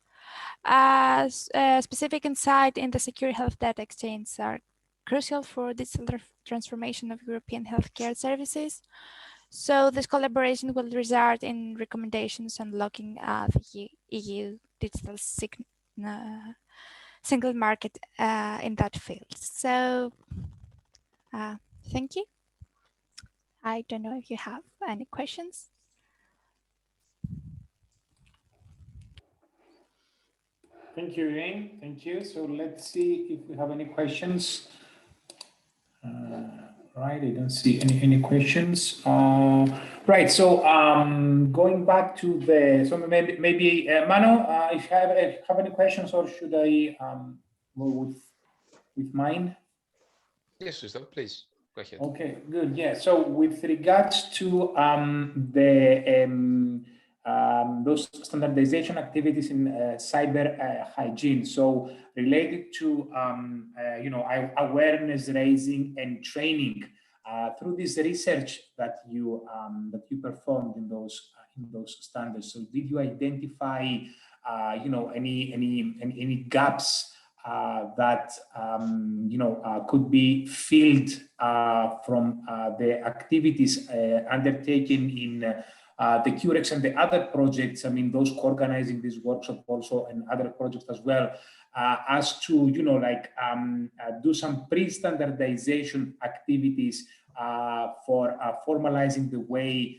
Specific insight in the secure health data exchange are crucial for digital transformation of European healthcare services. So this collaboration will result in recommendations unlocking the EU digital single market in that field. So thank you. I don't know if you have any questions. Thank you, Irene. Thank you. So let's see if we have any questions. Right, I don't see any questions. Right, so going back to the, so maybe Mano, if you have any questions, or should I go with mine? Yes, Christoph, please go ahead. Okay, good. Yeah. So with regards to those standardization activities in cyber hygiene, so related to awareness raising and training through this research that you performed in those standards. So did you identify any gaps that could be filled from the activities undertaken in the CUREX and the other projects? I mean, those co-organizing this workshop also and other projects as well, as to do some pre-standardization activities for formalizing the way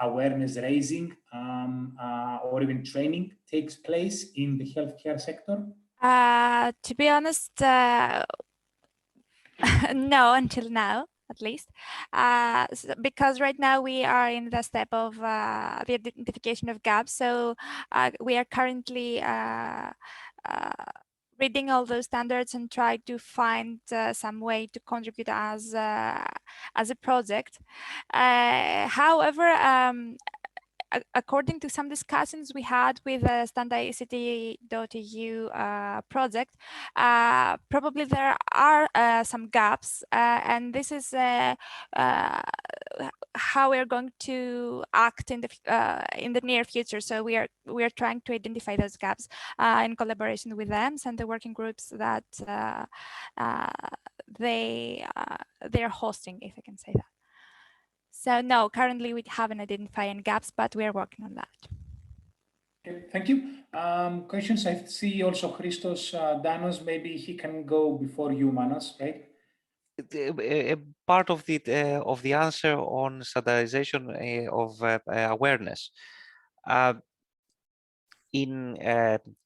awareness raising or even training takes place in the healthcare sector? To be honest, no, until now, at least, because right now we are in the step of the identification of gaps. So we are currently reading all those standards and try to find some way to contribute as a project. However, according to some discussions we had with the standICT.eu project, probably there are some gaps, and this is how we are going to act in the near future. So we are trying to identify those gaps in collaboration with them and the working groups that they are hosting, if I can say that. So no, currently we haven't identified any gaps, but we are working on that. Okay, thank you. Questions? I see also Christos Danos. Maybe he can go before you, Manos, right? Part of the answer on standardization of awareness. In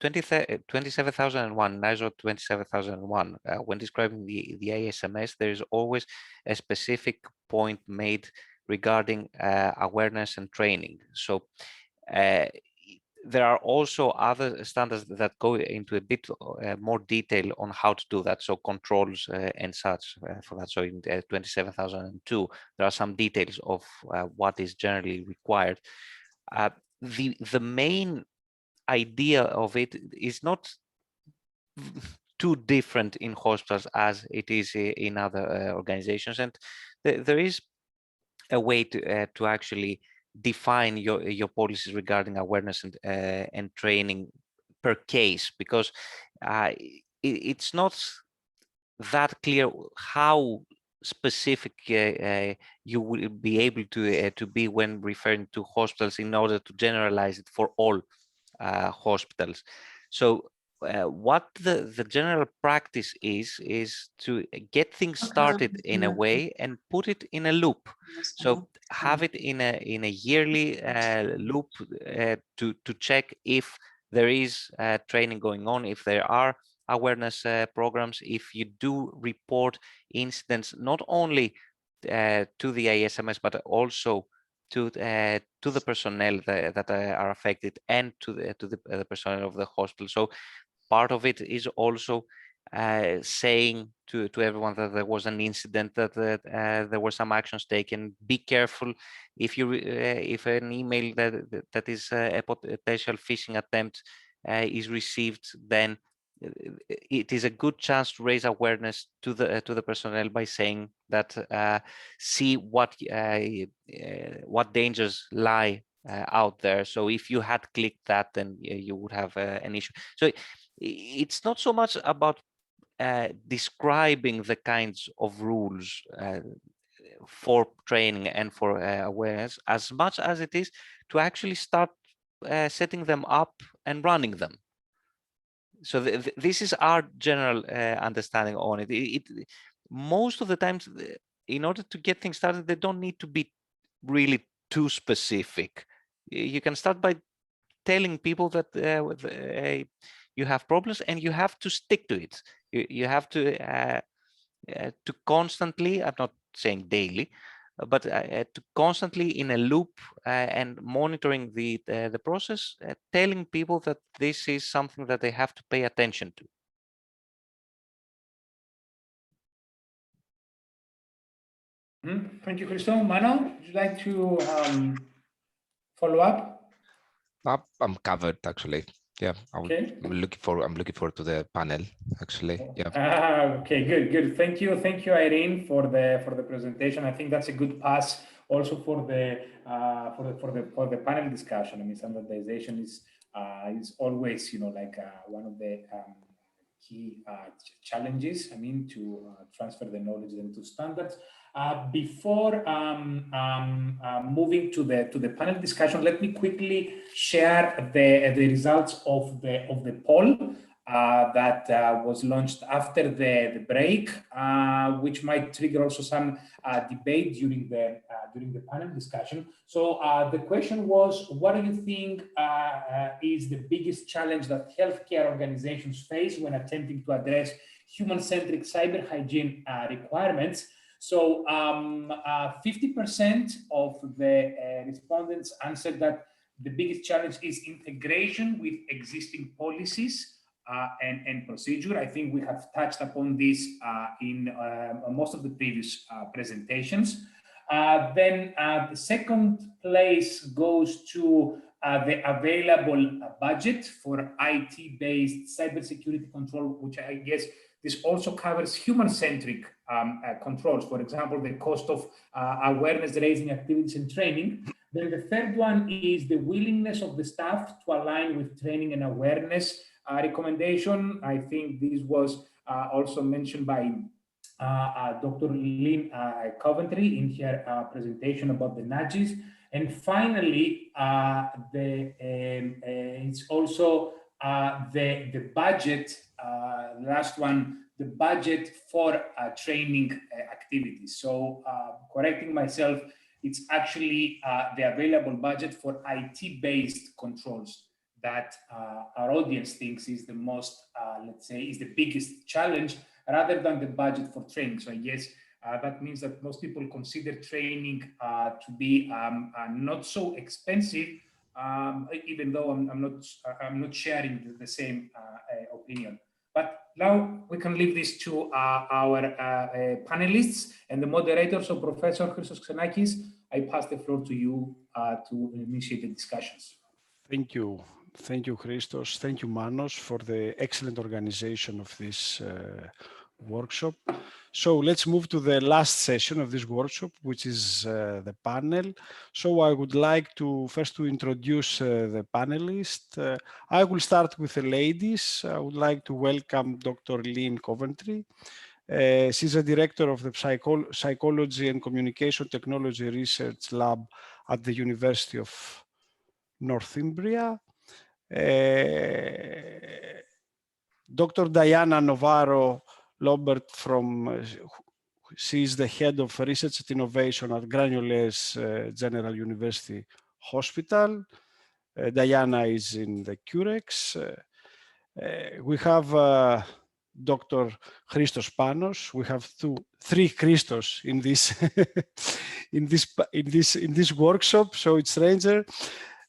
27001, ISO 27001, when describing the ASMS, there is always a specific point made regarding awareness and training. So there are also other standards that go into a bit more detail on how to do that. So controls and such for that. So in 27002, there are some details of what is generally required. The main idea of it is not too different in hospitals as it is in other organizations, and there is a way to actually define your policies regarding awareness and training per case, because it's not that clear how specific you will be able to be when referring to hospitals in order to generalize it for all hospitals. So what the general practice is to get things started in a way and put it in a loop. So have it in a yearly loop to check if there is training going on, if there are awareness programs, if you do report incidents not only to the ASMS but also to the personnel that are affected and to the personnel of the hospital. So part of it is also saying to everyone that there was an incident, that there were some actions taken. Be careful if you if an email that is a potential phishing attempt is received, then it is a good chance to raise awareness to the personnel by saying that see what dangers lie out there. So if you had clicked that, then you would have an issue. So it's not so much about describing the kinds of rules for training and for awareness, as much as it is to actually start setting them up and running them. So this is our general understanding on it. Most of the times, in order to get things started, they don't need to be really too specific. You can start by telling people that you have problems and you have to stick to it. You have to constantly, I'm not saying daily, but to constantly in a loop and monitoring the process, telling people that this is something that they have to pay attention to. Thank you, Christo. Mano, would you like to follow up? I'm covered actually. Yeah, Okay. I'm looking forward to the panel actually. Yeah. Okay, good. Thank you, Irene, for the presentation. I think that's a good pass also for the panel discussion. I mean, standardization is always, you know, like one of the key challenges. I mean, to transfer the knowledge into standards. Before moving to the panel discussion, let me quickly share the results of the poll that was launched after the break, which might trigger also some debate during the panel discussion. So the question was, what do you think is the biggest challenge that healthcare organizations face when attempting to address human-centric cyber hygiene requirements? So 50% of the respondents answered that the biggest challenge is integration with existing policies and procedure. I think we have touched upon this in most of the previous presentations. Then the second place goes to the available budget for IT-based cybersecurity control, which I guess this also covers human-centric controls. For example, the cost of awareness-raising activities and training. Then the third one is the willingness of the staff to align with training and awareness recommendation. I think this was also mentioned by Dr. Lynn Coventry in her presentation about the nudges. And finally, it's also the budget, last one, the budget for training activities. So correcting myself, it's actually the available budget for IT-based controls that our audience thinks is the most, let's say, is the biggest challenge, rather than the budget for training. So I guess that means that most people consider training to be not so expensive, even though I'm not sharing the same opinion. But now we can leave this to our panelists and the moderator. So Professor Christos Xenakis, I pass the floor to you to initiate the discussions. Thank you. Thank you, Christos. Thank you, Manos, for the excellent organization of this workshop. So let's move to the last session of this workshop, which is the panel. So I would like to first introduce the panelists. I will start with the ladies. I would like to welcome Dr. Lynn Coventry. She's a director of the Psychology and Communication Technology Research Lab at the University of Northumbria. Dr. Diana Navarro Lobert from, she is the head of research and innovation at Granules General University Hospital. Diana is in the CUREX. We have Dr. Christos Panos. We have three Christos in this in this workshop, so it's stranger.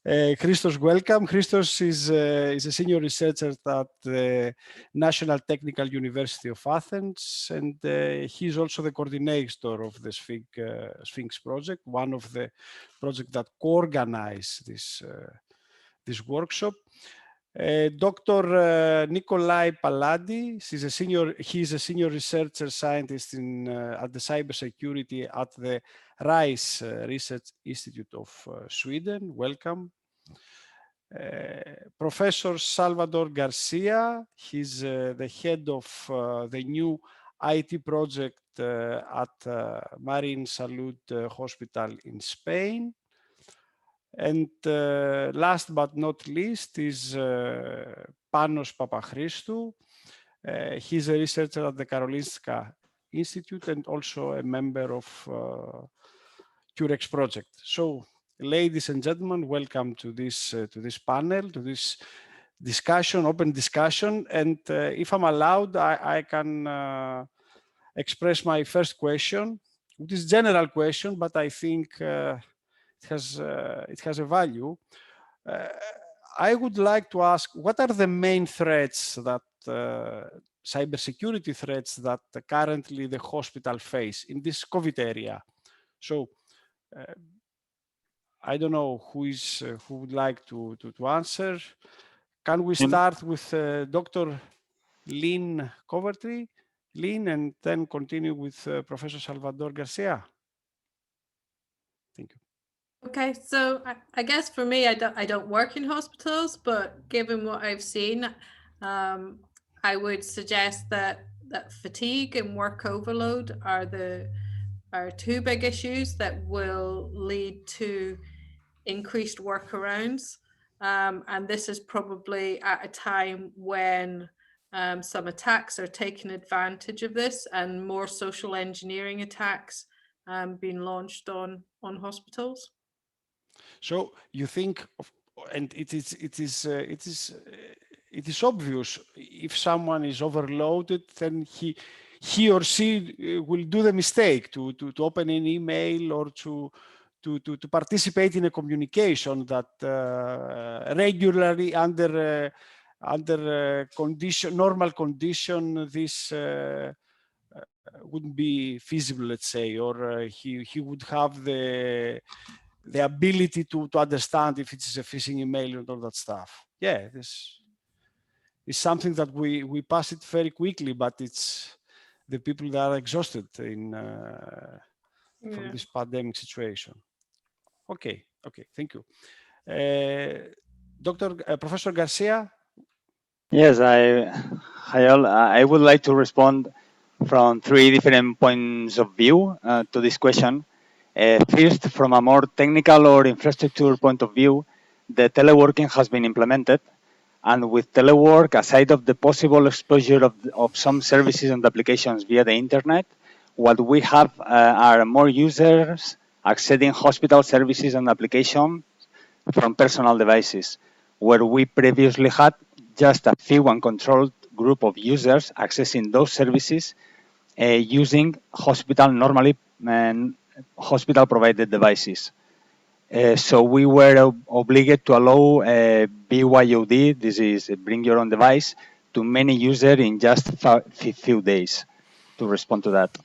Christos, welcome. Christos is a senior researcher at the National Technical University of Athens, and he's also the coordinator of the SPHINX project, one of the projects that co-organize this workshop. Dr. Nikolai Palladi, he's a senior researcher scientist at the cybersecurity at the RISE Research Institute of Sweden. Welcome. Professor Salvador Garcia, he's the head of the new IT project at Marine Salud Hospital in Spain. And last but not least is Panos Papachristou. He's a researcher at the Karolinska Institute and also a member of CUREX project. So, ladies and gentlemen, welcome to this panel, to this discussion, open discussion. And if I'm allowed, I can express my first question, which is a general question, but I think it has a value. I would like to ask, what are the main threats that cybersecurity threats that currently the hospital face in this COVID area? So I don't know who would like to answer. Can we start with Dr. Lynn Covertree, and then continue with Professor Salvador Garcia? Thank you. Okay, so I guess for me, I don't work in hospitals, but given what I've seen, I would suggest that fatigue and work overload are two big issues that will lead to increased workarounds. And this is probably at a time when some attacks are taking advantage of this and more social engineering attacks being launched on hospitals. So you think, and it is obvious, if someone is overloaded, then he or she will do the mistake to open an email or to participate in a communication that regularly under normal condition, this wouldn't be feasible, let's say, or he would have the ability to understand if it's a phishing email and all that stuff. Yeah, this is something that we pass it very quickly, but it's the people that are exhausted from this pandemic situation. Okay, thank you. Professor Garcia? Yes, I would like to respond from three different points of view to this question. First, from a more technical or infrastructure point of view, the teleworking has been implemented. And with telework, aside of the possible exposure of some services and applications via the internet, what we have are more users accessing hospital services and applications from personal devices, where we previously had just a few uncontrolled group of users accessing those services using hospital-provided devices. So we were obligated to allow BYOD, this is bring your own device, to many users in just a few days to respond to that.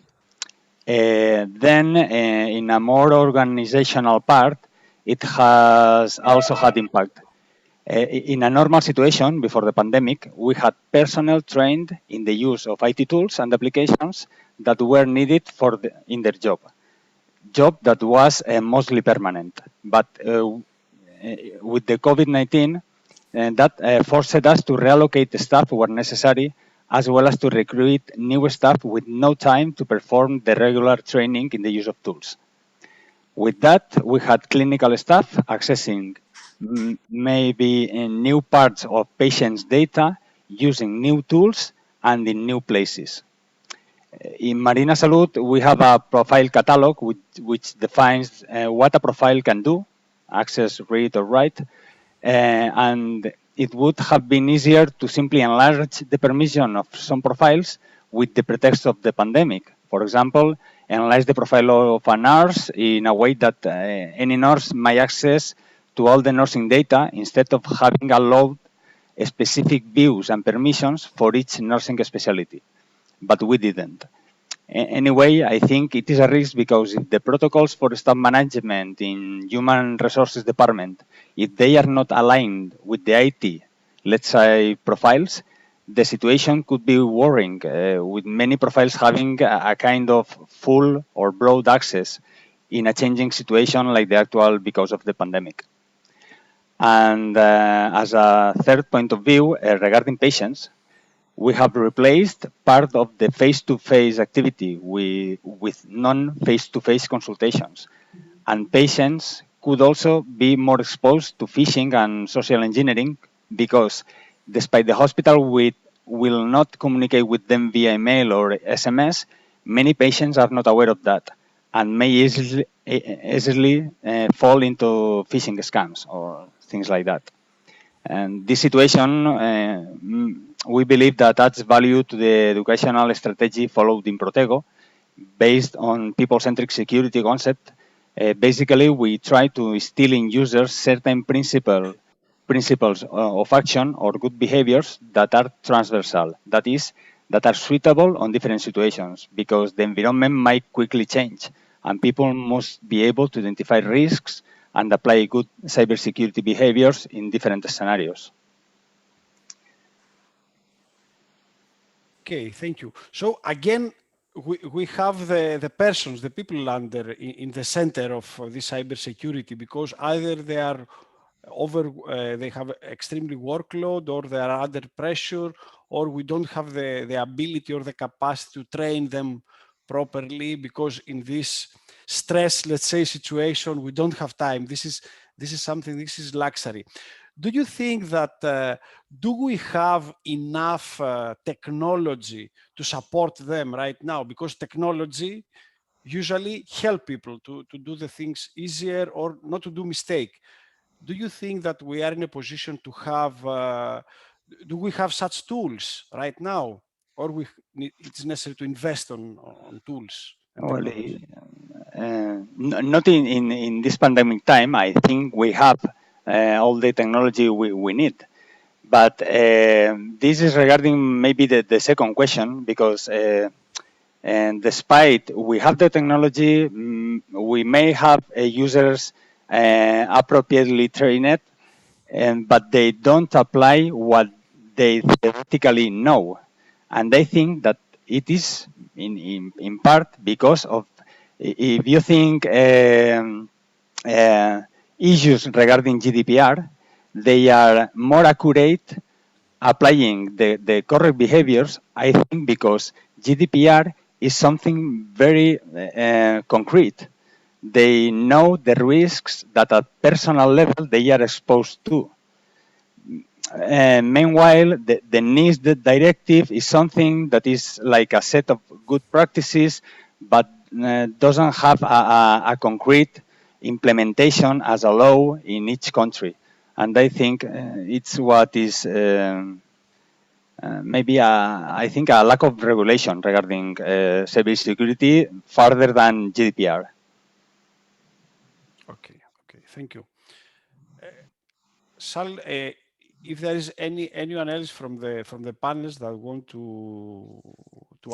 Then in a more organizational part, it has also had impact. In a normal situation before the pandemic, we had personnel trained in the use of IT tools and applications that were needed in their job that was mostly permanent. But with the COVID-19, that forced us to reallocate staff where necessary, as well as to recruit new staff with no time to perform the regular training in the use of tools. With that, we had clinical staff accessing maybe new parts of patients' data using new tools and in new places. In Marina Salud, we have a profile catalog which defines what a profile can do, access, read, or write. And it would have been easier to simply enlarge the permission of some profiles with the pretext of the pandemic. For example, enlarge the profile of a nurse in a way that any nurse might access to all the nursing data instead of having allowed specific views and permissions for each nursing specialty. But we didn't. Anyway, I think it is a risk because if the protocols for staff management in human resources department, if they are not aligned with the IT, let's say, profiles, the situation could be worrying, with many profiles having a kind of full or broad access in a changing situation like the actual because of the pandemic. And as a third point of view, regarding patients, we have replaced part of the face-to-face activity with non-face-to-face consultations. And patients could also be more exposed to phishing and social engineering because despite the hospital will not communicate with them via email or SMS, many patients are not aware of that and may easily fall into phishing scams or things like that. And this situation, we believe that adds value to the educational strategy followed in ProTego, based on people-centric security concept. Basically, we try to instill in users certain principles of action or good behaviors that are transversal, that is, that are suitable on different situations, because the environment might quickly change, and people must be able to identify risks and apply good cybersecurity behaviors in different scenarios. Okay, thank you. So again, we have the persons, the people under in the center of this cybersecurity, because either they are they have extremely workload, or they are under pressure, or we don't have the ability or the capacity to train them properly, because in this stress, let's say, situation, we don't have time. This is luxury. Do you think that do we have enough technology to support them right now? Because technology usually help people to do the things easier or not to do mistake. Do you think that we are in a position to have, do we have such tools right now, or it's necessary to invest on tools and Well, technology? not in this pandemic time. I think we have all the technology we need. But this is regarding maybe the second question, because and despite we have the technology, we may have users appropriately trained, but they don't apply what they theoretically know. And I think that it is in part because of, if you think issues regarding GDPR, they are more accurate applying the correct behaviors, I think, because GDPR is something very concrete. They know the risks that at personal level they are exposed to. Meanwhile, the NIST directive is something that is like a set of good practices, but doesn't have a concrete implementation as a law in each country. And I think it's what is maybe I think a lack of regulation regarding cybersecurity further than GDPR. Okay, thank you. Sal, if there is anyone else from the panelists that want to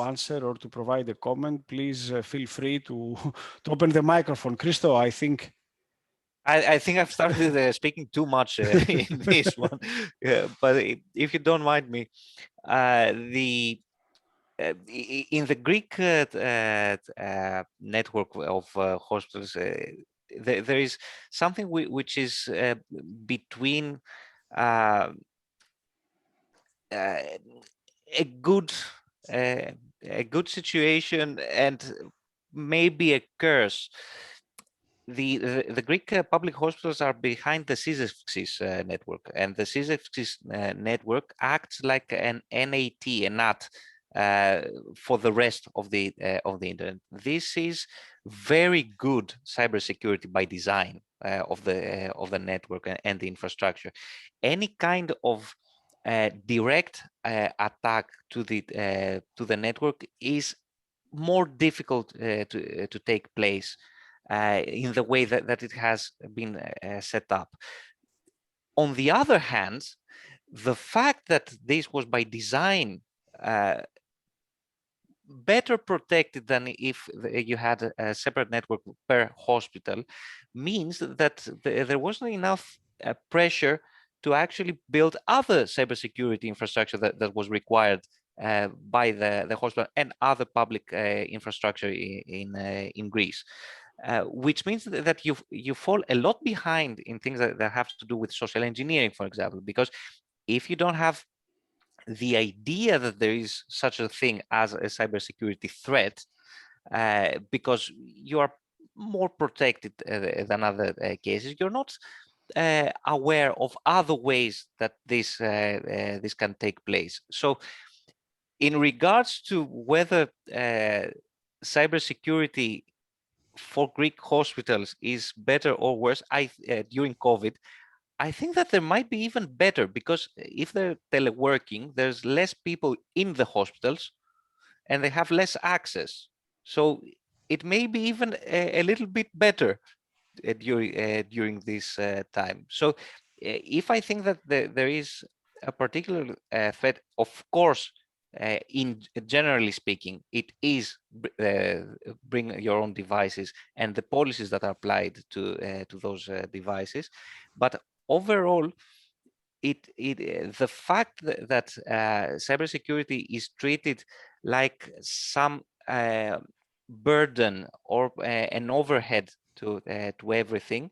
answer or to provide a comment, please feel free to open the microphone. Christo, I think. I think I've started speaking too much in this one, but if you don't mind me, in the Greek network of hospitals, there is something which is between a good situation and maybe a curse. the Greek public hospitals are behind the SPHINX network, and the SPHINX network acts like an NAT for the rest of the internet. This is very good cybersecurity by design of the network and the infrastructure. Any kind of direct attack to the network is more difficult to take place in the way that it has been set up. On the other hand, the fact that this was by design better protected than if you had a separate network per hospital means that there wasn't enough pressure to actually build other cybersecurity infrastructure that was required by the hospital and other public infrastructure in Greece. Which means that you fall a lot behind in things that have to do with social engineering, for example, because if you don't have the idea that there is such a thing as a cybersecurity threat, because you are more protected than other cases, you're not aware of other ways that this can take place. So in regards to whether cybersecurity for Greek hospitals is better or worse, during COVID, I think that there might be even better, because if they're teleworking, there's less people in the hospitals and they have less access. So it may be even a little bit better during this time. So if I think that there is a particular threat, of course, in generally speaking, it is bring your own devices and the policies that are applied to those devices. But overall, the fact that cybersecurity is treated like some burden or an overhead to everything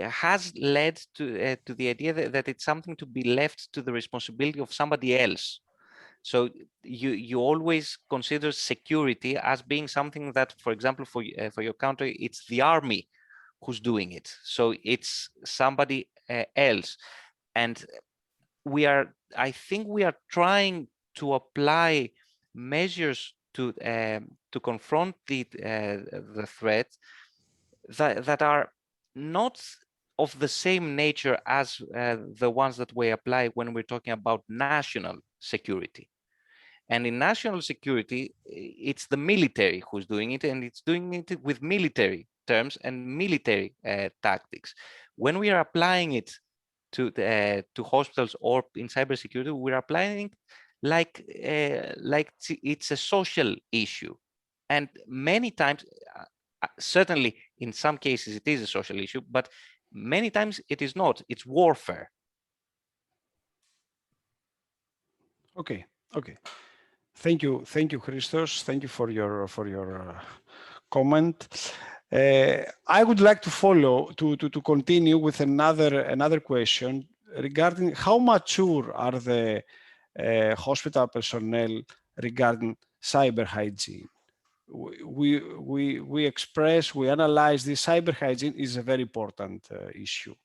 has led to the idea that it's something to be left to the responsibility of somebody else. So you always consider security as being something that, for example, for your country, it's the army who's doing it. So it's somebody else. And I think we are trying to apply measures to confront the threat that are not of the same nature as the ones that we apply when we're talking about national security. And in national security, it's the military who's doing it, and it's doing it with military terms and military tactics. When we are applying it to hospitals or in cybersecurity, we're applying it like it's a social issue. And many times, certainly in some cases, it is a social issue, but many times it is not. It's warfare. Okay. Thank you, Christos. Thank you for your comment. I would like to follow to continue with another question regarding how mature are the hospital personnel regarding cyber hygiene. We analyze this. Cyber hygiene is a very important issue,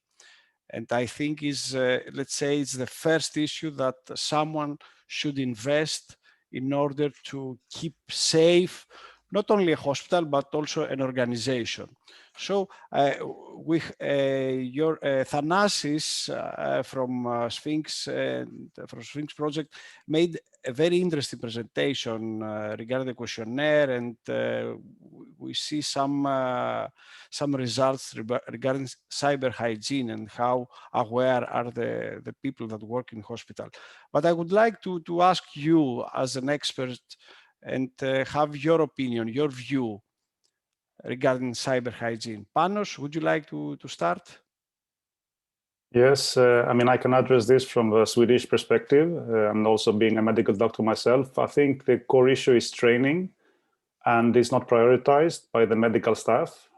and I think let's say it's the first issue that someone should invest in order to keep safe not only a hospital but also an organization. So your Thanasis from SPHINX and from SPHINX project made a very interesting presentation regarding the questionnaire, and we see some results regarding cyber hygiene and how aware are the people that work in hospital. But I would like to ask you as an expert and have your opinion, your view regarding cyber hygiene. Panos, would you like to start? Yes, I mean, I can address this from a Swedish perspective, and also being a medical doctor myself. I think the core issue is training, and it's not prioritized by the medical staff.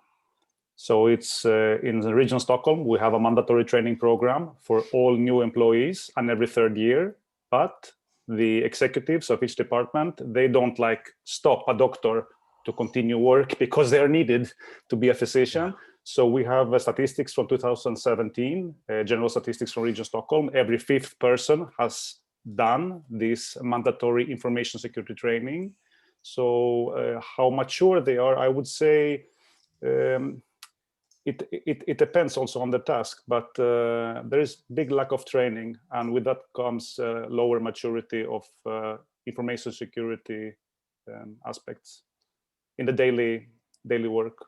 So it's in the region of Stockholm, we have a mandatory training program for all new employees and every third year, but the executives of each department, they don't like stop a doctor to continue work because they are needed to be a physician. So we have statistics from 2017, general statistics from Region Stockholm. Every 5th person has done this mandatory information security training. So how mature they are, I would say, it depends also on the task, but there is big lack of training, and with that comes lower maturity of information security aspects in the daily work.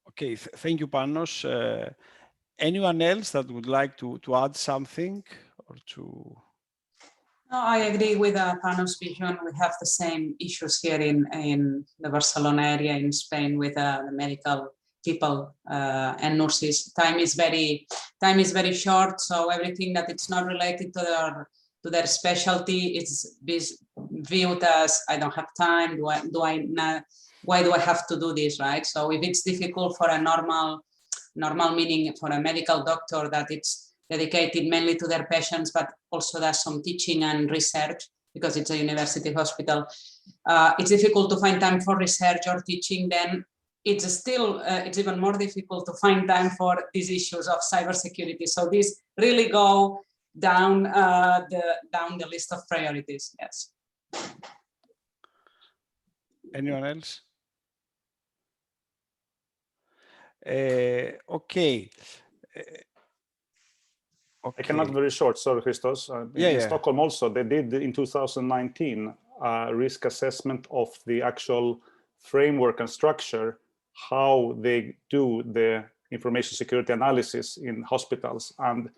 Okay, thank you, Panos. Anyone else that would like to add something or to? No, I agree with Panos' vision. We have the same issues here in the Barcelona area in Spain with the medical people and nurses. Time is very short, so everything that it's not related to their specialty is viewed as I don't have time. Why do I have to do this, right? So if it's difficult for a normal meaning for a medical doctor that it's dedicated mainly to their patients, but also does some teaching and research because it's a university hospital. It's difficult to find time for research or teaching. Then it's even more difficult to find time for these issues of cybersecurity. So these really go down the list of priorities. Yes. Anyone else? Okay. I can add very short, sorry, Christos. In Stockholm also, they did in 2019 a risk assessment of the actual framework and structure, how they do the information security analysis in hospitals. And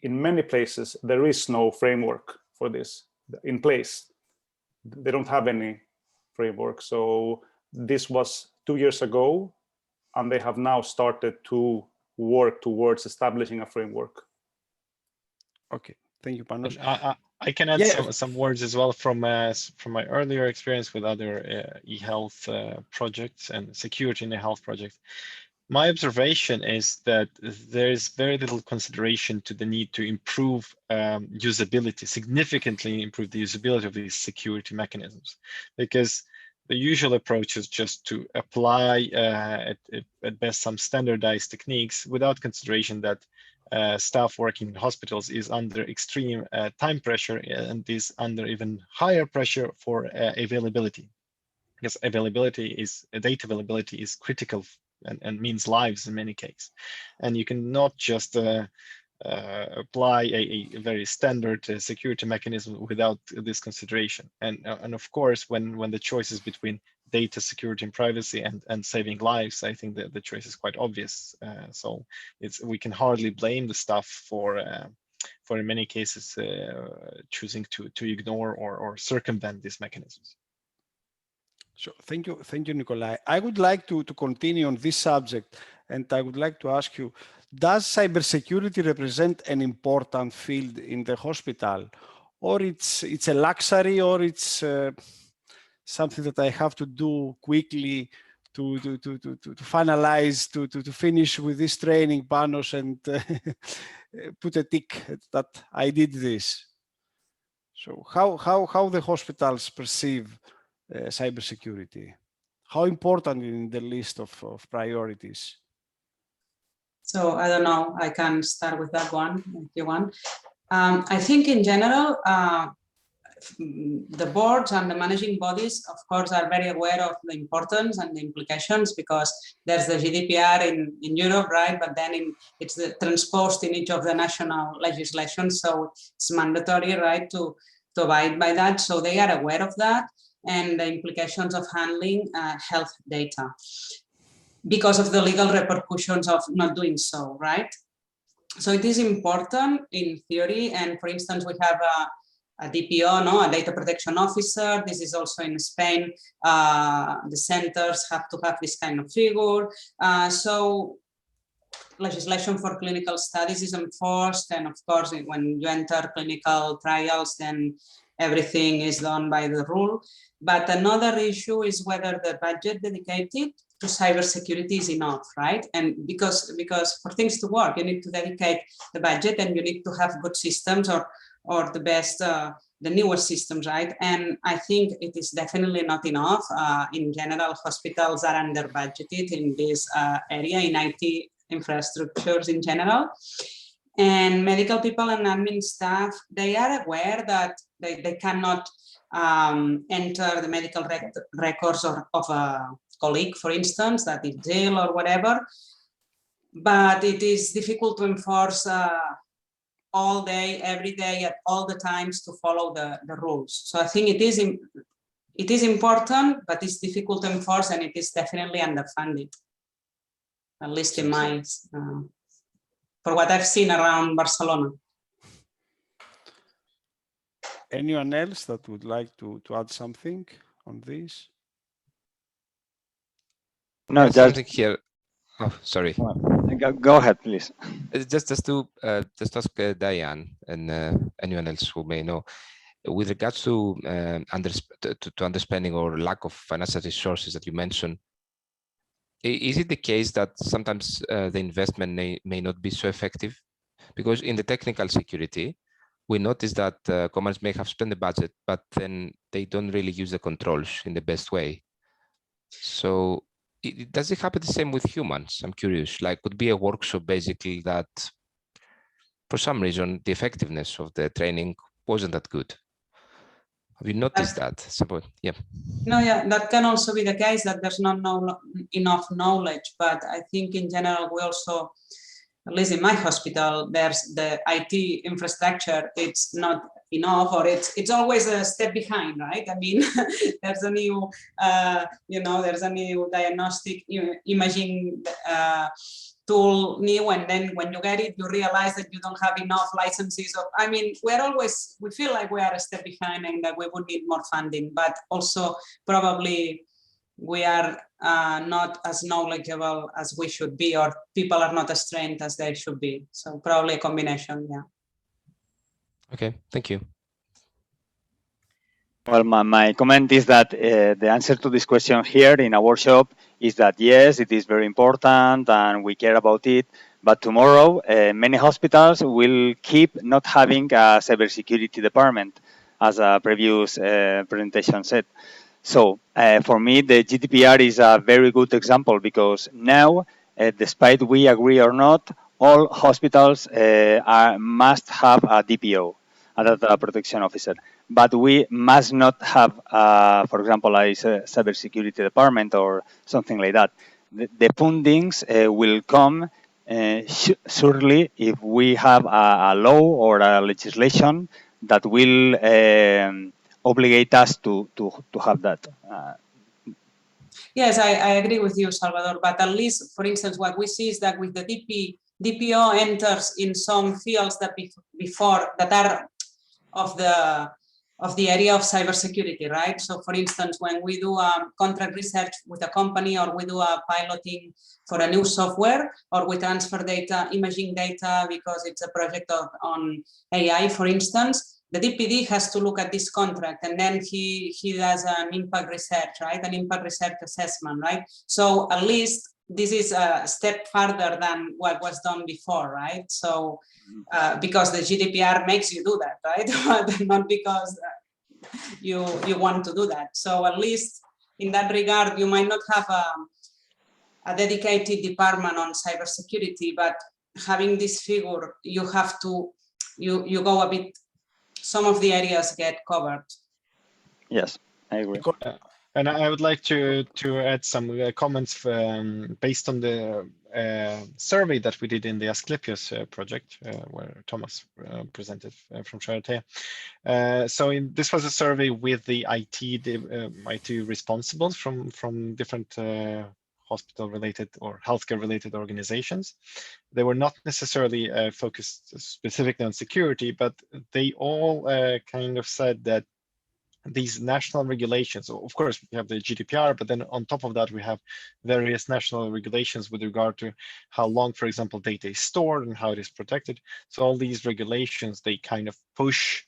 in many places, there is no framework for this in place. They don't have any framework. So this was 2 years ago, and they have now started to work towards establishing a framework. Okay, thank you, Panos. I can add some words as well from my earlier experience with other e-health projects and security in e-health projects. My observation is that there is very little consideration to the need to improve usability, significantly improve the usability of these security mechanisms, because the usual approach is just to apply at best some standardized techniques without consideration that staff working in hospitals is under extreme time pressure and is under even higher pressure for availability, because data availability is critical and means lives in many cases. And you cannot just apply a very standard security mechanism without this consideration. And of course, when the choice is between data security and privacy and saving lives, I think that the choice is quite obvious. So we can hardly blame the staff for in many cases choosing to ignore or circumvent these mechanisms. So thank you, Nikolai. I would like to continue on this subject, and I would like to ask you, does cybersecurity represent an important field in the hospital, or it's a luxury, or it's something that I have to do quickly to finalize, to finish with this training, Panos, and put a tick that I did this? So how the hospitals perceive cybersecurity? How important in the list of priorities? So I don't know, I can start with that one if you want. I think in general, the boards and the managing bodies, of course, are very aware of the importance and the implications, because there's the GDPR in Europe, right? But then it's transposed in each of the national legislations. So it's mandatory, right, to abide by that. So they are aware of that and the implications of handling health data because of the legal repercussions of not doing so, right? So it is important in theory. And for instance, we have a DPO, a data protection officer. This is also in Spain. The centers have to have this kind of figure. So legislation for clinical studies is enforced. And of course, when you enter clinical trials, then everything is done by the rule. But another issue is whether the budget dedicated to cybersecurity is enough, right? And because for things to work, you need to dedicate the budget and you need to have good systems or the best the newer systems, right? And I think it is definitely not enough. In general, hospitals are under budgeted in this area, in IT infrastructures in general. And medical people and admin staff, they are aware that they cannot enter the medical records of a colleague, for instance, that is jail or whatever. But it is difficult to enforce all day, every day, at all the times to follow the rules. So I think it is important, but it's difficult to enforce, and it is definitely underfunded, at least in my, for what I've seen around Barcelona. Anyone else that would like to add something on this? No, just something here. Oh, sorry. Go ahead, please. Just to ask Diane and anyone else who may know, with regards to understanding or lack of financial resources that you mentioned, is it the case that sometimes the investment may not be so effective? Because in the technical security, we notice that companies may have spent the budget, but then they don't really use the controls in the best way. So does it happen the same with humans? I'm curious. Like, would be a workshop basically that, for some reason, the effectiveness of the training wasn't that good. Have you noticed that? Support? Yeah. No, yeah, that can also be the case, that there's not enough knowledge. But I think in general, we also, at least in my hospital, there's the IT infrastructure. It's not enough, or it's always a step behind, right? I mean, there's a new, there's a new diagnostic imaging tool new, and then when you get it, you realize that you don't have enough licenses. I mean, we feel like we are a step behind and that we would need more funding, but also probably we are not as knowledgeable as we should be, or people are not as trained as they should be. So probably a combination, yeah. Okay, thank you. Well, my comment is that the answer to this question here in our workshop is that yes, it is very important and we care about it. But tomorrow, many hospitals will keep not having a cybersecurity department, as a previous presentation said. So for me, the GDPR is a very good example, because now, despite we agree or not, all hospitals must have a DPO, a data protection officer. But we must not have, for example, a cybersecurity department or something like that. The fundings will come surely if we have a law or a legislation that will obligate us to have that. Yes, I agree with you, Salvador. But at least, for instance, what we see is that with the DPO enters in some fields that before that are of the area of cybersecurity, right? So for instance, when we do contract research with a company, or we do a piloting for a new software, or we transfer data, imaging data, because it's a project on AI, for instance, the DPD has to look at this contract, and then he does an impact research, right? An impact research assessment, right? So at least this is a step further than what was done before, right? So because the GDPR makes you do that, right? But not because you want to do that. So at least in that regard, you might not have a dedicated department on cybersecurity, but having this figure, you have to, you go a bit, some of the areas get covered. Yes, I agree. And I would like to add some comments based on the survey that we did in the ASCLEPIOS project, where Thomas presented from Charité. So this was a survey with the IT responsibles from different hospital-related or healthcare-related organizations. They were not necessarily focused specifically on security, but they all kind of said that these national regulations, of course, we have the GDPR, but then on top of that, we have various national regulations with regard to how long, for example, data is stored and how it is protected. So all these regulations, they kind of push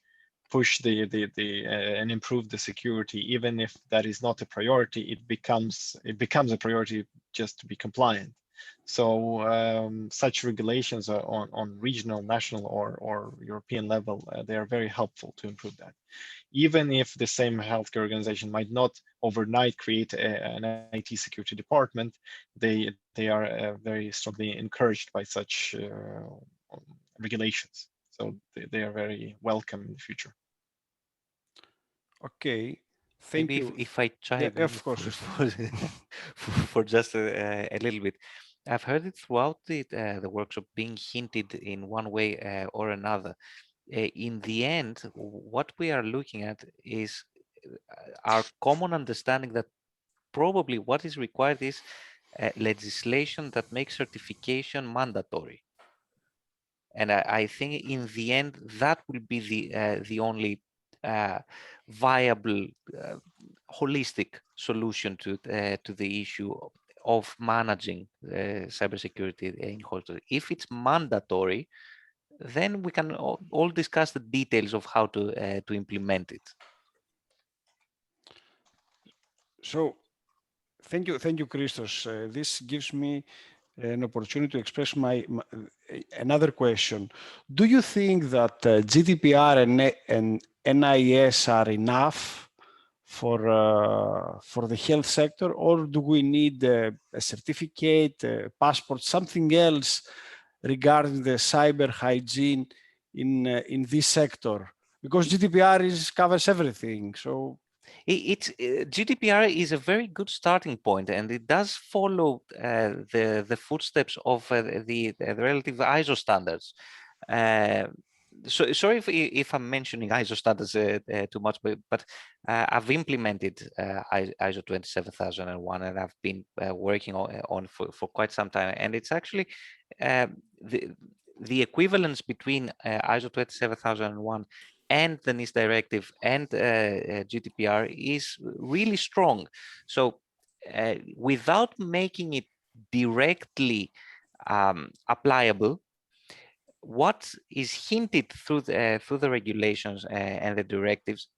and improve the security. Even if that is not a priority, it becomes a priority just to be compliant. So such regulations are on regional, national, or European level, they are very helpful to improve that. Even if the same healthcare organization might not overnight create an IT security department, they are very strongly encouraged by such regulations. So they are very welcome in the future. Okay, thank Maybe you. if I chime in of course, for just a little bit. I've heard it throughout the workshop being hinted in one way or another. In the end, what we are looking at is our common understanding that probably what is required is legislation that makes certification mandatory. And I think in the end, that will be the only viable, holistic solution to the issue of managing cybersecurity in hospitals. If it's mandatory, then we can all discuss the details of how to implement it. So, thank you, Christos. This gives me an opportunity to express another question. Do you think that GDPR and NIS are enough for the health sector, or do we need a certificate, a passport, something else regarding the cyber hygiene in this sector? Because GDPR covers everything. So GDPR is a very good starting point, and it does follow the footsteps of the relative ISO standards. So sorry if I'm mentioning ISO standards too much, but I've implemented ISO 27001, and I've been working on for quite some time, and it's actually the equivalence between ISO 27001 and the NIS directive and GDPR is really strong. So without making it directly applicable, what is hinted through the regulations and the directives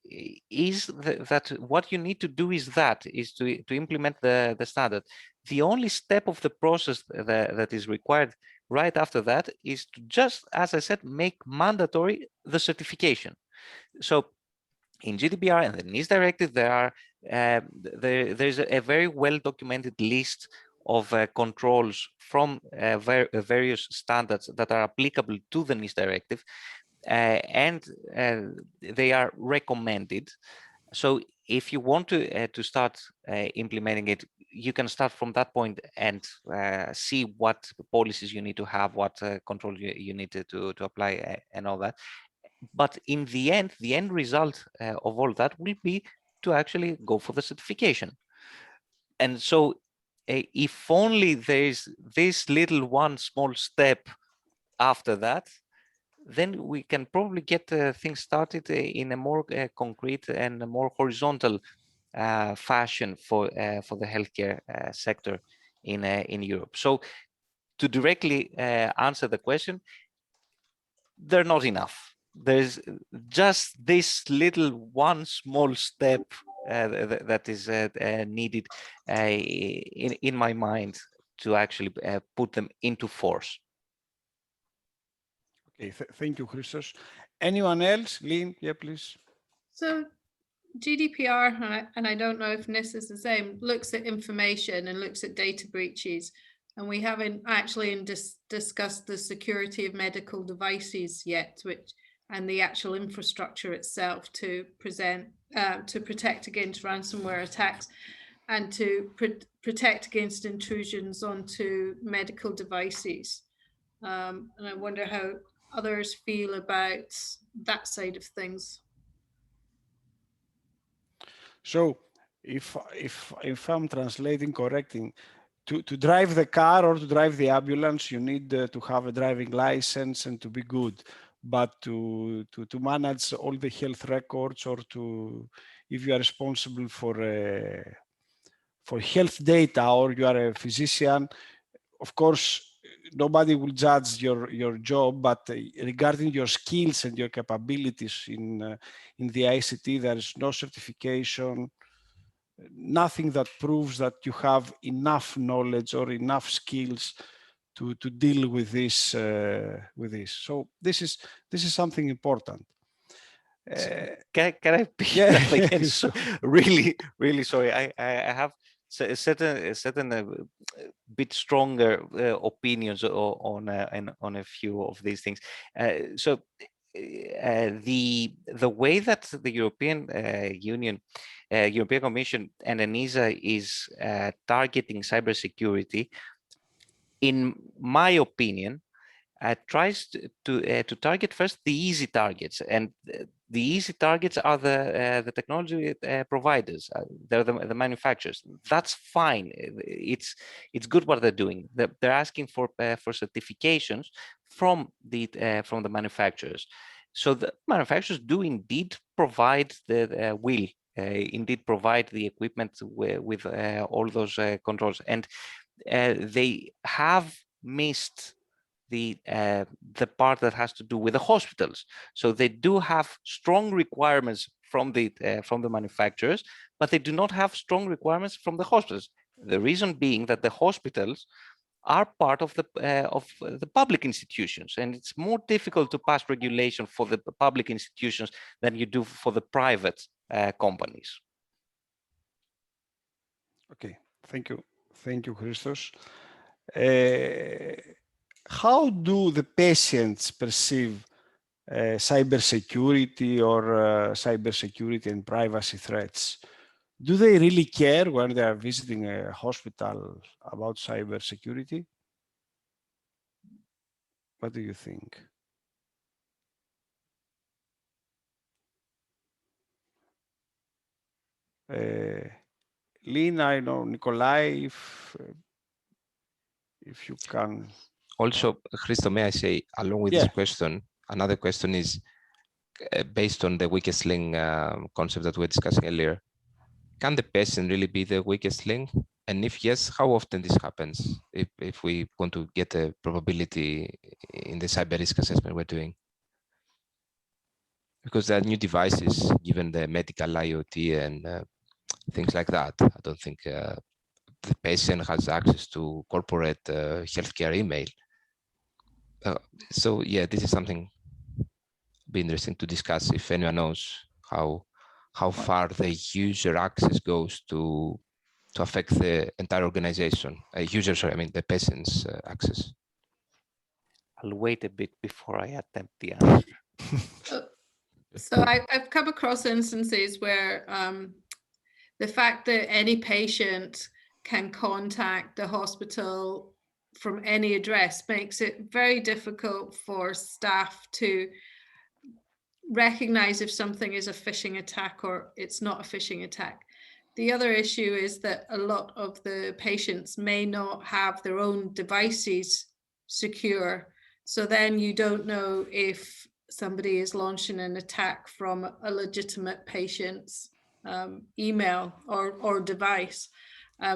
is that what you need to do is to implement the standard. The only step of the process that is required right after that is to just, as I said, make mandatory the certification. So in GDPR and the NIS directive, there's a very well documented list of controls from various standards that are applicable to the NIS directive, and they are recommended. So if you want to start implementing it, you can start from that point and see what policies you need to have, what control you need to apply, and all that. But in the end result of all that will be to actually go for the certification. And so if only there's this little one small step after that, then we can probably get things started in a more concrete and a more horizontal fashion for the healthcare sector in Europe. So to directly answer the question, they're not enough. There's just this little one small step that is needed in my mind to actually put them into force. Okay, thank you, Christos. Anyone else? Lynn, yeah, please. So GDPR, and I don't know if NIS is the same, looks at information and looks at data breaches. And we haven't actually discussed the security of medical devices yet, and the actual infrastructure itself to protect against ransomware attacks and to protect against intrusions onto medical devices. And I wonder how others feel about that side of things. So if I'm translating correctly, to drive the car or to drive the ambulance, you need to have a driving license and to be good. But to manage all the health records, or if you are responsible for health data, or you are a physician, of course, nobody will judge your job, but regarding your skills and your capabilities in the ICT, there is no certification. nothing that proves that you have enough knowledge or enough skills to deal with this. So this is something important. Can I pick Yeah, that again? sure. Really sorry. I have a certain bit stronger opinions on a few of these things. So the way that the European Union, European Commission, and ANISA is targeting cybersecurity, in my opinion, tries to target first the easy targets, and the easy targets are the technology providers. They're the manufacturers. That's fine. It's good what they're doing. They're asking for certifications from the manufacturers. So the manufacturers do indeed provide will indeed provide the equipment with all those controls, and they have missed the part that has to do with the hospitals. So they do have strong requirements from the manufacturers, but they do not have strong requirements from the hospitals. The reason being that the hospitals are part of the public institutions, and it's more difficult to pass regulation for the public institutions than you do for the private companies. Okay, thank you, Christos. How do the patients perceive cybersecurity or cybersecurity and privacy threats? Do they really care when they are visiting a hospital about cybersecurity? What do you think? Lynn, I know, Nikolai, if you can. Also, Christo, may I say, along with this question, another question is based on the weakest link concept that we were discussing earlier. Can the patient really be the weakest link? And if yes, how often this happens? If we want to get a probability in the cyber risk assessment we're doing. Because there are new devices, given the medical IoT and things like that. I don't think the patient has access to corporate healthcare email. So yeah, this is something be interesting to discuss if anyone knows how far the user access goes to affect the entire organization. The patient's access. I'll wait a bit before I attempt the answer. So I've come across instances where the fact that any patient can contact the hospital from any address makes it very difficult for staff to recognize if something is a phishing attack or it's not a phishing attack. The other issue is that a lot of the patients may not have their own devices secure. So then you don't know if somebody is launching an attack from a legitimate patient's email or device.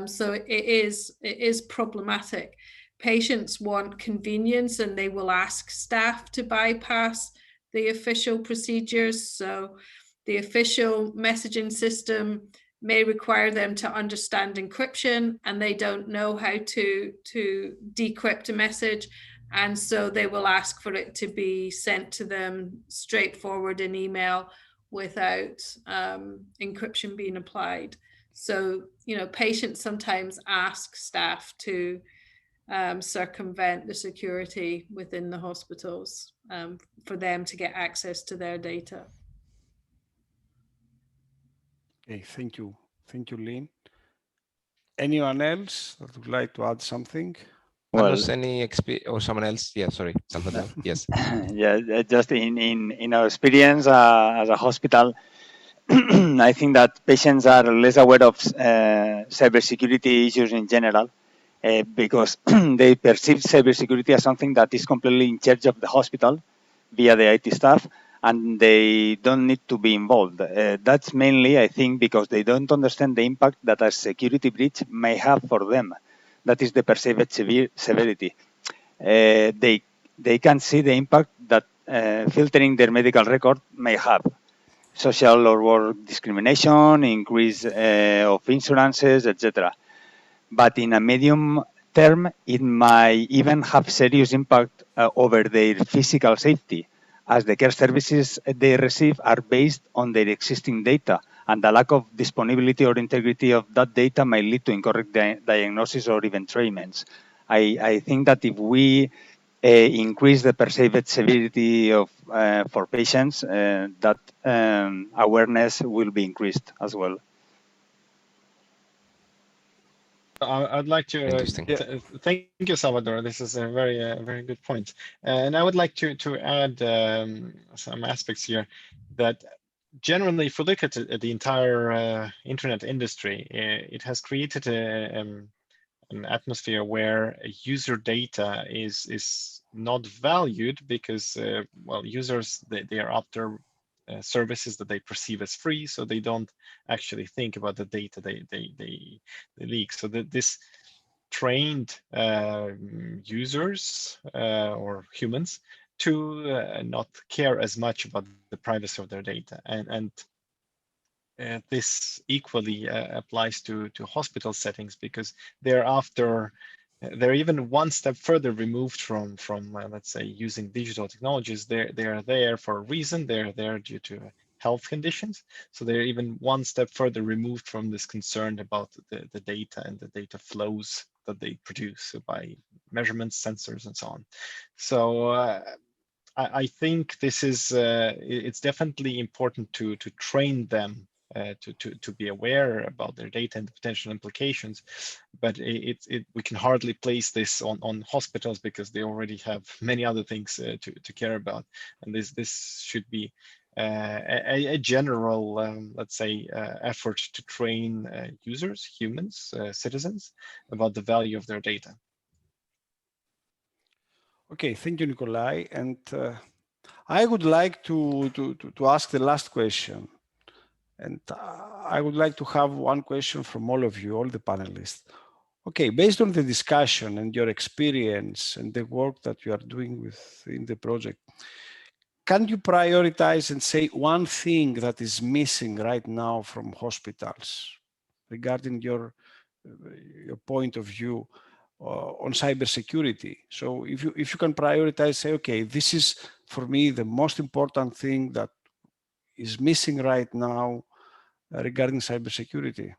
So it is problematic. Patients want convenience and they will ask staff to bypass the official procedures. So the official messaging system may require them to understand encryption, and they don't know how to decrypt a message. And so they will ask for it to be sent to them straightforward in email without encryption being applied. So, patients sometimes ask staff to circumvent the security within the hospitals for them to get access to their data. Okay, thank you, Lynn. Anyone else that would like to add something? Well, or someone else? Yeah, sorry, Salvador. Yes. Yeah, just in our experience as a hospital, I think that patients are less aware of cybersecurity issues in general because they perceive cybersecurity as something that is completely in charge of the hospital via the IT staff, and they don't need to be involved. That's mainly, I think, because they don't understand the impact that a security breach may have for them. That is the perceived severity. They can see the impact that filtering their medical record may have. social or work discrimination, increase of insurances, etc. But in a medium term, it might even have serious impact over their physical safety, as the care services they receive are based on their existing data, and the lack of disponibility or integrity of that data might lead to incorrect diagnosis or even treatments. I think that if we increase the perceived severity of for patients, that awareness will be increased as well. I'd like to thank you, Salvador. This is a very good point, and I would like to add some aspects here. That generally, if we look at the entire internet industry, it has created an atmosphere where user data is not valued because well, users they are after services that they perceive as free, so they don't actually think about the data they leak. So that this trained users or humans to not care as much about the privacy of their data, and this equally applies to hospital settings, because they're after they're even one step further removed from let's say using digital technologies. They're there for a reason. They're there due to health conditions. So they're even one step further removed from this concern about the data and the data flows that they produce by measurements, sensors, and so on. So I think this is it's definitely important to train them to be aware about their data and the potential implications, but we can hardly place this on hospitals because they already have many other things to care about, and this should be a general let's say effort to train users, humans, citizens, about the value of their data. Okay, thank you, Nikolai. And I would like to ask the last question. And I would like to have one question from all of you, all the panelists. Okay, based on the discussion and your experience and the work that you are doing within the project, can you prioritize and say one thing that is missing right now from hospitals regarding your point of view on cybersecurity? So if you can prioritize, say, okay, this is for me the most important thing that is missing right now regarding cybersecurity.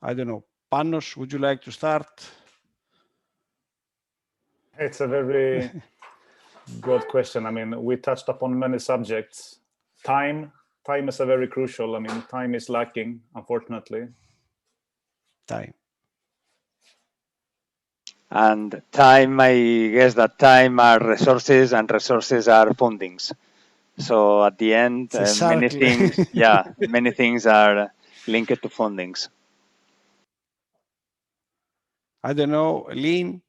I don't know. Panos, would you like to start? It's a very good question. I mean, we touched upon many subjects. Time is a very crucial. I mean, time is lacking, unfortunately. Time. And time, I guess that time are resources and resources are fundings. So at the end, many things, yeah, many things are linked to fundings. I don't know, Lynn?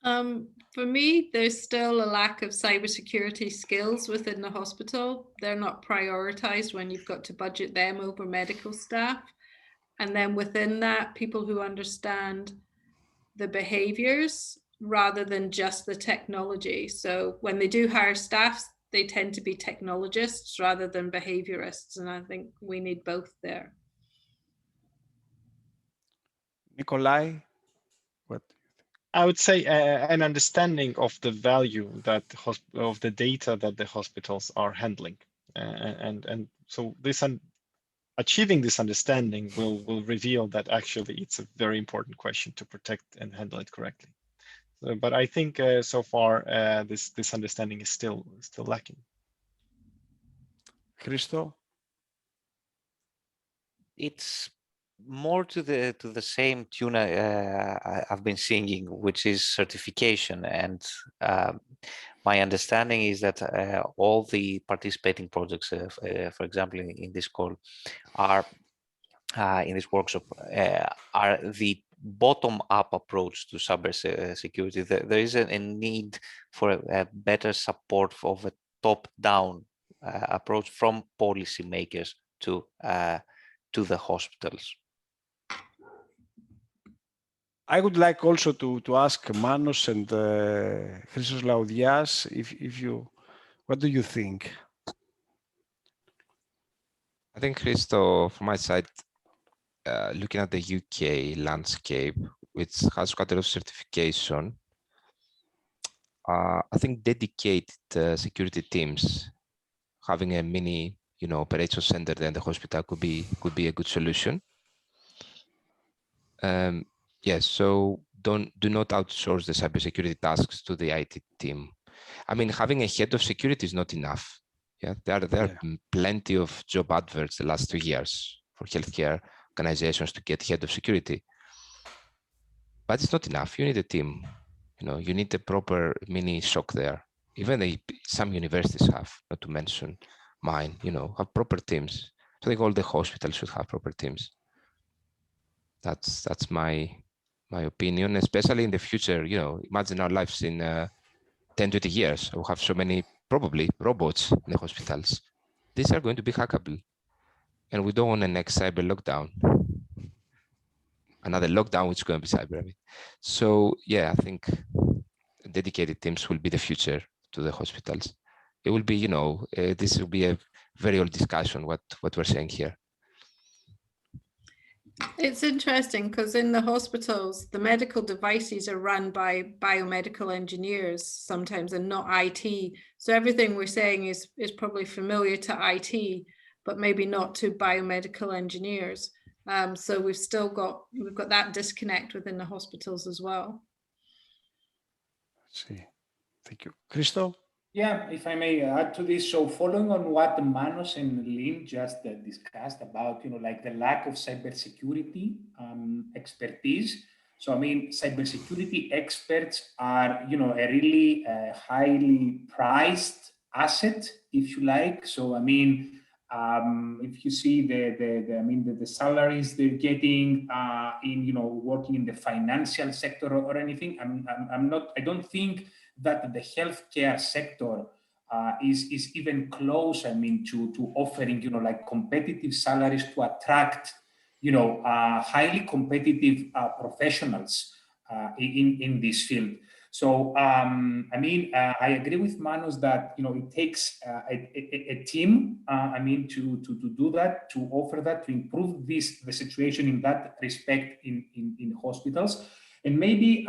For me, there's still a lack of cybersecurity skills within the hospital. They're not prioritized when you've got to budget them over medical staff. And then within that, people who understand the behaviors rather than just the technology. So when they do hire staff, they tend to be technologists rather than behaviorists. And I think we need both there. Nikolai, what? I would say an understanding of the value that of the data that the hospitals are handling, and so this achieving this understanding will reveal that actually it's a very important question to protect and handle it correctly. So, but I think so far this understanding is still lacking. Christo? It's more to the same tune I've been singing, which is certification. And my understanding is that all the participating projects, for example, in this call, are in this workshop, are the bottom-up approach to cybersecurity. There is a need for a better support of a top-down approach from policymakers to the hospitals. I would like also to ask Manos and Christos Laudias if you What do you think? I think, Christo, from my side, looking at the UK landscape, which has quite a lot of certification, I think dedicated security teams having a mini, operation center there in the hospital could be a good solution. Yes, so do not outsource the cybersecurity tasks to the IT team. I mean, having a head of security is not enough. Yeah, there are plenty of job adverts the last 2 years for healthcare organizations to get head of security, but it's not enough. You need a team. You need a proper mini SOC there. Even some universities have, not to mention mine. Have proper teams. So I think all the hospitals should have proper teams. That's my opinion, especially in the future. Imagine our lives in 10, 20 years. We'll have so many, probably, robots in the hospitals. These are going to be hackable. And we don't want a next cyber lockdown. Another lockdown, which is going to be cyber. So, yeah, I think dedicated teams will be the future to the hospitals. It will be, this will be a very old discussion, what we're saying here. It's interesting because in the hospitals, the medical devices are run by biomedical engineers sometimes and not IT. So everything we're saying is probably familiar to IT, but maybe not to biomedical engineers. So we've got that disconnect within the hospitals as well. Let's see. Thank you. Christo? Yeah, if I may add to this, so following on what Manos and Lynn just discussed about, like the lack of cybersecurity expertise. So, I mean, cybersecurity experts are, a really highly prized asset, if you like. So, I mean, if you see the salaries they're getting in, working in the financial sector or anything, I don't think that the healthcare sector is even close, to offering, like competitive salaries to attract, highly competitive professionals in this field. So, I agree with Manos that, it takes a team, to do that, to offer that, to improve the situation in that respect in hospitals. And maybe,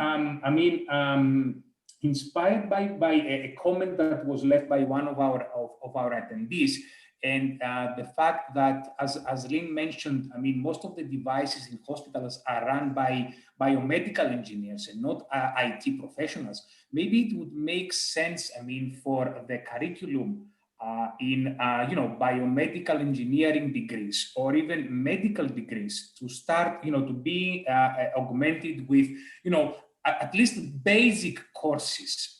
inspired by a comment that was left by one of our attendees, and the fact that, as Lynn mentioned, most of the devices in hospitals are run by biomedical engineers and not IT professionals. Maybe it would make sense, for the curriculum in biomedical engineering degrees or even medical degrees to start, to be augmented with, at least basic courses.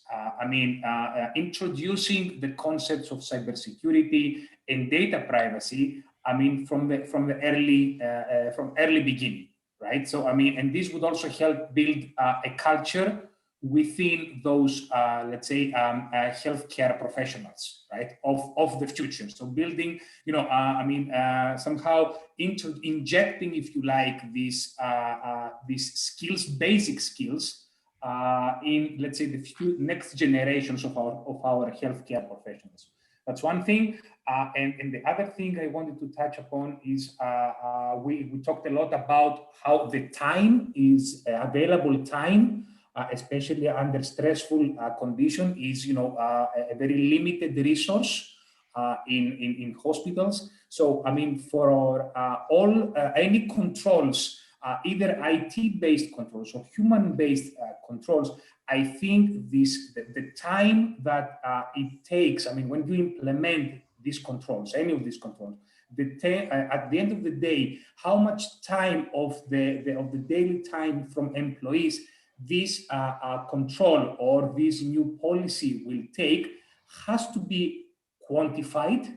Introducing the concepts of cybersecurity and data privacy. From early beginning, right? So, and this would also help build a culture within those, let's say, healthcare professionals, right, of the future. So building, somehow injecting, if you like, these skills, basic skills, in, let's say, the next generations of our healthcare professionals. That's one thing. And the other thing I wanted to touch upon is we talked a lot about how the time is available time, especially under stressful condition, is a very limited resource in hospitals. So for all any controls, either IT-based controls or human-based controls, I think the time that it takes, when you implement these controls, any of these controls, at the end of the day, how much time of the daily time from employees this control or this new policy will take has to be quantified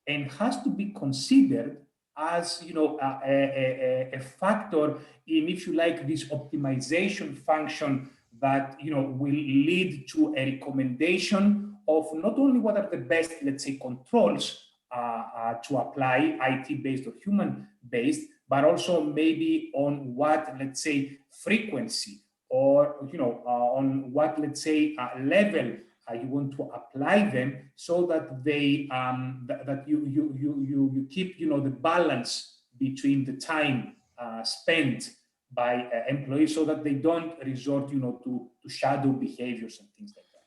and has to be considered as a factor in, if you like, this optimization function that will lead to a recommendation of not only what are the best, let's say, controls to apply, IT-based or human-based, but also maybe on what, let's say, frequency or on what, let's say, level you want to apply them so that they that you keep the balance between the time spent by employees, so that they don't resort to shadow behaviors and things like that.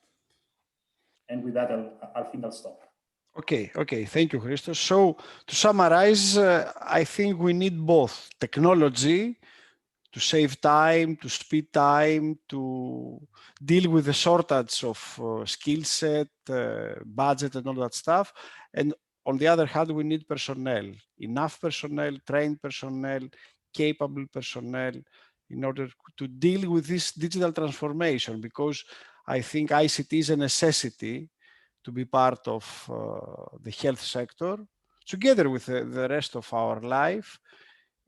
And with that, I'll stop. Okay, thank you, Christos. So to summarize, I think we need both technology to save time, to speed time, to deal with the shortage of skill set, budget and all that stuff. And on the other hand, we need personnel, enough personnel, trained personnel, capable personnel in order to deal with this digital transformation, because I think ICT is a necessity to be part of the health sector, together with the rest of our life.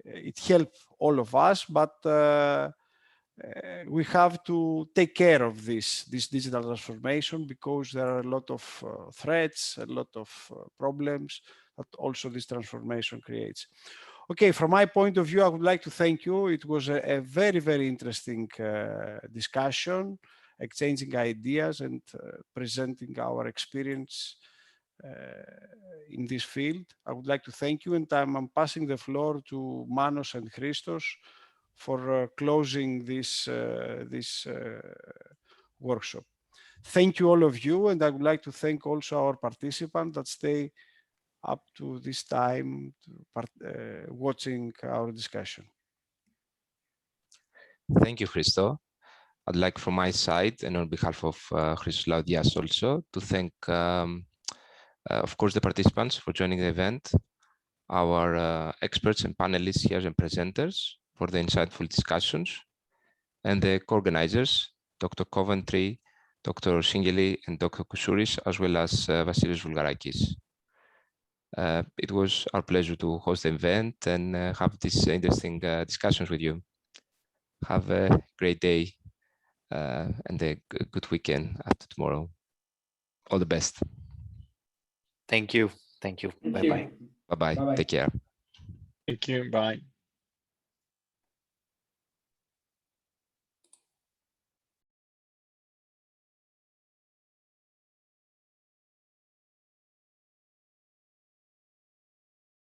It helps all of us, but we have to take care of this digital transformation, because there are a lot of threats, a lot of problems that also this transformation creates. Okay, from my point of view, I would like to thank you. It was a very, very interesting discussion, exchanging ideas and presenting our experience in this field. I would like to thank you, and I'm passing the floor to Manos and Christos for closing this workshop. Thank you, all of you, and I would like to thank also our participants that stay up to this time watching our discussion. Thank you, Christo. I'd like from my side and on behalf of Christos Laudias also to thank, of course, the participants for joining the event, our experts and panelists here and presenters for the insightful discussions, and the co-organizers, Dr. Coventry, Dr. Singeli, and Dr. Kousouris, as well as Vasilis Voulgarakis. It was our pleasure to host the event and have these interesting discussions with you. Have a great day and a good weekend after tomorrow. All the best. Thank you. Thank you. Bye-bye. Bye-bye. Take care. Thank you. Bye.